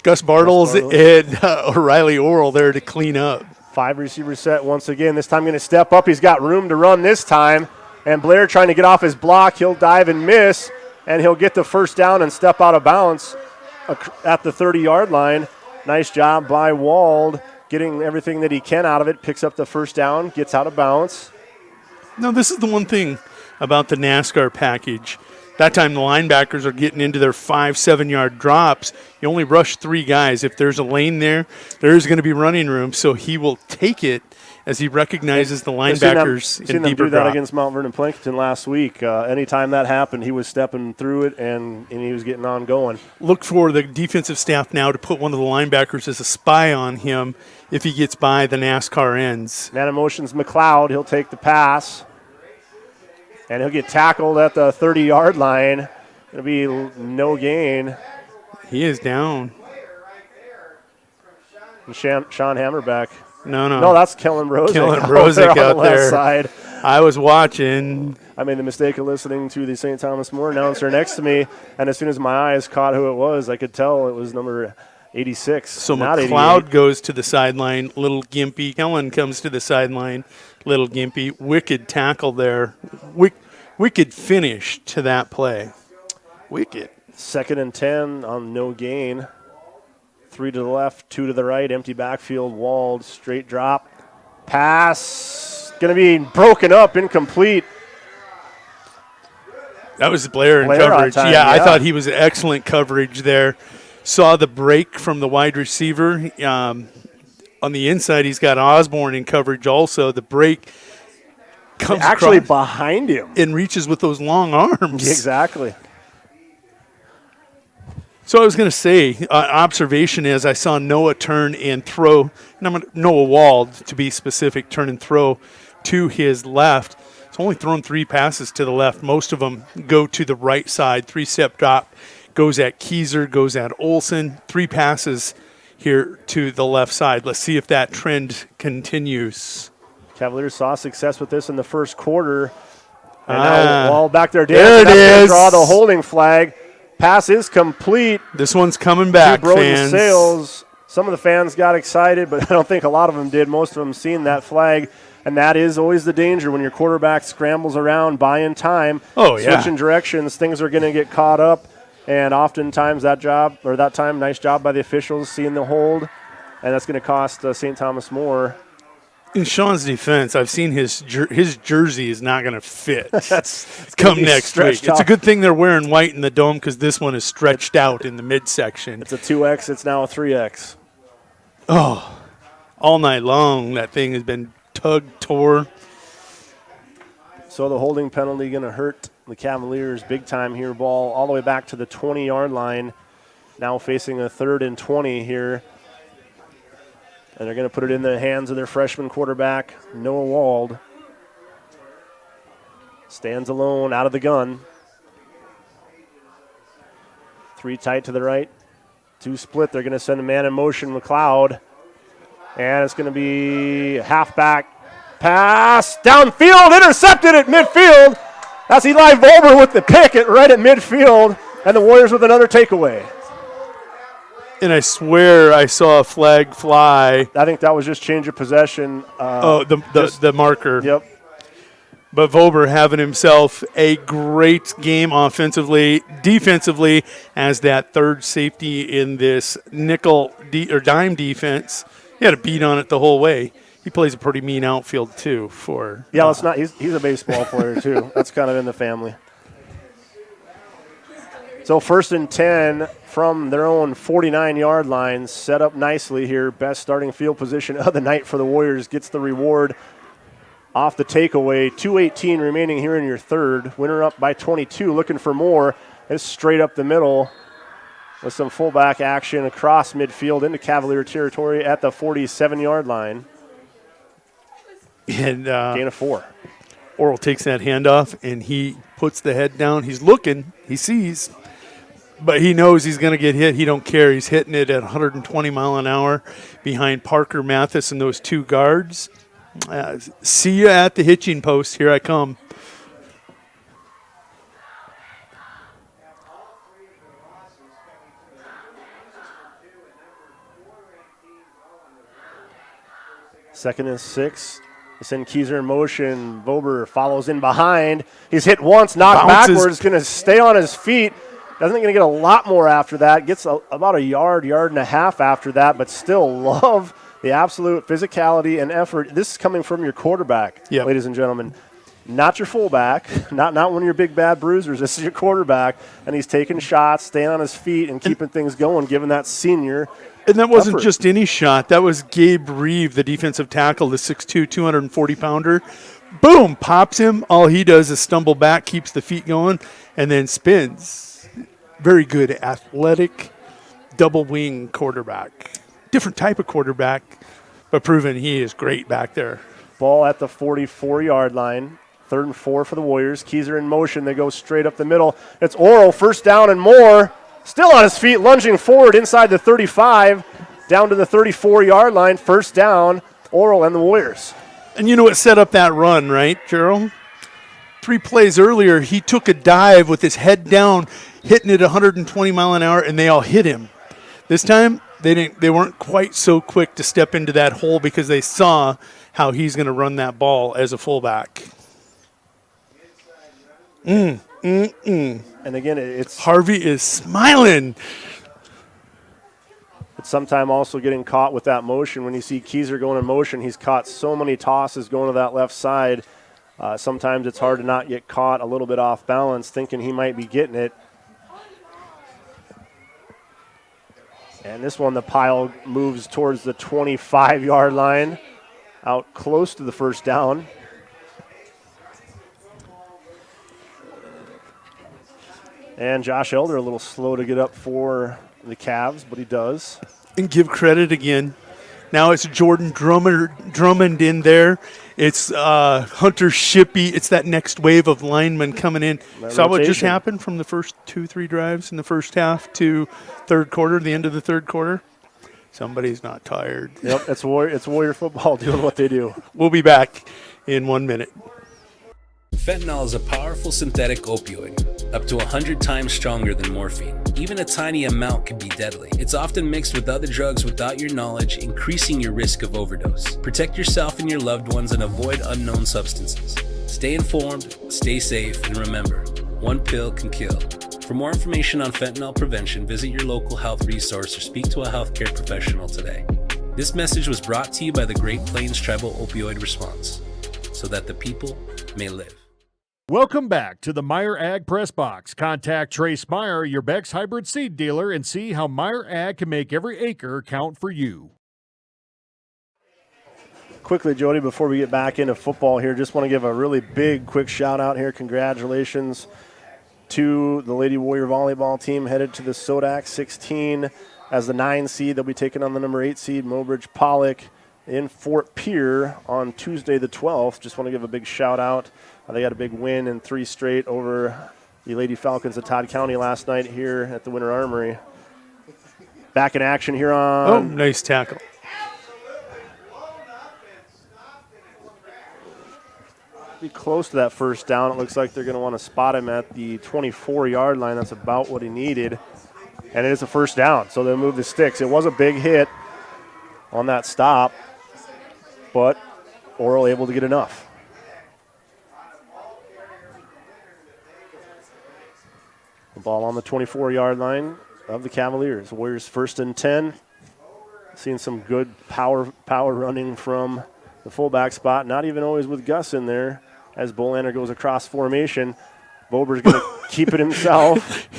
Gus Bartles and O'Reilly Oral there to clean up. 5 receiver set once again. This time going to step up. He's got room to run this time. And Blair trying to get off his block. He'll dive and miss, and he'll get the first down and step out of bounds at the 30-yard line. Nice job by Wald, getting everything that he can out of it. Picks up the first down, gets out of bounds. Now, this is the one thing about the NASCAR package. That time the linebackers are getting into their 5-7-yard drops. You only rush 3 guys. If there's a lane there, there's going to be running room, so he will take it as he recognizes the linebackers in seen them deeper do that drop. against Mount Vernon Plankerton last week. Anytime that happened, he was stepping through it, and he was getting on going. Look for the defensive staff now to put one of the linebackers as a spy on him if he gets by the NASCAR ends. Man in motion's McLeod. He'll take the pass, and he'll get tackled at the 30-yard line. It'll be no gain. He is down. And Sean Hammerback. No, that's Kellen Brozek. Kellen Brozek out there. Left side. I was watching. I made the mistake of listening to the St. Thomas More announcer next to me, and as soon as my eyes caught who it was, I could tell it was number 86. So not McLeod 88. goes to the sideline, little gimpy. Kellen comes to the sideline, little gimpy. Wicked tackle there. Wicked finish to that play. Wicked. 2nd and 10 on no gain. 3 to the left, 2 to the right. Empty backfield, Walled, straight drop. Pass going to be broken up, incomplete. That was Blair in Blair on coverage. time, Yeah, I thought he was excellent coverage there. Saw the break from the wide receiver. On the inside, he's got Osborne in coverage also. The break comes actually across behind him and reaches with those long arms. Exactly. So I was going to say, observation is I saw Noah turn and throw, Noah Wald, to be specific, turn and throw to his left. He's only thrown 3 passes to the left. Most of them go to the right side. 3-step drop goes at Keyser, goes at Olson. 3 passes here to the left side. Let's see if that trend continues. Cavaliers saw success with this in the first quarter. And now Wald back there. There it is. Draw the holding flag. Pass is complete. This one's coming back, fans. Sales. Some of the fans got excited, but I don't think a lot of them did. Most of them seen that flag, and that is always the danger when your quarterback scrambles around, buying time, switching directions. Things are going to get caught up, and oftentimes that time, nice job by the officials seeing the hold, and that's going to cost St. Thomas more. In Sean's defense, I've seen his jersey is not going to fit. It's come next week. Out. It's a good thing they're wearing white in the dome because this one is stretched out in the midsection. It's a 2X. It's now a 3X. Oh, all night long that thing has been tore. So the holding penalty going to hurt the Cavaliers big time here. Ball all the way back to the 20-yard line. Now facing a 3rd and 20 here. And they're going to put it in the hands of their freshman quarterback, Noah Wald. Stands alone out of the gun. 3 tight to the right. 2 split. They're going to send a man in motion, McLeod. And it's going to be halfback pass. Downfield, intercepted at midfield. That's Eli Volber with the pick right at midfield. And the Warriors with another takeaway. And I swear I saw a flag fly. I think that was just change of possession. The marker. Yep. But Volber having himself a great game offensively, defensively, as that 3rd safety in this nickel or dime defense. He had a beat on it the whole way. He plays a pretty mean outfield too. Let's not. He's a baseball player too. That's kind of in the family. So 1st and 10 from their own 49-yard line, set up nicely here. Best starting field position of the night for the Warriors. Gets the reward off the takeaway. 2:18 remaining here in your 3rd. Winner up by 22, looking for more. It's straight up the middle with some fullback action across midfield into Cavalier territory at the 47-yard line. And gain of 4. Oral takes that handoff, and he puts the head down. He's looking. He sees. But he knows he's going to get hit. He don't care. He's hitting it at 120 mile an hour behind Parker Mathis and those 2 guards. See you at the hitching post. Here I come. 2nd and 6. They send Keyser in motion. Vober follows in behind. He's hit once, knocked backwards, going to stay on his feet. Doesn't going to get a lot more after that. Gets about a yard and a half after that, but still love the absolute physicality and effort. This is coming from your quarterback, ladies and gentlemen. Not your fullback, not one of your big bad bruisers. This is your quarterback, and he's taking shots, staying on his feet, and keeping things going, given that senior And that wasn't effort. just any shot. That was Gabe Reeve, the defensive tackle, the 6'2", 240-pounder. Boom, pops him. All he does is stumble back, keeps the feet going, and then spins. Very good athletic double wing quarterback. Different type of quarterback, but proven he is great back there. Ball at the 44-yard line. 3rd and 4 for the Warriors. Keyser in motion. They go straight up the middle. It's Oro, first down and more. Still on his feet, lunging forward inside the 35, down to the 34-yard line. First down, Oro and the Warriors. And you know what set up that run, right, Gerald? 3 plays earlier, he took a dive with his head down, hitting it 120 mile an hour, and they all hit him. This time, they weren't quite so quick to step into that hole because they saw how he's going to run that ball as a fullback. And again, it's Harvey is smiling. It's sometime also getting caught with that motion. When you see Keyser going in motion, he's caught so many tosses going to that left side. Sometimes it's hard to not get caught a little bit off balance, thinking he might be getting it. And this one, the pile moves towards the 25-yard line, out close to the first down. And Josh Elder a little slow to get up for the Cavs, but he does. And give credit again. Now it's Jordan Drummond in there. It's Hunter Shippey. It's that next wave of linemen coming in. Saw what just happened from the first 2-3 drives in the first half to third quarter, the end of the third quarter. Somebody's not tired. Yep, it's Warrior football doing what they do. We'll be back in 1 minute. Fentanyl is a powerful synthetic opioid, up to 100 times stronger than morphine. Even a tiny amount can be deadly. It's often mixed with other drugs without your knowledge, increasing your risk of overdose. Protect yourself and your loved ones and avoid unknown substances. Stay informed, stay safe, and remember, one pill can kill. For more information on fentanyl prevention, visit your local health resource or speak to a healthcare professional today. This message was brought to you by the Great Plains Tribal Opioid Response, so that the people may live. Welcome back to the Meyer Ag Press Box. Contact Trace Meyer, your Beck's hybrid seed dealer, and see how Meyer Ag can make every acre count for you. Quickly, Jody, before we get back into football here, just want to give a really big, quick shout-out here. Congratulations to the Lady Warrior volleyball team headed to the Sodak 16 as the 9 seed. They'll be taking on the number 8 seed, Mobridge Pollock, in Fort Pierre on Tuesday the 12th. Just want to give a big shout-out. They had a big win in 3 straight over the Lady Falcons of Todd County last night here at the Winter Armory. Back in action here on... Oh, nice tackle. Be close to that first down. It looks like they're going to want to spot him at the 24-yard line. That's about what he needed. And it is a first down, so they'll move the sticks. It was a big hit on that stop, but Oral able to get enough. The ball on the 24-yard line of the Cavaliers. Warriors 1st and 10. Seeing some good power running from the fullback spot. Not even always with Gus in there as Bolander goes across formation. Bober's going to keep it himself.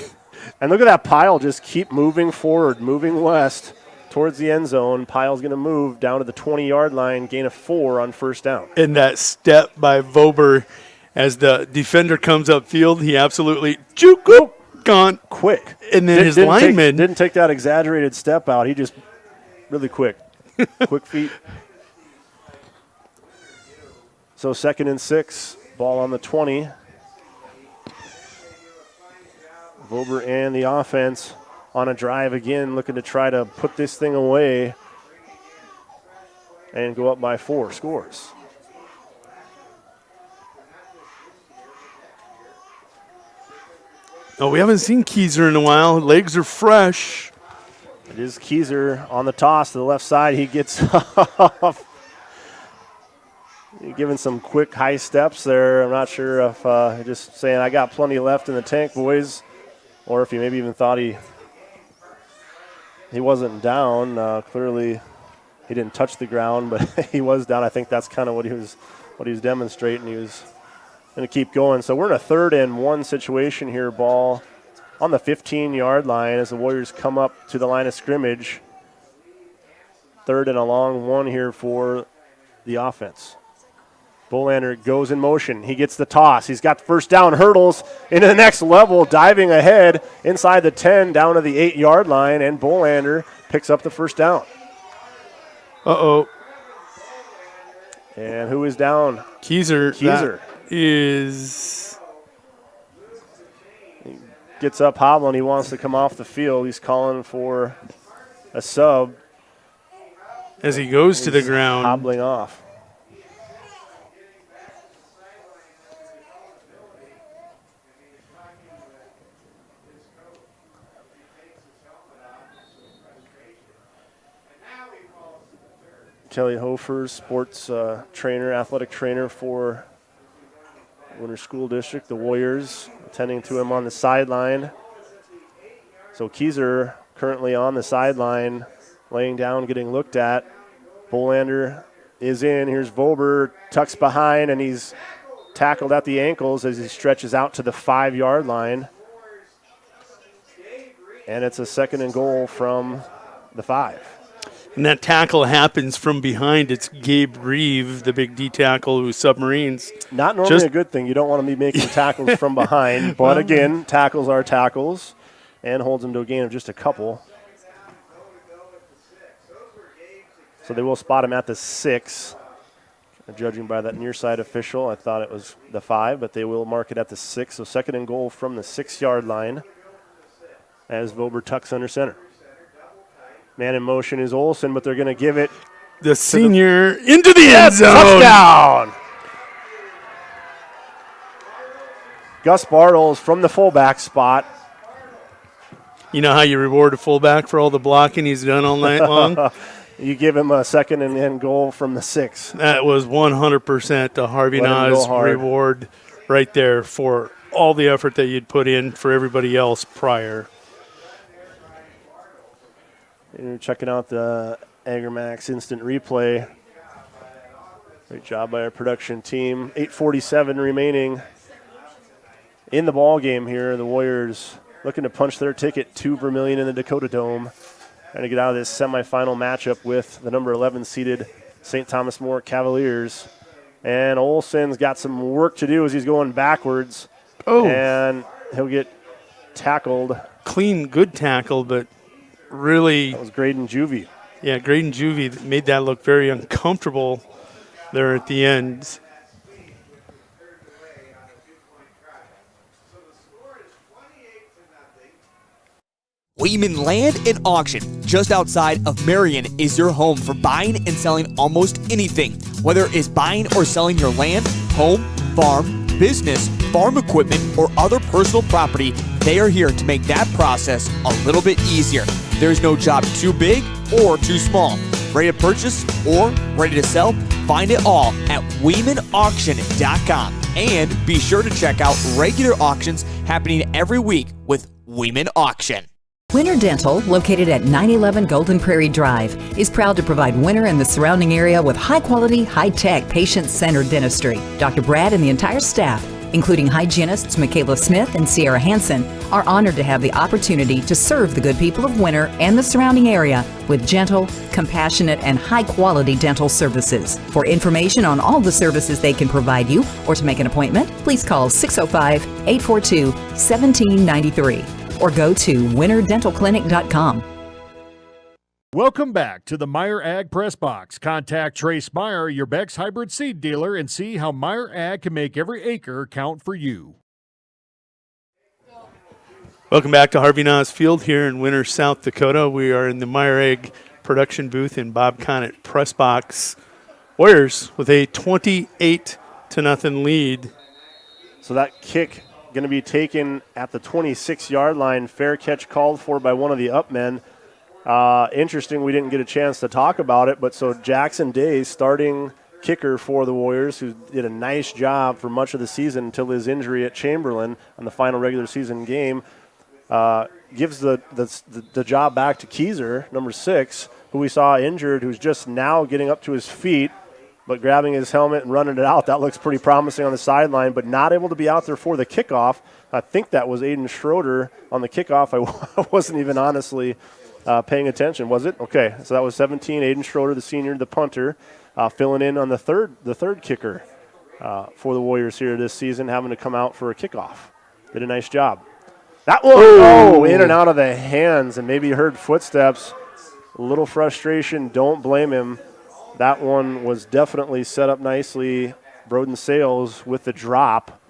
And look at that pile just keep moving forward, moving west towards the end zone. Pile's going to move down to the 20-yard line, gain of 4 on first down. And that step by Vober as the defender comes upfield, he absolutely gone quick. And then his lineman didn't take that exaggerated step out. He just really quick. Quick feet. So 2nd and 6, ball on the 20. Vober and the offense on a drive again, looking to try to put this thing away and go up by 4 scores. Oh, we haven't seen Keyser in a while. Legs are fresh. It is Keyser on the toss to the left side. He gets off giving some quick high steps there. I'm not sure if just saying I got plenty left in the tank, boys, or if he maybe even thought he wasn't down. Clearly, he didn't touch the ground, but he was down. I think that's kind of what he was demonstrating. He was going to keep going. So we're in a 3rd and 1 situation here. Ball on the 15-yard line as the Warriors come up to the line of scrimmage. 3rd and a long one here for the offense. Bolander goes in motion. He gets the toss. He's got the first down, hurdles into the next level, diving ahead inside the 10 down to the 8-yard line, and Bolander picks up the first down. Uh-oh. And who is down? Keyser. Keyser is... He gets up hobbling. He wants to come off the field. He's calling for a sub. As he goes to the ground. Hobbling off. Kelly Hofer, sports trainer, athletic trainer for Winter School District. The Warriors attending to him on the sideline. So Keyser currently on the sideline, laying down, getting looked at. Bolander is in. Here's Vober, tucks behind, and he's tackled at the ankles as he stretches out to the 5-yard line. And it's a 2nd and goal from the 5. And that tackle happens from behind. It's Gabe Reeve, the big D tackle who submarines. Not normally a good thing. You don't want to be making tackles from behind. But again, tackles are tackles, and holds them to a gain of just a couple. So they will spot him at the 6. Judging by that near side official, I thought it was the 5, but they will mark it at the 6. So 2nd and goal from the 6-yard line as Vober tucks under center. Man in motion is Olsen, but they're going to give it. The senior into the end zone. Touchdown. Gus Bartles from the fullback spot. You know how you reward a fullback for all the blocking he's done all night long? You give him a 2nd and end goal from the 6. That was 100% a Harvey Nas reward right there for all the effort that you'd put in for everybody else prior. You're checking out the Agromax instant replay. Great job by our production team. 8:47 remaining in the ball game here. The Warriors looking to punch their ticket to Vermilion in the Dakota Dome. Trying to get out of this semifinal matchup with the number 11 seeded St. Thomas More Cavaliers. And Olsen's got some work to do as he's going backwards. Oh. And he'll get tackled. Clean, good tackle, but really. That was Graydon Juvie. Yeah, Graydon Juvie made that look very uncomfortable there at the end. Weeman Land and Auction, just outside of Marion, is your home for buying and selling almost anything. Whether it's buying or selling your land, home, farm, business, farm equipment, or other personal property, they are here to make that process a little bit easier. There's no job too big or too small. Ready to purchase or ready to sell? Find it all at WeemanAuction.com. And be sure to check out regular auctions happening every week with Weeman Auction. Winter Dental, located at 911 Golden Prairie Drive, is proud to provide Winter and the surrounding area with high-quality, high-tech, patient-centered dentistry. Dr. Brad and the entire staff, including hygienists Michaela Smith and Sierra Hansen, are honored to have the opportunity to serve the good people of Winter and the surrounding area with gentle, compassionate, and high-quality dental services. For information on all the services they can provide you or to make an appointment, please call 605-842-1793. or go to winterdentalclinic.com. Welcome back to the Meyer Ag Press Box. Contact Trace Meyer, your Beck's hybrid seed dealer, and see how Meyer Ag can make every acre count for you. Welcome back to Harvey Nas Field here in Winter, South Dakota. We are in the Meyer Ag production booth in Bob Conant Press Box. Warriors with a 28-0 lead. So that kick going to be taken at the 26-yard line. Fair catch called for by one of the up men. Interesting, we didn't get a chance to talk about it, but so Jackson Day, starting kicker for the Warriors, who did a nice job for much of the season until his injury at Chamberlain on the final regular season game. Gives the job back to Keyser, number 6, who we saw injured, who's just now getting up to his feet, but grabbing his helmet and running it out. That looks pretty promising on the sideline, but not able to be out there for the kickoff. I think that was Aiden Schroeder on the kickoff. I wasn't even honestly paying attention, was it? Okay, so that was 17, Aiden Schroeder, the senior, the punter, filling in on the third kicker for the Warriors here this season, having to come out for a kickoff. Did a nice job. That one, in and out of the hands, and maybe you heard footsteps. A little frustration, don't blame him. That one was definitely set up nicely. Broden Sales with the drop.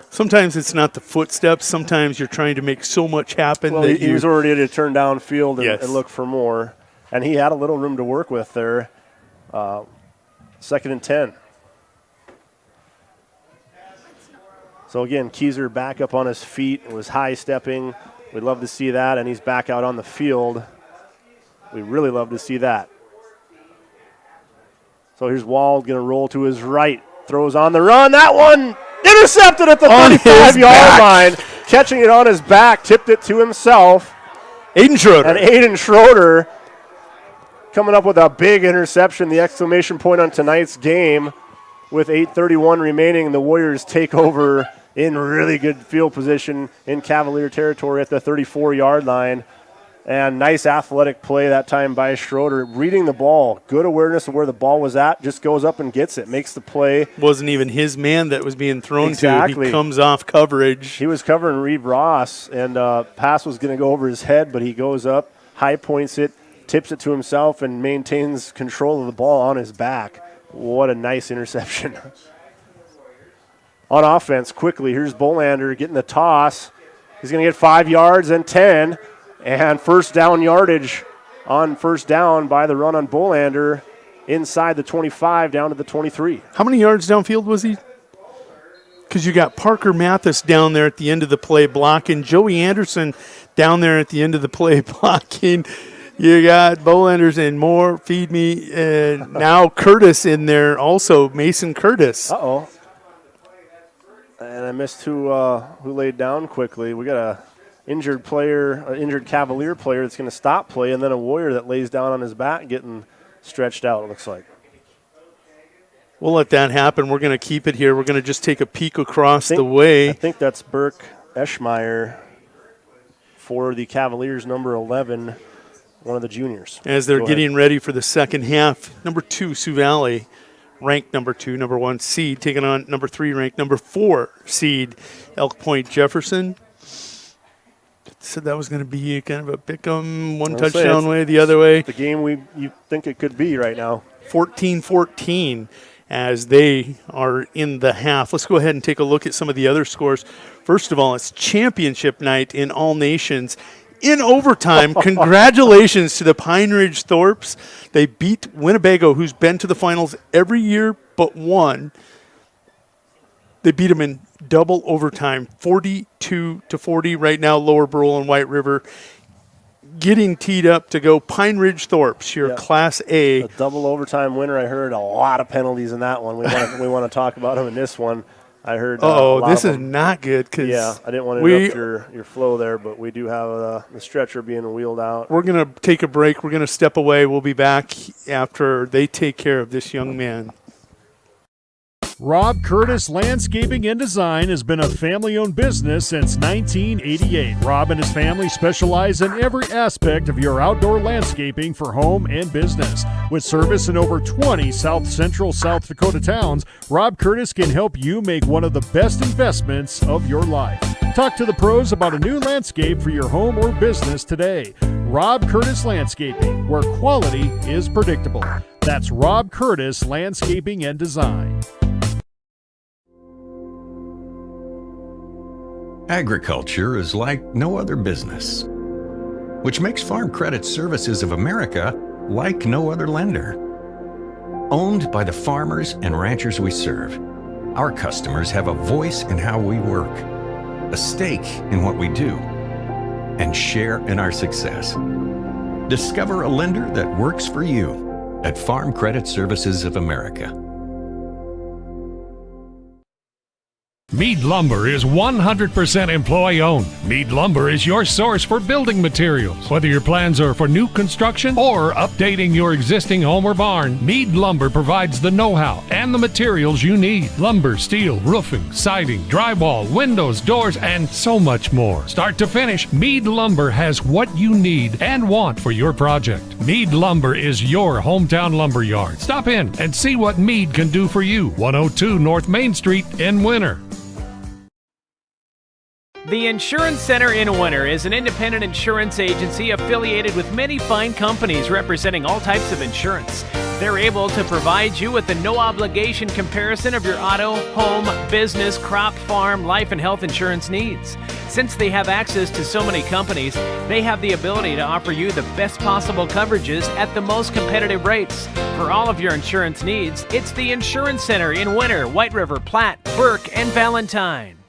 Sometimes it's not the footsteps. Sometimes you're trying to make so much happen. Well, that he was already to turn downfield and, yes, and look for more. And he had a little room to work with there. 2nd and 10. So, again, Keyser back up on his feet. It was high-stepping. We'd love to see that, and he's back out on the field. We really love to see that. So here's Wald going to roll to his right. Throws on the run. That one intercepted at the 35-yard line. Catching it on his back. Tipped it to himself. Aiden Schroeder. And Aiden Schroeder coming up with a big interception. The exclamation point on tonight's game. With 8:31 remaining, the Warriors take over in really good field position in Cavalier territory at the 34-yard line. And nice athletic play that time by Schroeder. Reading the ball, good awareness of where the ball was at, just goes up and gets it, makes the play. Wasn't even his man that was being thrown to. He comes off coverage. He was covering Reed Ross, and pass was going to go over his head, but he goes up, high points it, tips it to himself, and maintains control of the ball on his back. What a nice interception. On offense, quickly, here's Bolander getting the toss. He's going to get 5 yards and 10. And first down yardage on first down by the run on Bolander inside the 25 down to the 23. How many yards downfield was he? Because you got Parker Mathis down there at the end of the play blocking. Joey Anderson down there at the end of the play blocking. You got Bolanders and more, feed me. And now Curtis in there also, Mason Curtis. Uh-oh. And I missed who laid down quickly. We got a injured player, an injured Cavalier player that's going to stop play, and then a Warrior that lays down on his back getting stretched out, it looks like. We'll let that happen. We're going to keep it here. We're going to just take a peek across the way. I think that's Burke Eschmeyer for the Cavaliers, number 11, one of the juniors. As they're getting ready for the second half, number 2, Sioux Valley, ranked number 2, number 1 seed, taking on number 3, ranked number 4 seed, Elk Point Jefferson. Said that was going to be kind of a pick 'em, one touchdown way, the other way. The game you think it could be right now. 14-14 as they are in the half. Let's go ahead and take a look at some of the other scores. First of all, it's championship night in all nations. In overtime, congratulations to the Pine Ridge Thorps. They beat Winnebago, who's been to the finals every year but one. They beat them in double overtime, 42-40 right now, Lower Burrell and White River. Getting teed up to go Pine Ridge Thorps, your Class A. A double overtime winner. I heard a lot of penalties in that one. We want to talk about them in this one. I heard this is not good. I didn't want to interrupt your flow there, but we do have the stretcher being wheeled out. We're going to take a break. We're going to step away. We'll be back after they take care of this young man. Rob Curtis Landscaping and Design has been a family-owned business since 1988. Rob and his family specialize in every aspect of your outdoor landscaping for home and business. With service in over 20 South Central South Dakota towns, Rob Curtis can help you make one of the best investments of your life. Talk to the pros about a new landscape for your home or business today. Rob Curtis Landscaping, where quality is predictable. That's Rob Curtis Landscaping and Design. Agriculture is like no other business, which makes Farm Credit Services of America like no other lender. Owned by the farmers and ranchers we serve, our customers have a voice in how we work, a stake in what we do, and share in our success. Discover a lender that works for you. at Farm Credit Services of America. Mead Lumber is 100% employee-owned. Mead Lumber is your source for building materials. Whether your plans are for new construction or updating your existing home or barn, Mead Lumber provides the know-how and the materials you need. Lumber, steel, roofing, siding, drywall, windows, doors, and so much more. Start to finish, Mead Lumber has what you need and want for your project. Mead Lumber is your hometown lumber yard. Stop in and see what Mead can do for you. 102 North Main Street in Winter. The Insurance Center in Winter is an independent insurance agency affiliated with many fine companies representing all types of insurance. They're able to provide you with a no-obligation comparison of your auto, home, business, crop, farm, life, and health insurance needs. Since they have access to so many companies, they have the ability to offer you the best possible coverages at the most competitive rates. For all of your insurance needs, it's the Insurance Center in Winter, White River, Platte, Burke, and Valentine.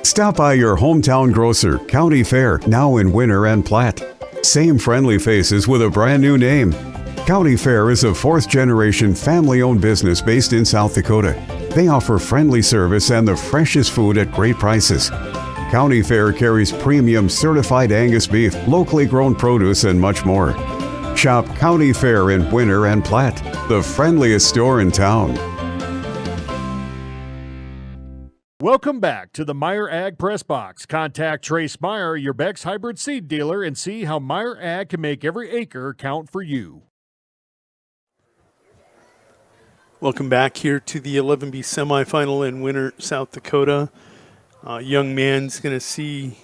Stop by your hometown grocer, County Fair, now in Winter and Platte. Same friendly faces with a brand new name. County Fair is a fourth-generation family-owned business based in South Dakota. They offer friendly service and the freshest food at great prices. County Fair carries premium certified Angus beef, locally grown produce, and much more. Shop County Fair in Winter and Platte, the friendliest store in town. Welcome back to the Meyer Ag Press Box. Contact Trace Meyer, your Beck's hybrid seed dealer, and see how Meyer Ag can make every acre count for you. Welcome back here to the 11B semifinal in Winter, South Dakota. Young man's going to see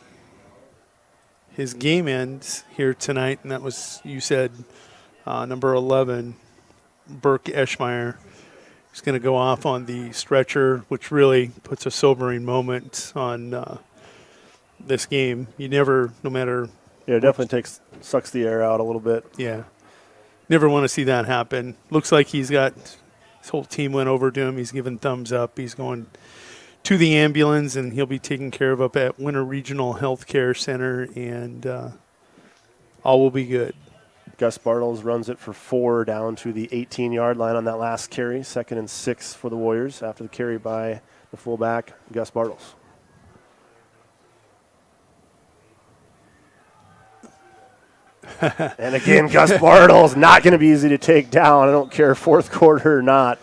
his game ends here tonight, and that was, you said, number 11, Burke Eschmeyer. He's going to go off on the stretcher, which really puts a sobering moment on this game. You never, no matter... Yeah, it definitely sucks the air out a little bit. Yeah. Never want to see that happen. Looks like he's got... His whole team went over to him. He's given thumbs up. He's going to the ambulance, and he'll be taken care of up at Winter Regional Healthcare Center, and all will be good. Gus Bartles runs it for 4 down to the 18-yard line on that last carry. 2nd and 6 for the Warriors after the carry by the fullback, Gus Bartles. And again, Gus Bartles, not going to be easy to take down. I don't care fourth quarter or not.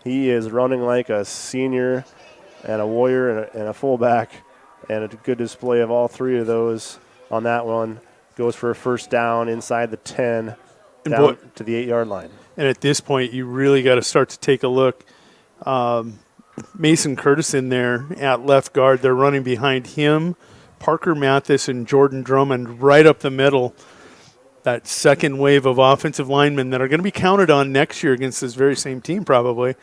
He is running like a senior and a Warrior and a fullback, and a good display of all three of those on that one. Goes for a first down inside the 10 down to the 8-yard line. And at this point, you really got to start to take a look. Mason Curtis in there at left guard. They're running behind him. Parker Mathis and Jordan Drummond right up the middle. That second wave of offensive linemen that are going to be counted on next year against this very same team probably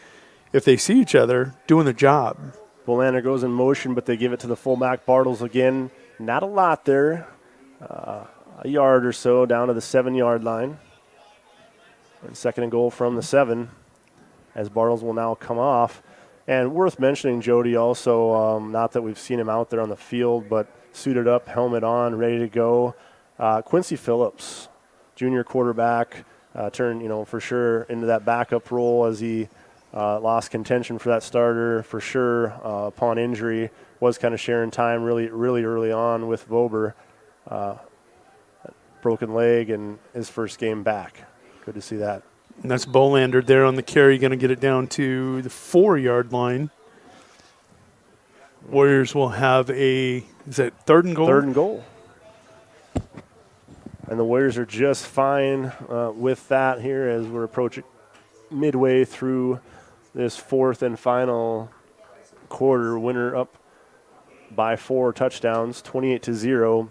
if they see each other doing the job. Bolander goes in motion, but they give it to the fullback Bartles again. Not a lot there. A yard or so down to the 7-yard line. And 2nd and goal from the 7 as Bartles will now come off. And worth mentioning, Jody, also, not that we've seen him out there on the field, but suited up, helmet on, ready to go. Quincy Phillips, junior quarterback, turned, for sure into that backup role as he lost contention for that starter for sure upon injury. Was kind of sharing time really early on with Vober. Broken leg and his first game back. Good to see that. And that's Bolander there on the carry, going to get it down to the 4-yard line. Warriors will have is that 3rd and goal? 3rd and goal. And the Warriors are just fine with that here as we're approaching midway through this 4th and final quarter. Winner up by 4 touchdowns, 28-0.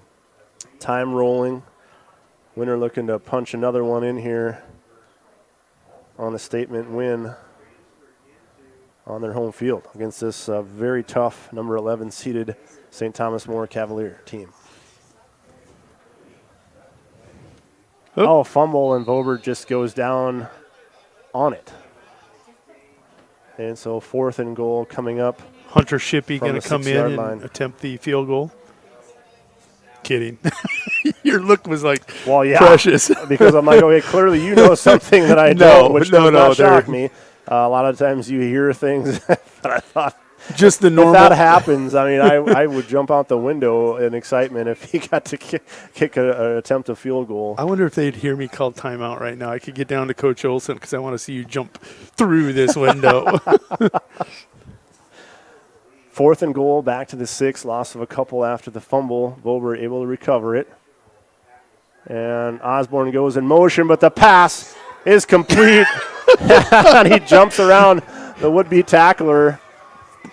Time rolling. Winner looking to punch another one in here on a statement win on their home field against this very tough number 11 seeded St. Thomas More Cavalier team. Oh, fumble, and Vober just goes down on it. And so 4th and goal coming up. Hunter Shippey going to come in and line. attempt the field goal. Kidding. You're Your look was like, well, yeah, precious. Because I'm like, okay, clearly you know something that I don't, which does not shock me. A lot of times you hear things that I thought, just the normal. If that happens, I mean, I would jump out the window in excitement if he got to kick an attempt a field goal. I wonder if they'd hear me call timeout right now. I could get down to Coach Olson because I want to see you jump through this window. 4th and goal, back to the 6, loss of a couple after the fumble. Bober able to recover it. And Osborne goes in motion, but the pass is complete. And he jumps around the would-be tackler.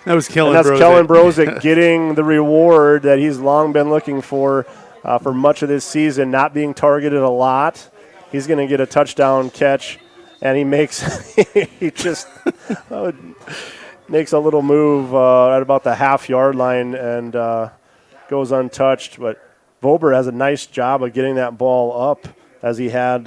That was Kellen Brozick. That's Kellen Brozick getting the reward that he's long been looking for much of this season, not being targeted a lot. He's going to get a touchdown catch, and he makes he just makes a little move at about the half-yard line and goes untouched. But Bober has a nice job of getting that ball up as he had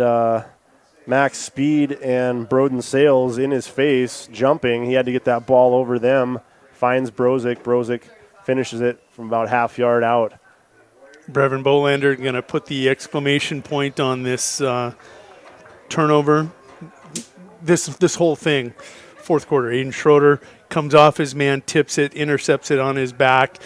Max Speed and Broden Sales in his face jumping. He had to get that ball over them. Finds Brozick. Brozick finishes it from about half-yard out. Brevin Bolander going to put the exclamation point on this turnover. This whole thing, fourth quarter. Aiden Schroeder comes off his man, tips it, intercepts it on his back.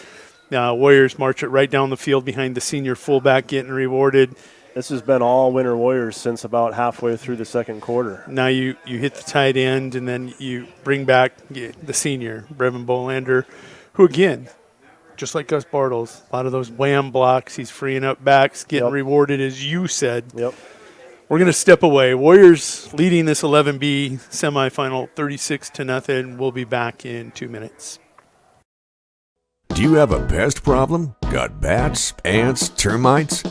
Warriors march it right down the field behind the senior fullback, getting rewarded. This has been all Winter Warriors since about halfway through the second quarter. Now you hit the tight end, and then you bring back the senior, Brevin Bolander, who, again, just like Gus Bartles, a lot of those wham blocks, he's freeing up backs, getting rewarded, as you said. Yep. We're going to step away. Warriors leading this 11B semifinal 36-0. We'll be back in 2 minutes. Do you have a pest problem? Got bats, ants, termites?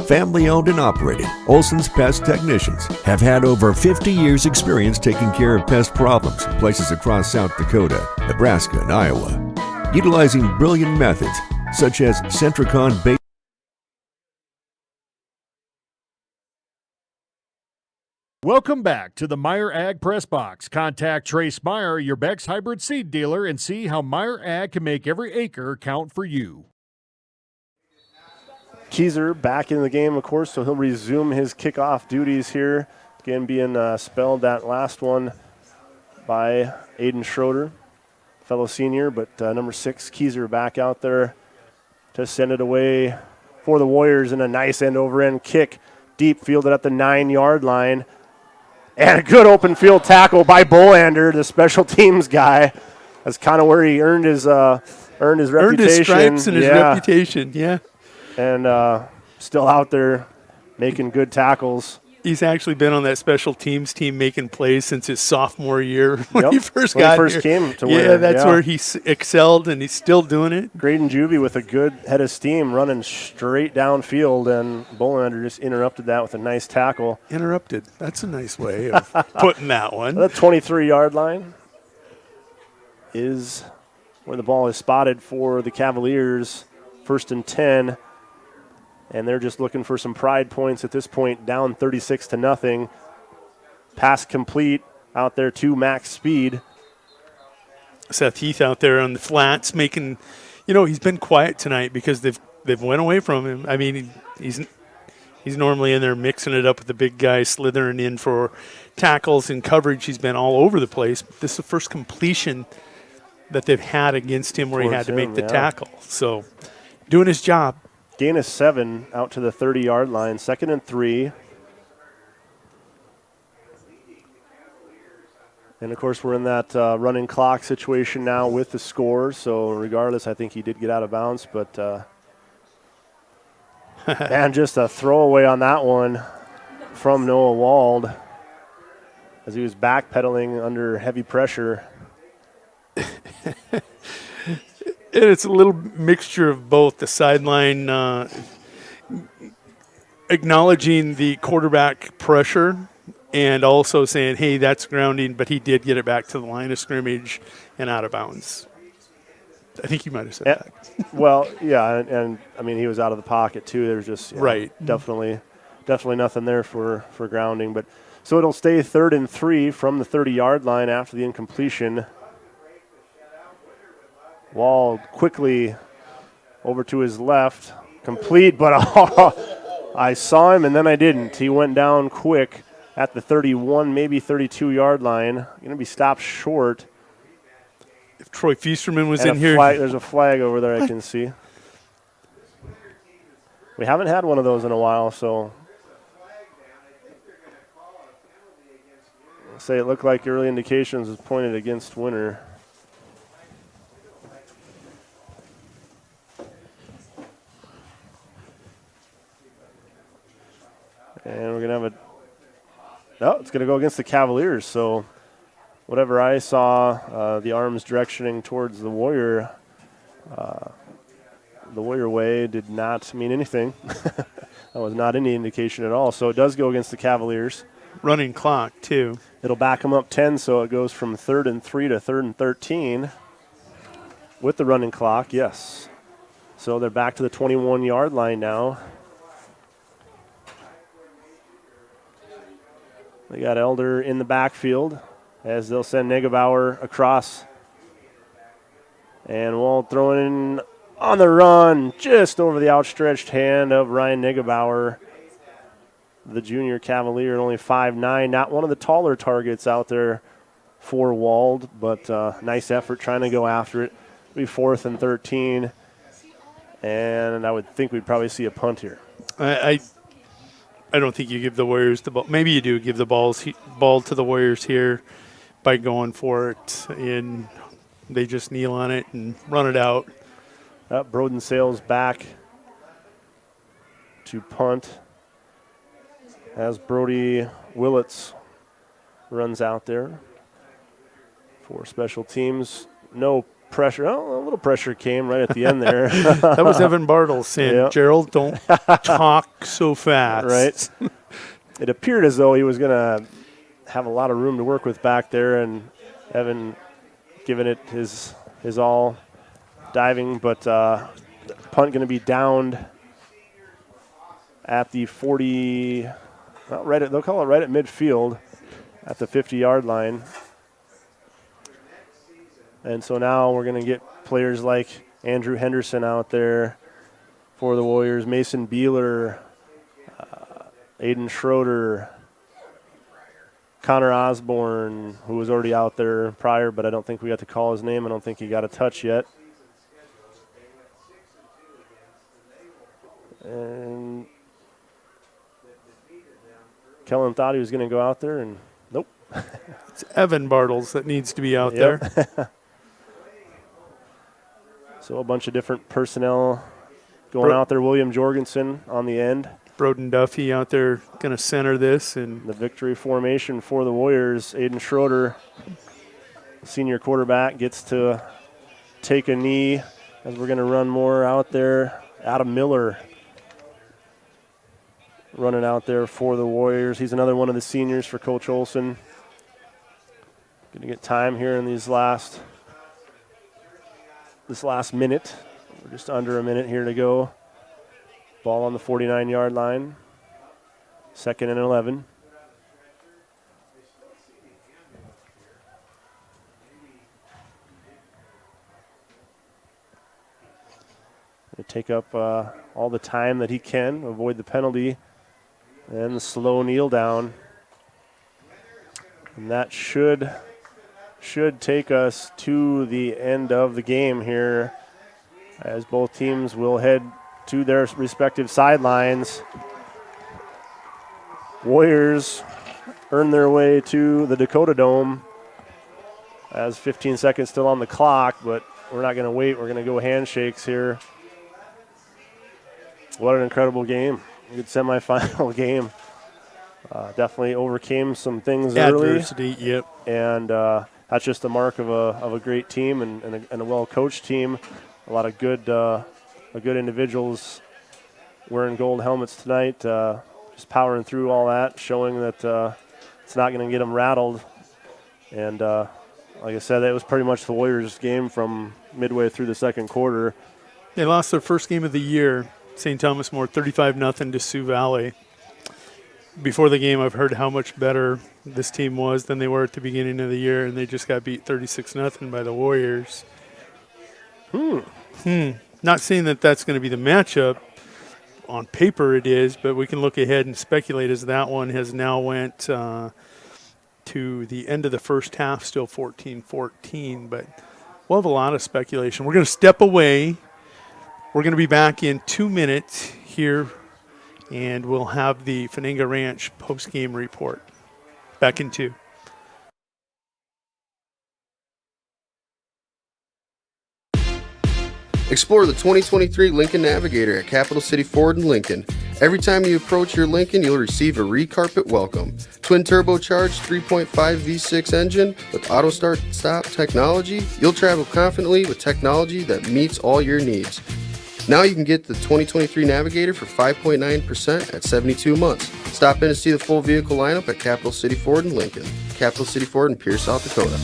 Family owned and operated, Olson's Pest Technicians have had over 50 years experience taking care of pest problems in places across South Dakota, Nebraska, and Iowa. Utilizing brilliant methods such as Centricon-based. Welcome back to the Meyer Ag Press Box. Contact Trace Meyer, your Beck's hybrid seed dealer, and see how Meyer Ag can make every acre count for you. Keyser back in the game, of course, so he'll resume his kickoff duties here. Again, being spelled that last one by Aiden Schroeder, fellow senior, but number 6, Keyser back out there to send it away for the Warriors in a nice end-over-end kick, deep fielded at the 9-yard line. And a good open field tackle by Bolander, the special teams guy. That's kind of where he earned his reputation. Earned his stripes and his reputation, yeah. And still out there making good tackles. He's actually been on that special teams team making plays since his sophomore year when he first got here. Came to Winter. Yeah, that's where he excelled, and he's still doing it. Graydon Juvie with a good head of steam running straight downfield, and Bolander just interrupted that with a nice tackle. Interrupted. That's a nice way of putting that one. The 23-yard line is where the ball is spotted for the Cavaliers. 1st and 10. And they're just looking for some pride points at this point, down 36-0. Pass complete out there to Max Speed. Seth Heath out there on the flats making, he's been quiet tonight because they've went away from him. I mean, he's normally in there mixing it up with the big guy, slithering in for tackles and coverage. He's been all over the place. But this is the first completion that they've had against him where he had to make the tackle. So doing his job. Gain of 7 out to the 30-yard line. 2nd and 3. And, of course, we're in that running clock situation now with the score. So, regardless, I think he did get out of bounds. But, man, just a throwaway on that one from Noah Wald as he was backpedaling under heavy pressure. It's a little mixture of both. The sideline acknowledging the quarterback pressure and also saying, hey, that's grounding, but he did get it back to the line of scrimmage and out of bounds. I think you might have said that. Well, yeah, and I mean, he was out of the pocket, too. There's just definitely nothing there for grounding. But so it'll stay 3rd and 3 from the 30-yard line after the incompletion. Wall quickly over to his left, complete, but I saw him and then I didn't. He went down quick at the 31, maybe 32-yard line. Going to be stopped short. If Troy Feasterman was And in here. There's a flag over there I can see. We haven't had one of those in a while, so I'll say it looked like early indications was pointed against Winter. And we're going to have it's going to go against the Cavaliers. So whatever I saw, the arms directioning towards the Warrior way did not mean anything. That was not any indication at all. So it does go against the Cavaliers. Running clock, too. It'll back them up 10, so it goes from 3rd and 3 to 3rd and 13 with the running clock, yes. So they're back to the 21-yard line now. They got Elder in the backfield as they'll send Negebauer across. And Wald throwing in on the run, just over the outstretched hand of Ryan Negebauer, the junior Cavalier, only 5'9", not one of the taller targets out there for Wald, but nice effort trying to go after it. It'll be 4th and 13, and I would think we'd probably see a punt here. I don't think you give the Warriors the ball. Maybe you do give the ball to the Warriors here by going for it, and they just kneel on it and run it out. Broden sails back to punt as Brody Willits runs out there for special teams. No pressure. Oh, a little pressure came right at the end there. That was Evan Bartles saying, yep. Gerald, don't talk so fast. Right. It appeared as though he was going to have a lot of room to work with back there, and Evan giving it his all, diving, but punt going to be downed at the 40, they'll call it right at midfield at the 50-yard line. And so now we're going to get players like Andrew Henderson out there for the Warriors, Mason Beeler, Aiden Schroeder, Connor Osborne, who was already out there prior, but I don't think we got to call his name. I don't think he got a touch yet. And Kellen thought he was going to go out there, and nope. It's Evan Bartles that needs to be out there. So a bunch of different personnel going out there. William Jorgensen on the end. Broden Duffy out there going to center this. And the victory formation for the Warriors. Aiden Schroeder, senior quarterback, gets to take a knee as we're going to run more out there. Adam Miller running out there for the Warriors. He's another one of the seniors for Coach Olson. Going to get time here in this last minute. We're just under a minute here to go. Ball on the 49-yard line. 2nd and 11. Going to take up all the time that he can, avoid the penalty, and the slow kneel down. And that should take us to the end of the game here, as both teams will head to their respective sidelines. Warriors earn their way to the Dakota Dome as 15 seconds still on the clock, but we're not going to wait. We're going to go handshakes here. What an incredible game. A good semifinal game. Definitely overcame some things adversity, early. Yep. And that's just the mark of a great team and a well-coached team. A lot of good individuals wearing gold helmets tonight, just powering through all that, showing that it's not going to get them rattled. And like I said, that was pretty much the Warriors' game from midway through the second quarter. They lost their first game of the year, St. Thomas More, 35-0 to Sioux Valley. Before the game, I've heard how much better this team was than they were at the beginning of the year, and they just got beat 36-0 by the Warriors. Not saying that that's going to be the matchup on paper it is, but we can look ahead and speculate as that one has now went to the end of the first half, still 14-14, but we'll have a lot of speculation. We're going to step away. We're going to be back in 2 minutes here, and we'll have the Fninga Ranch post-game report. Back in 2. Explore the 2023 Lincoln Navigator at Capital City Ford in Lincoln. Every time you approach your Lincoln, you'll receive a re-carpet welcome. Twin turbocharged 3.5 V6 engine with auto start stop technology, you'll travel confidently with technology that meets all your needs. Now you can get the 2023 Navigator for 5.9% at 72 months. Stop in to see the full vehicle lineup at Capital City Ford in Lincoln. Capital City Ford in Pierce, South Dakota.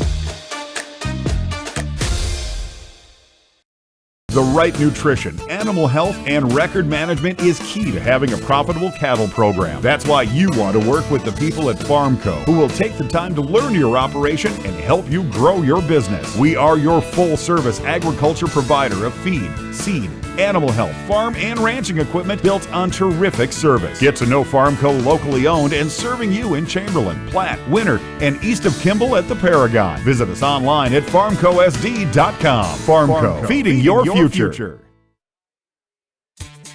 The right nutrition, animal health, and record management is key to having a profitable cattle program. That's why you want to work with the people at Farmco, who will take the time to learn your operation and help you grow your business. We are your full-service agriculture provider of feed, seed, animal health, farm, and ranching equipment built on terrific service. Get to know Farmco locally owned and serving you in Chamberlain, Platte, Winter, and east of Kimball at the Paragon. Visit us online at farmcosd.com. Farmco, feeding your future.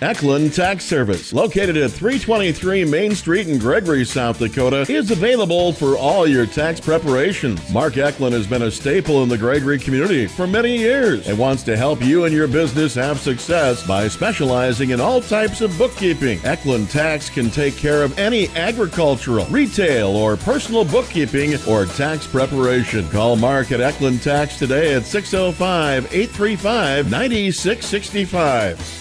Eklund Tax Service, located at 323 Main Street in Gregory, South Dakota, is available for all your tax preparations. Mark Eklund has been a staple in the Gregory community for many years and wants to help you and your business have success by specializing in all types of bookkeeping. Eklund Tax can take care of any agricultural, retail, or personal bookkeeping or tax preparation. Call Mark at Eklund Tax today at 605-835-9665.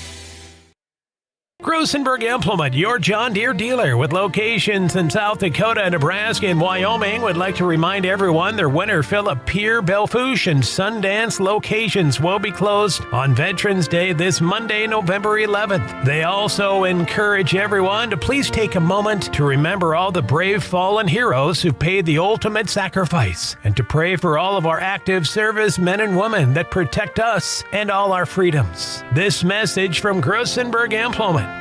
Grusenberg Implement, your John Deere dealer with locations in South Dakota, Nebraska, and Wyoming, would like to remind everyone their Winter Phillip, Pierre, Belfouche, and Sundance locations will be closed on Veterans Day this Monday, November 11th. They also encourage everyone to please take a moment to remember all the brave fallen heroes who paid the ultimate sacrifice, and to pray for all of our active service men and women that protect us and all our freedoms. This message from Grusenberg Implement.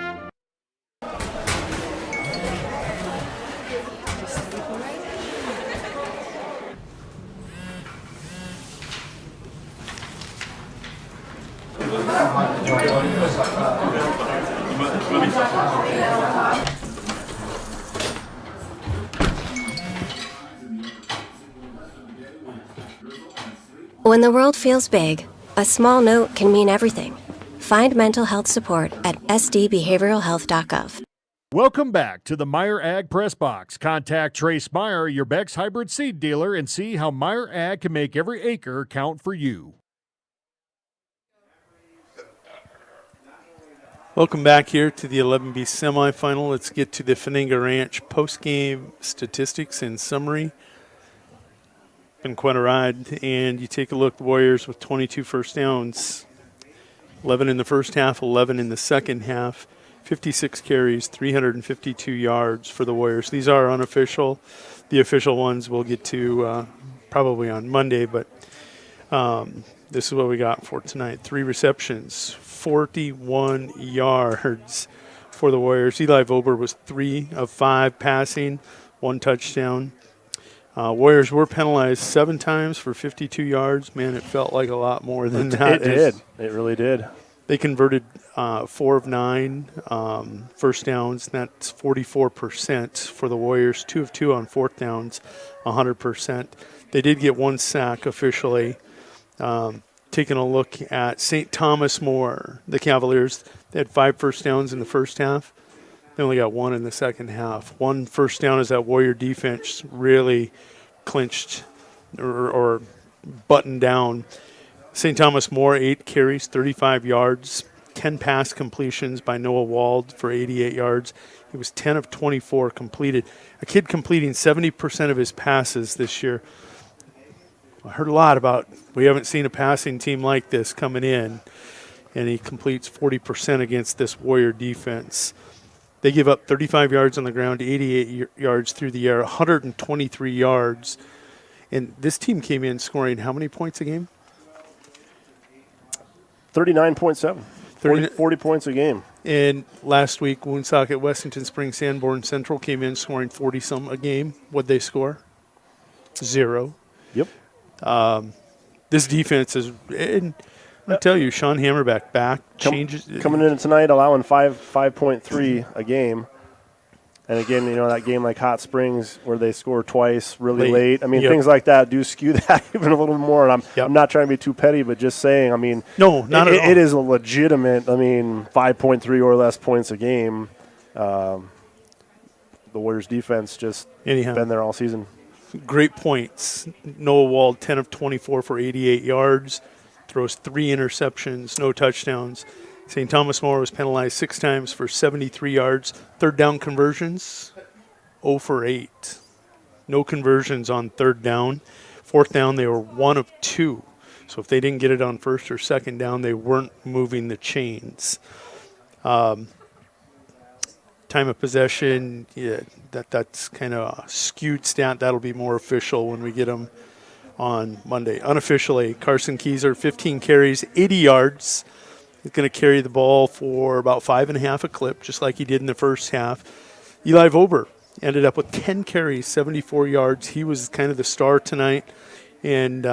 When the world feels big, a small note can mean everything. Find mental health support at sdbehavioralhealth.gov. Welcome back to the Meyer Ag Press Box. Contact Trace Meyer, your Beck's hybrid seed dealer, and see how Meyer Ag can make every acre count for you. Welcome back here to the 11B semifinal. Let's get to the Fninga Ranch post-game statistics and summary. Been quite a ride, and you take a look, the Warriors with 22 first downs, 11 in the first half, 11 in the second half, 56 carries, 352 yards for the Warriors. These are unofficial. The official ones we'll get to probably on Monday, but this is what we got for tonight. 3 receptions, 41 yards for the Warriors. Eli Vober was 3 of 5 passing, 1 touchdown. Warriors were penalized 7 times for 52 yards. Man, it felt like a lot more than that. It did. It really did. They converted 4 of 9 first downs. That's 44% for the Warriors. 2 of 2 on fourth downs, 100%. They did get 1 sack officially. Taking a look at St. Thomas More, the Cavaliers, they had 5 first downs in the first half. They only got 1 in the second half. 1 first down as that Warrior defense really clinched or buttoned down. St. Thomas More, 8 carries, 35 yards, 10 pass completions by Noah Wald for 88 yards. He was 10 of 24 completed. A kid completing 70% of his passes this year. I heard a lot about we haven't seen a passing team like this coming in, and he completes 40% against this Warrior defense. They give up 35 yards on the ground, 88 yards through the air, 123 yards. And this team came in scoring how many points a game? 39.7. 40 points a game. And last week, Woonsocket, Westington Springs, Sanborn Central came in scoring 40-some a game. What'd they score? 0. Yep. This defense is, and I'll tell you, Sean Hammerback back changes. Coming in tonight, allowing 5.3 a game. And again, that game like Hot Springs where they score twice really late. I mean, things like that do skew that even a little more. And I'm not trying to be too petty, but just saying, I mean, no, not at all. It is a legitimate, 5.3 or less points a game. The Warriors defense just been there all season. Great points. Noah Wald, 10 of 24 for 88 yards, throws 3 interceptions, no touchdowns. St. Thomas More was penalized 6 times for 73 yards. Third down conversions, 0 for 8. No conversions on third down. Fourth down, they were 1 of 2. So if they didn't get it on first or second down, they weren't moving the chains. Time of possession, that's kind of a skewed stat. That'll be more official when we get them on Monday. Unofficially, Carson Keyser, 15 carries, 80 yards. He's going to carry the ball for about 5.5 a clip, just like he did in the first half. Eli Vober ended up with 10 carries, 74 yards. He was kind of the star tonight, and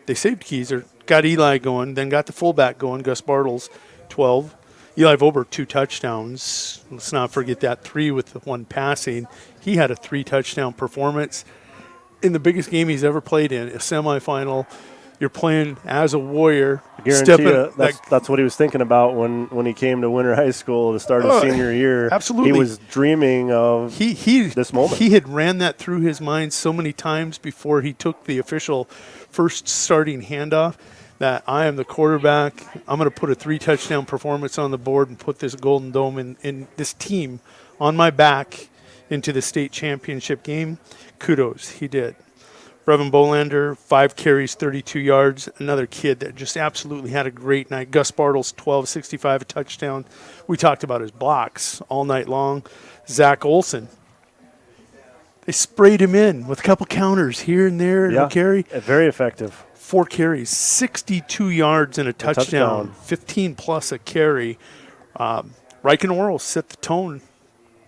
they saved Keyser, got Eli going, then got the fullback going, Gus Bartles, 12. Eli Vober, 2 touchdowns. Let's not forget that 3 with the 1 passing. He had a 3-touchdown performance in the biggest game he's ever played in, a semifinal. You're playing as a Warrior. I guarantee you that's what he was thinking about when he came to Winter High School to start his senior year. Absolutely. He was dreaming of this moment. He had ran that through his mind so many times before he took the official first starting handoff that I am the quarterback. I'm going to put a 3-touchdown performance on the board and put this Golden Dome in this team on my back into the state championship game. Kudos, he did. Brevin Bolander, 5 carries, 32 yards. Another kid that just absolutely had a great night. Gus Bartles, 12-65, a touchdown. We talked about his blocks all night long. Zach Olson, they sprayed him in with a couple counters here and there. Yeah, carry. Very effective. 4 carries, 62 yards and a touchdown. 15-plus a carry. Riken Orrell set the tone,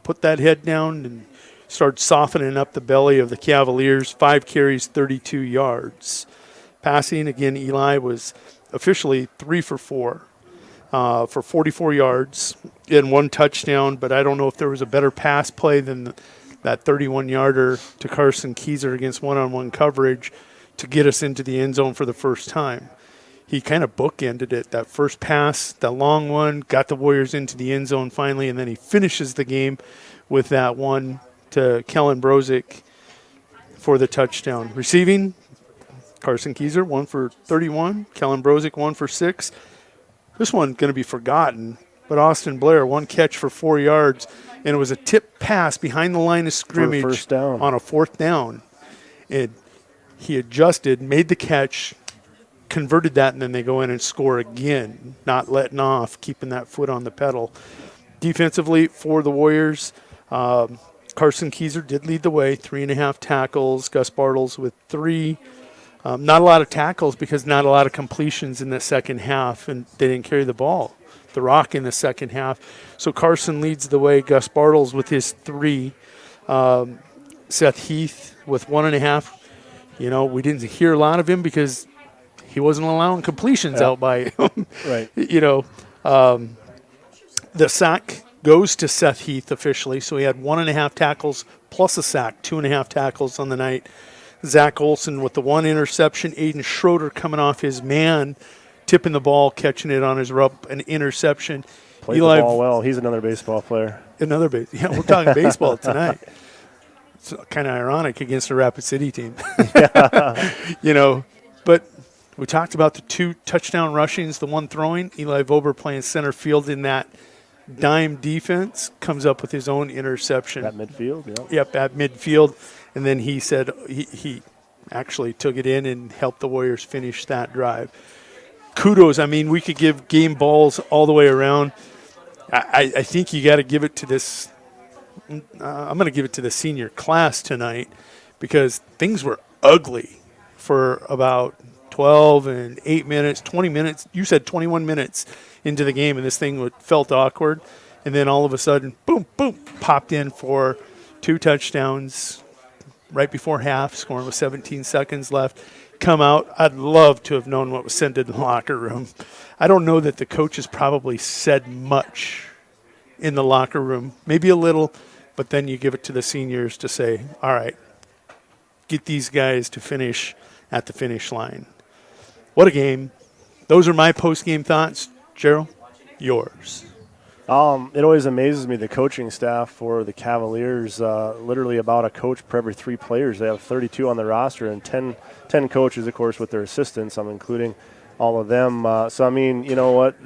put that head down, and started softening up the belly of the Cavaliers. 5 carries, 32 yards. Passing, again, Eli was officially 3 for 4 for 44 yards and 1 touchdown, but I don't know if there was a better pass play than that 31-yarder to Carson Keyser against one-on-one coverage to get us into the end zone for the first time. He kind of bookended it. That first pass, that long one, got the Warriors into the end zone finally, and then he finishes the game with that one to Kellen Brozick for the touchdown. Receiving, Carson Keyser, 1 for 31. Kellen Brozick, 1 for 6. This one going to be forgotten, but Austin Blair, 1 catch for 4 yards, and it was a tip pass behind the line of scrimmage first down. On a 4th down. And he adjusted, made the catch, converted that, and then they go in and score again, not letting off, keeping that foot on the pedal. Defensively for the Warriors, Carson Keyser did lead the way, 3.5 tackles. Gus Bartles with 3. Not a lot of tackles because not a lot of completions in the second half, and they didn't carry the ball. The rock in the second half. So Carson leads the way. Gus Bartles with his 3. Seth Heath with 1.5. We didn't hear a lot of him because he wasn't allowing completions out by him. Right. The sack goes to Seth Heath officially, so he had 1.5 tackles plus a sack, 2.5 tackles on the night. Zach Olson with the 1 interception. Aiden Schroeder coming off his man, tipping the ball, catching it on his rope, an interception. Played the ball well. He's another baseball player. Yeah, we're talking baseball tonight. It's kind of ironic against a Rapid City team. But we talked about the 2 touchdown rushings, the 1 throwing. Eli Vober playing center field in that dime defense, comes up with his own interception. At midfield, Yep, at midfield. And then he said he actually took it in and helped the Warriors finish that drive. Kudos. I mean, we could give game balls all the way around. I think you got to give it to this. I'm going to give it to the senior class tonight because things were ugly for about 12 and 8 minutes, 20 minutes. You said 21 minutes into the game, and this thing felt awkward. And then all of a sudden, boom, boom, popped in for 2 touchdowns right before half, scoring with 17 seconds left. Come out. I'd love to have known what was said in the locker room. I don't know that the coaches probably said much in the locker room, maybe a little, but then you give it to the seniors to say, all right, get these guys to finish at the finish line. What a game. Those are my post-game thoughts. Gerald, yours. It always amazes me, the coaching staff for the Cavaliers, literally about a coach per every 3 players. They have 32 on the roster and 10 coaches, of course, with their assistants. I'm including all of them. So, I mean, you know what?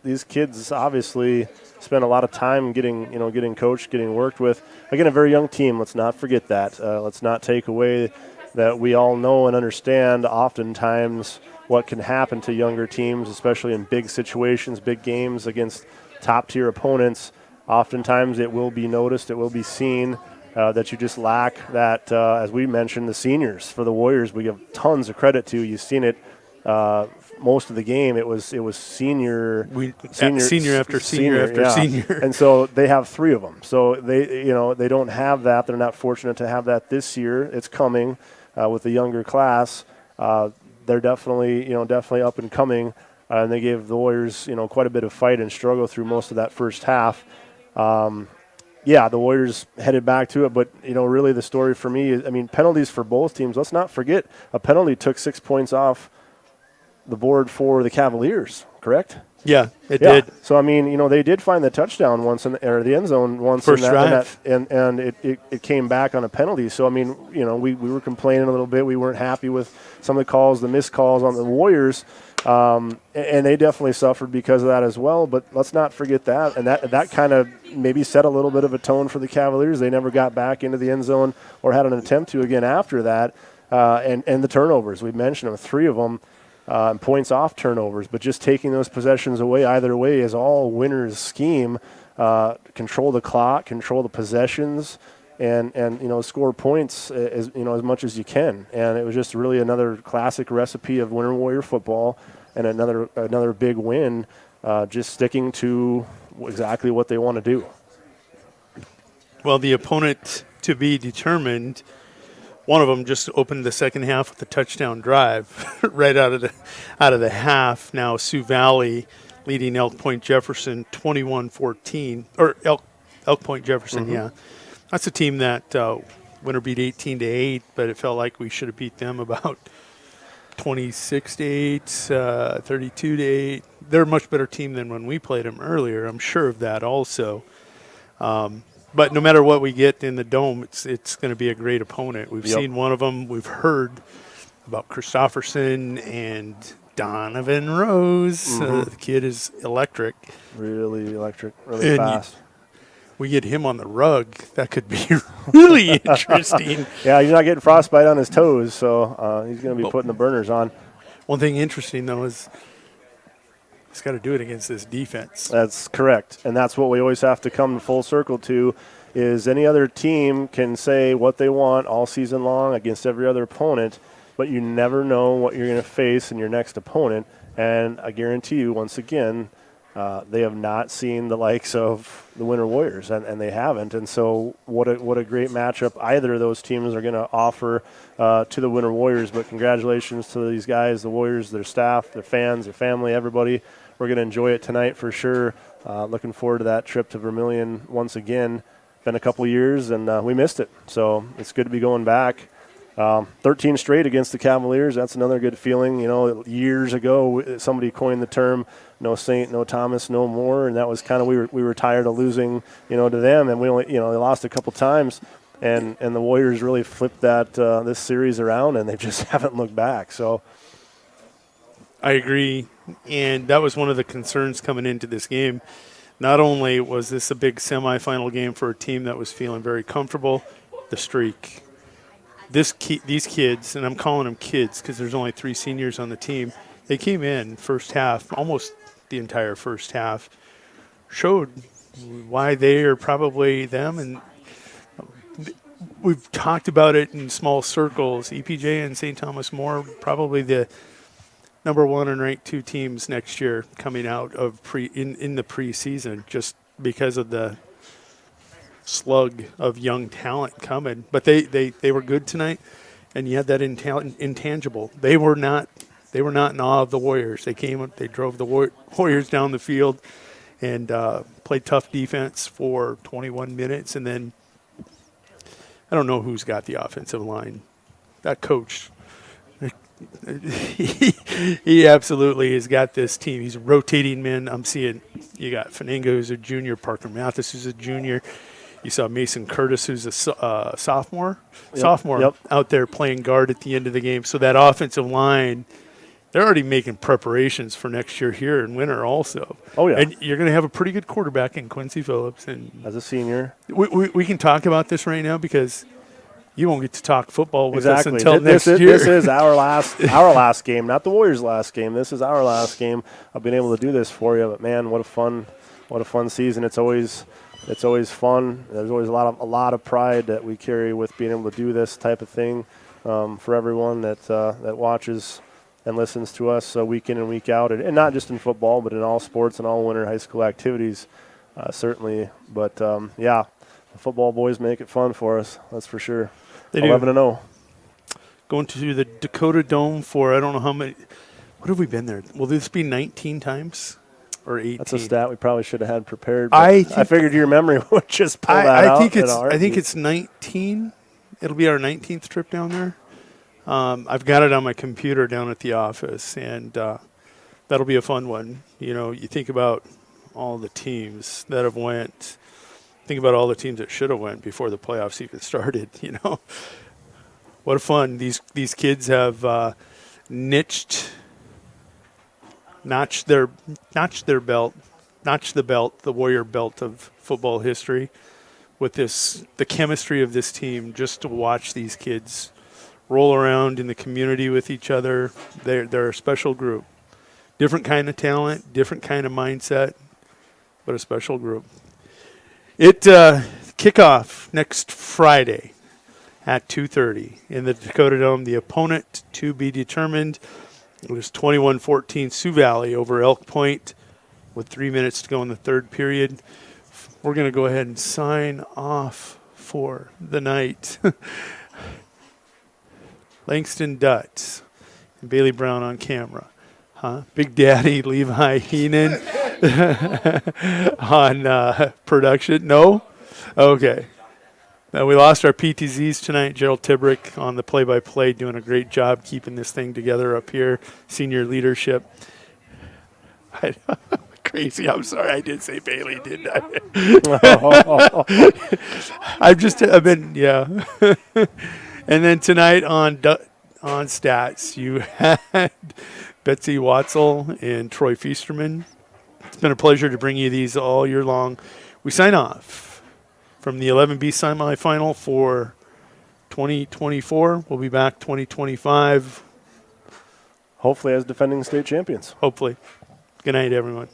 These kids obviously spend a lot of time getting coached, getting worked with. Again, a very young team. Let's not forget that. Let's not take away that we all know and understand oftentimes what can happen to younger teams, especially in big situations, big games against top-tier opponents. Oftentimes it will be noticed, it will be seen that you just lack that, as we mentioned, the seniors. For the Warriors, we give tons of credit to. You've seen it most of the game. It was senior after senior. And so they have 3 of them. So they don't have that. They're not fortunate to have that this year. It's coming with the younger class. They're definitely up and coming. And they gave the Warriors, quite a bit of fight and struggle through most of that first half. The Warriors headed back to it, but, really the story for me is, penalties for both teams. Let's not forget, a penalty took 6 points off the board for the Cavaliers, correct? Yeah, it did. So, they did find the touchdown once, or the end zone once. First drive. And it came back on a penalty. So, we were complaining a little bit. We weren't happy with some of the calls, the missed calls on the Warriors. And they definitely suffered because of that as well. But let's not forget that. And that kind of maybe set a little bit of a tone for the Cavaliers. They never got back into the end zone or had an attempt to again after that. And the turnovers, we mentioned them, 3 of them. Points off turnovers, but just taking those possessions away either way is all winners' scheme. Control the clock, control the possessions, and score points as much as you can. And it was just really another classic recipe of winter Warrior football, and another big win. Just sticking to exactly what they want to do. Well, the opponent to be determined. One of them just opened the second half with a touchdown drive right out of the half. Now Sioux Valley leading Elk Point Jefferson 21-14, or Elk Point Jefferson. Mm-hmm. Yeah, that's a team that winner beat 18-8, but it felt like we should have beat them about 26-8, 32-8. They're a much better team than when we played them earlier. I'm sure of that also. But no matter what we get in the Dome, it's going to be a great opponent. We've seen one of them. We've heard about Christofferson and Donovan Rose. Mm-hmm. The kid is electric. Really electric, really fast. We get him on the rug. That could be really interesting. Yeah, he's not getting frostbite on his toes, so he's going to be putting the burners on. One thing interesting, though, is he's got to do it against this defense. That's correct, and that's what we always have to come full circle to, is any other team can say what they want all season long against every other opponent, but you never know what you're going to face in your next opponent. And I guarantee you, once again, they have not seen the likes of the Winter Warriors, and they haven't. And so what a great matchup either of those teams are going to offer to the Winter Warriors. But congratulations to these guys, the Warriors, their staff, their fans, their family, everybody. We're going to enjoy it tonight for sure. Looking forward to that trip to Vermilion once again. Been a couple years, and we missed it. So it's good to be going back. 13 straight against the Cavaliers. That's another good feeling. Years ago, somebody coined the term "no Saint, no Thomas, no more," and that was kind of we were tired of losing, to them, and we only they lost a couple times, and the Warriors really flipped that this series around, and they just haven't looked back. So I agree, and that was one of the concerns coming into this game. Not only was this a big semifinal game for a team that was feeling very comfortable, the streak. These kids, and I'm calling them kids because there's only 3 seniors on the team, they came in first half, almost the entire first half, showed why they are probably them. And we've talked about it in small circles. EPJ and St. Thomas More, probably the number 1 and ranked 2 teams next year coming out of in the preseason, just because of the slug of young talent coming. But they were good tonight, and you had that intangible. They were not in awe of the Warriors. They came up, they drove the Warriors down the field, and played tough defense for 21 minutes. And then I don't know who's got the offensive line. That coach, he absolutely has got this team. He's rotating men. I'm seeing you got Fninga, who's a junior, Parker Mathis, who's a junior. You saw Mason Curtis, who's a sophomore out there playing guard at the end of the game. So that offensive line, they're already making preparations for next year here in winter also. Oh, yeah. And you're going to have a pretty good quarterback in Quincy Phillips. And as a senior. We can talk about this right now because you won't get to talk football with us until this next year. This is our last game, not the Warriors' last game. This is our last game of being able to do this for you. But, man, what a fun season. It's always fun. There's always a lot of pride that we carry with being able to do this type of thing for everyone that watches and listens to us week in and week out, and not just in football, but in all sports and all winter high school activities, certainly. But, the football boys make it fun for us, that's for sure. They 11-0. Going to the Dakota Dome for, I don't know how many. What have we been there? Will this be 19 times? Or 18. That's a stat we probably should have had prepared. I figured your memory would just pull that out. I think it's 19. It'll be our 19th trip down there. I've got it on my computer down at the office, and that'll be a fun one. You know, you think about all the teams that have went. Think about all the teams that should have went before the playoffs even started. You know, what a fun these kids have notched the belt, the Warrior belt of football history, with the chemistry of this team. Just to watch these kids roll around in the community with each other, they're a special group. Different kind of talent, different kind of mindset, but a special group. Kickoff next Friday at 2:30 in the Dakota Dome. The opponent to be determined. It was 21-14 Sioux Valley over Elk Point with 3 minutes to go in the third period. We're going to go ahead and sign off for the night. Langston Dutz and Bailey Brown on camera. Big Daddy Levi Heenan on production. No? Okay. We lost our PTZs tonight. Gerald Tibrick on the play-by-play, doing a great job keeping this thing together up here. Senior leadership. Crazy. I'm sorry. I did say Bailey, didn't I? I've been, yeah. And then tonight on stats, you had Betsy Watzel and Troy Feasterman. It's been a pleasure to bring you these all year long. We sign off from the 11B semifinal for 2024. We'll be back 2025. Hopefully as defending state champions. Hopefully. Good night, everyone.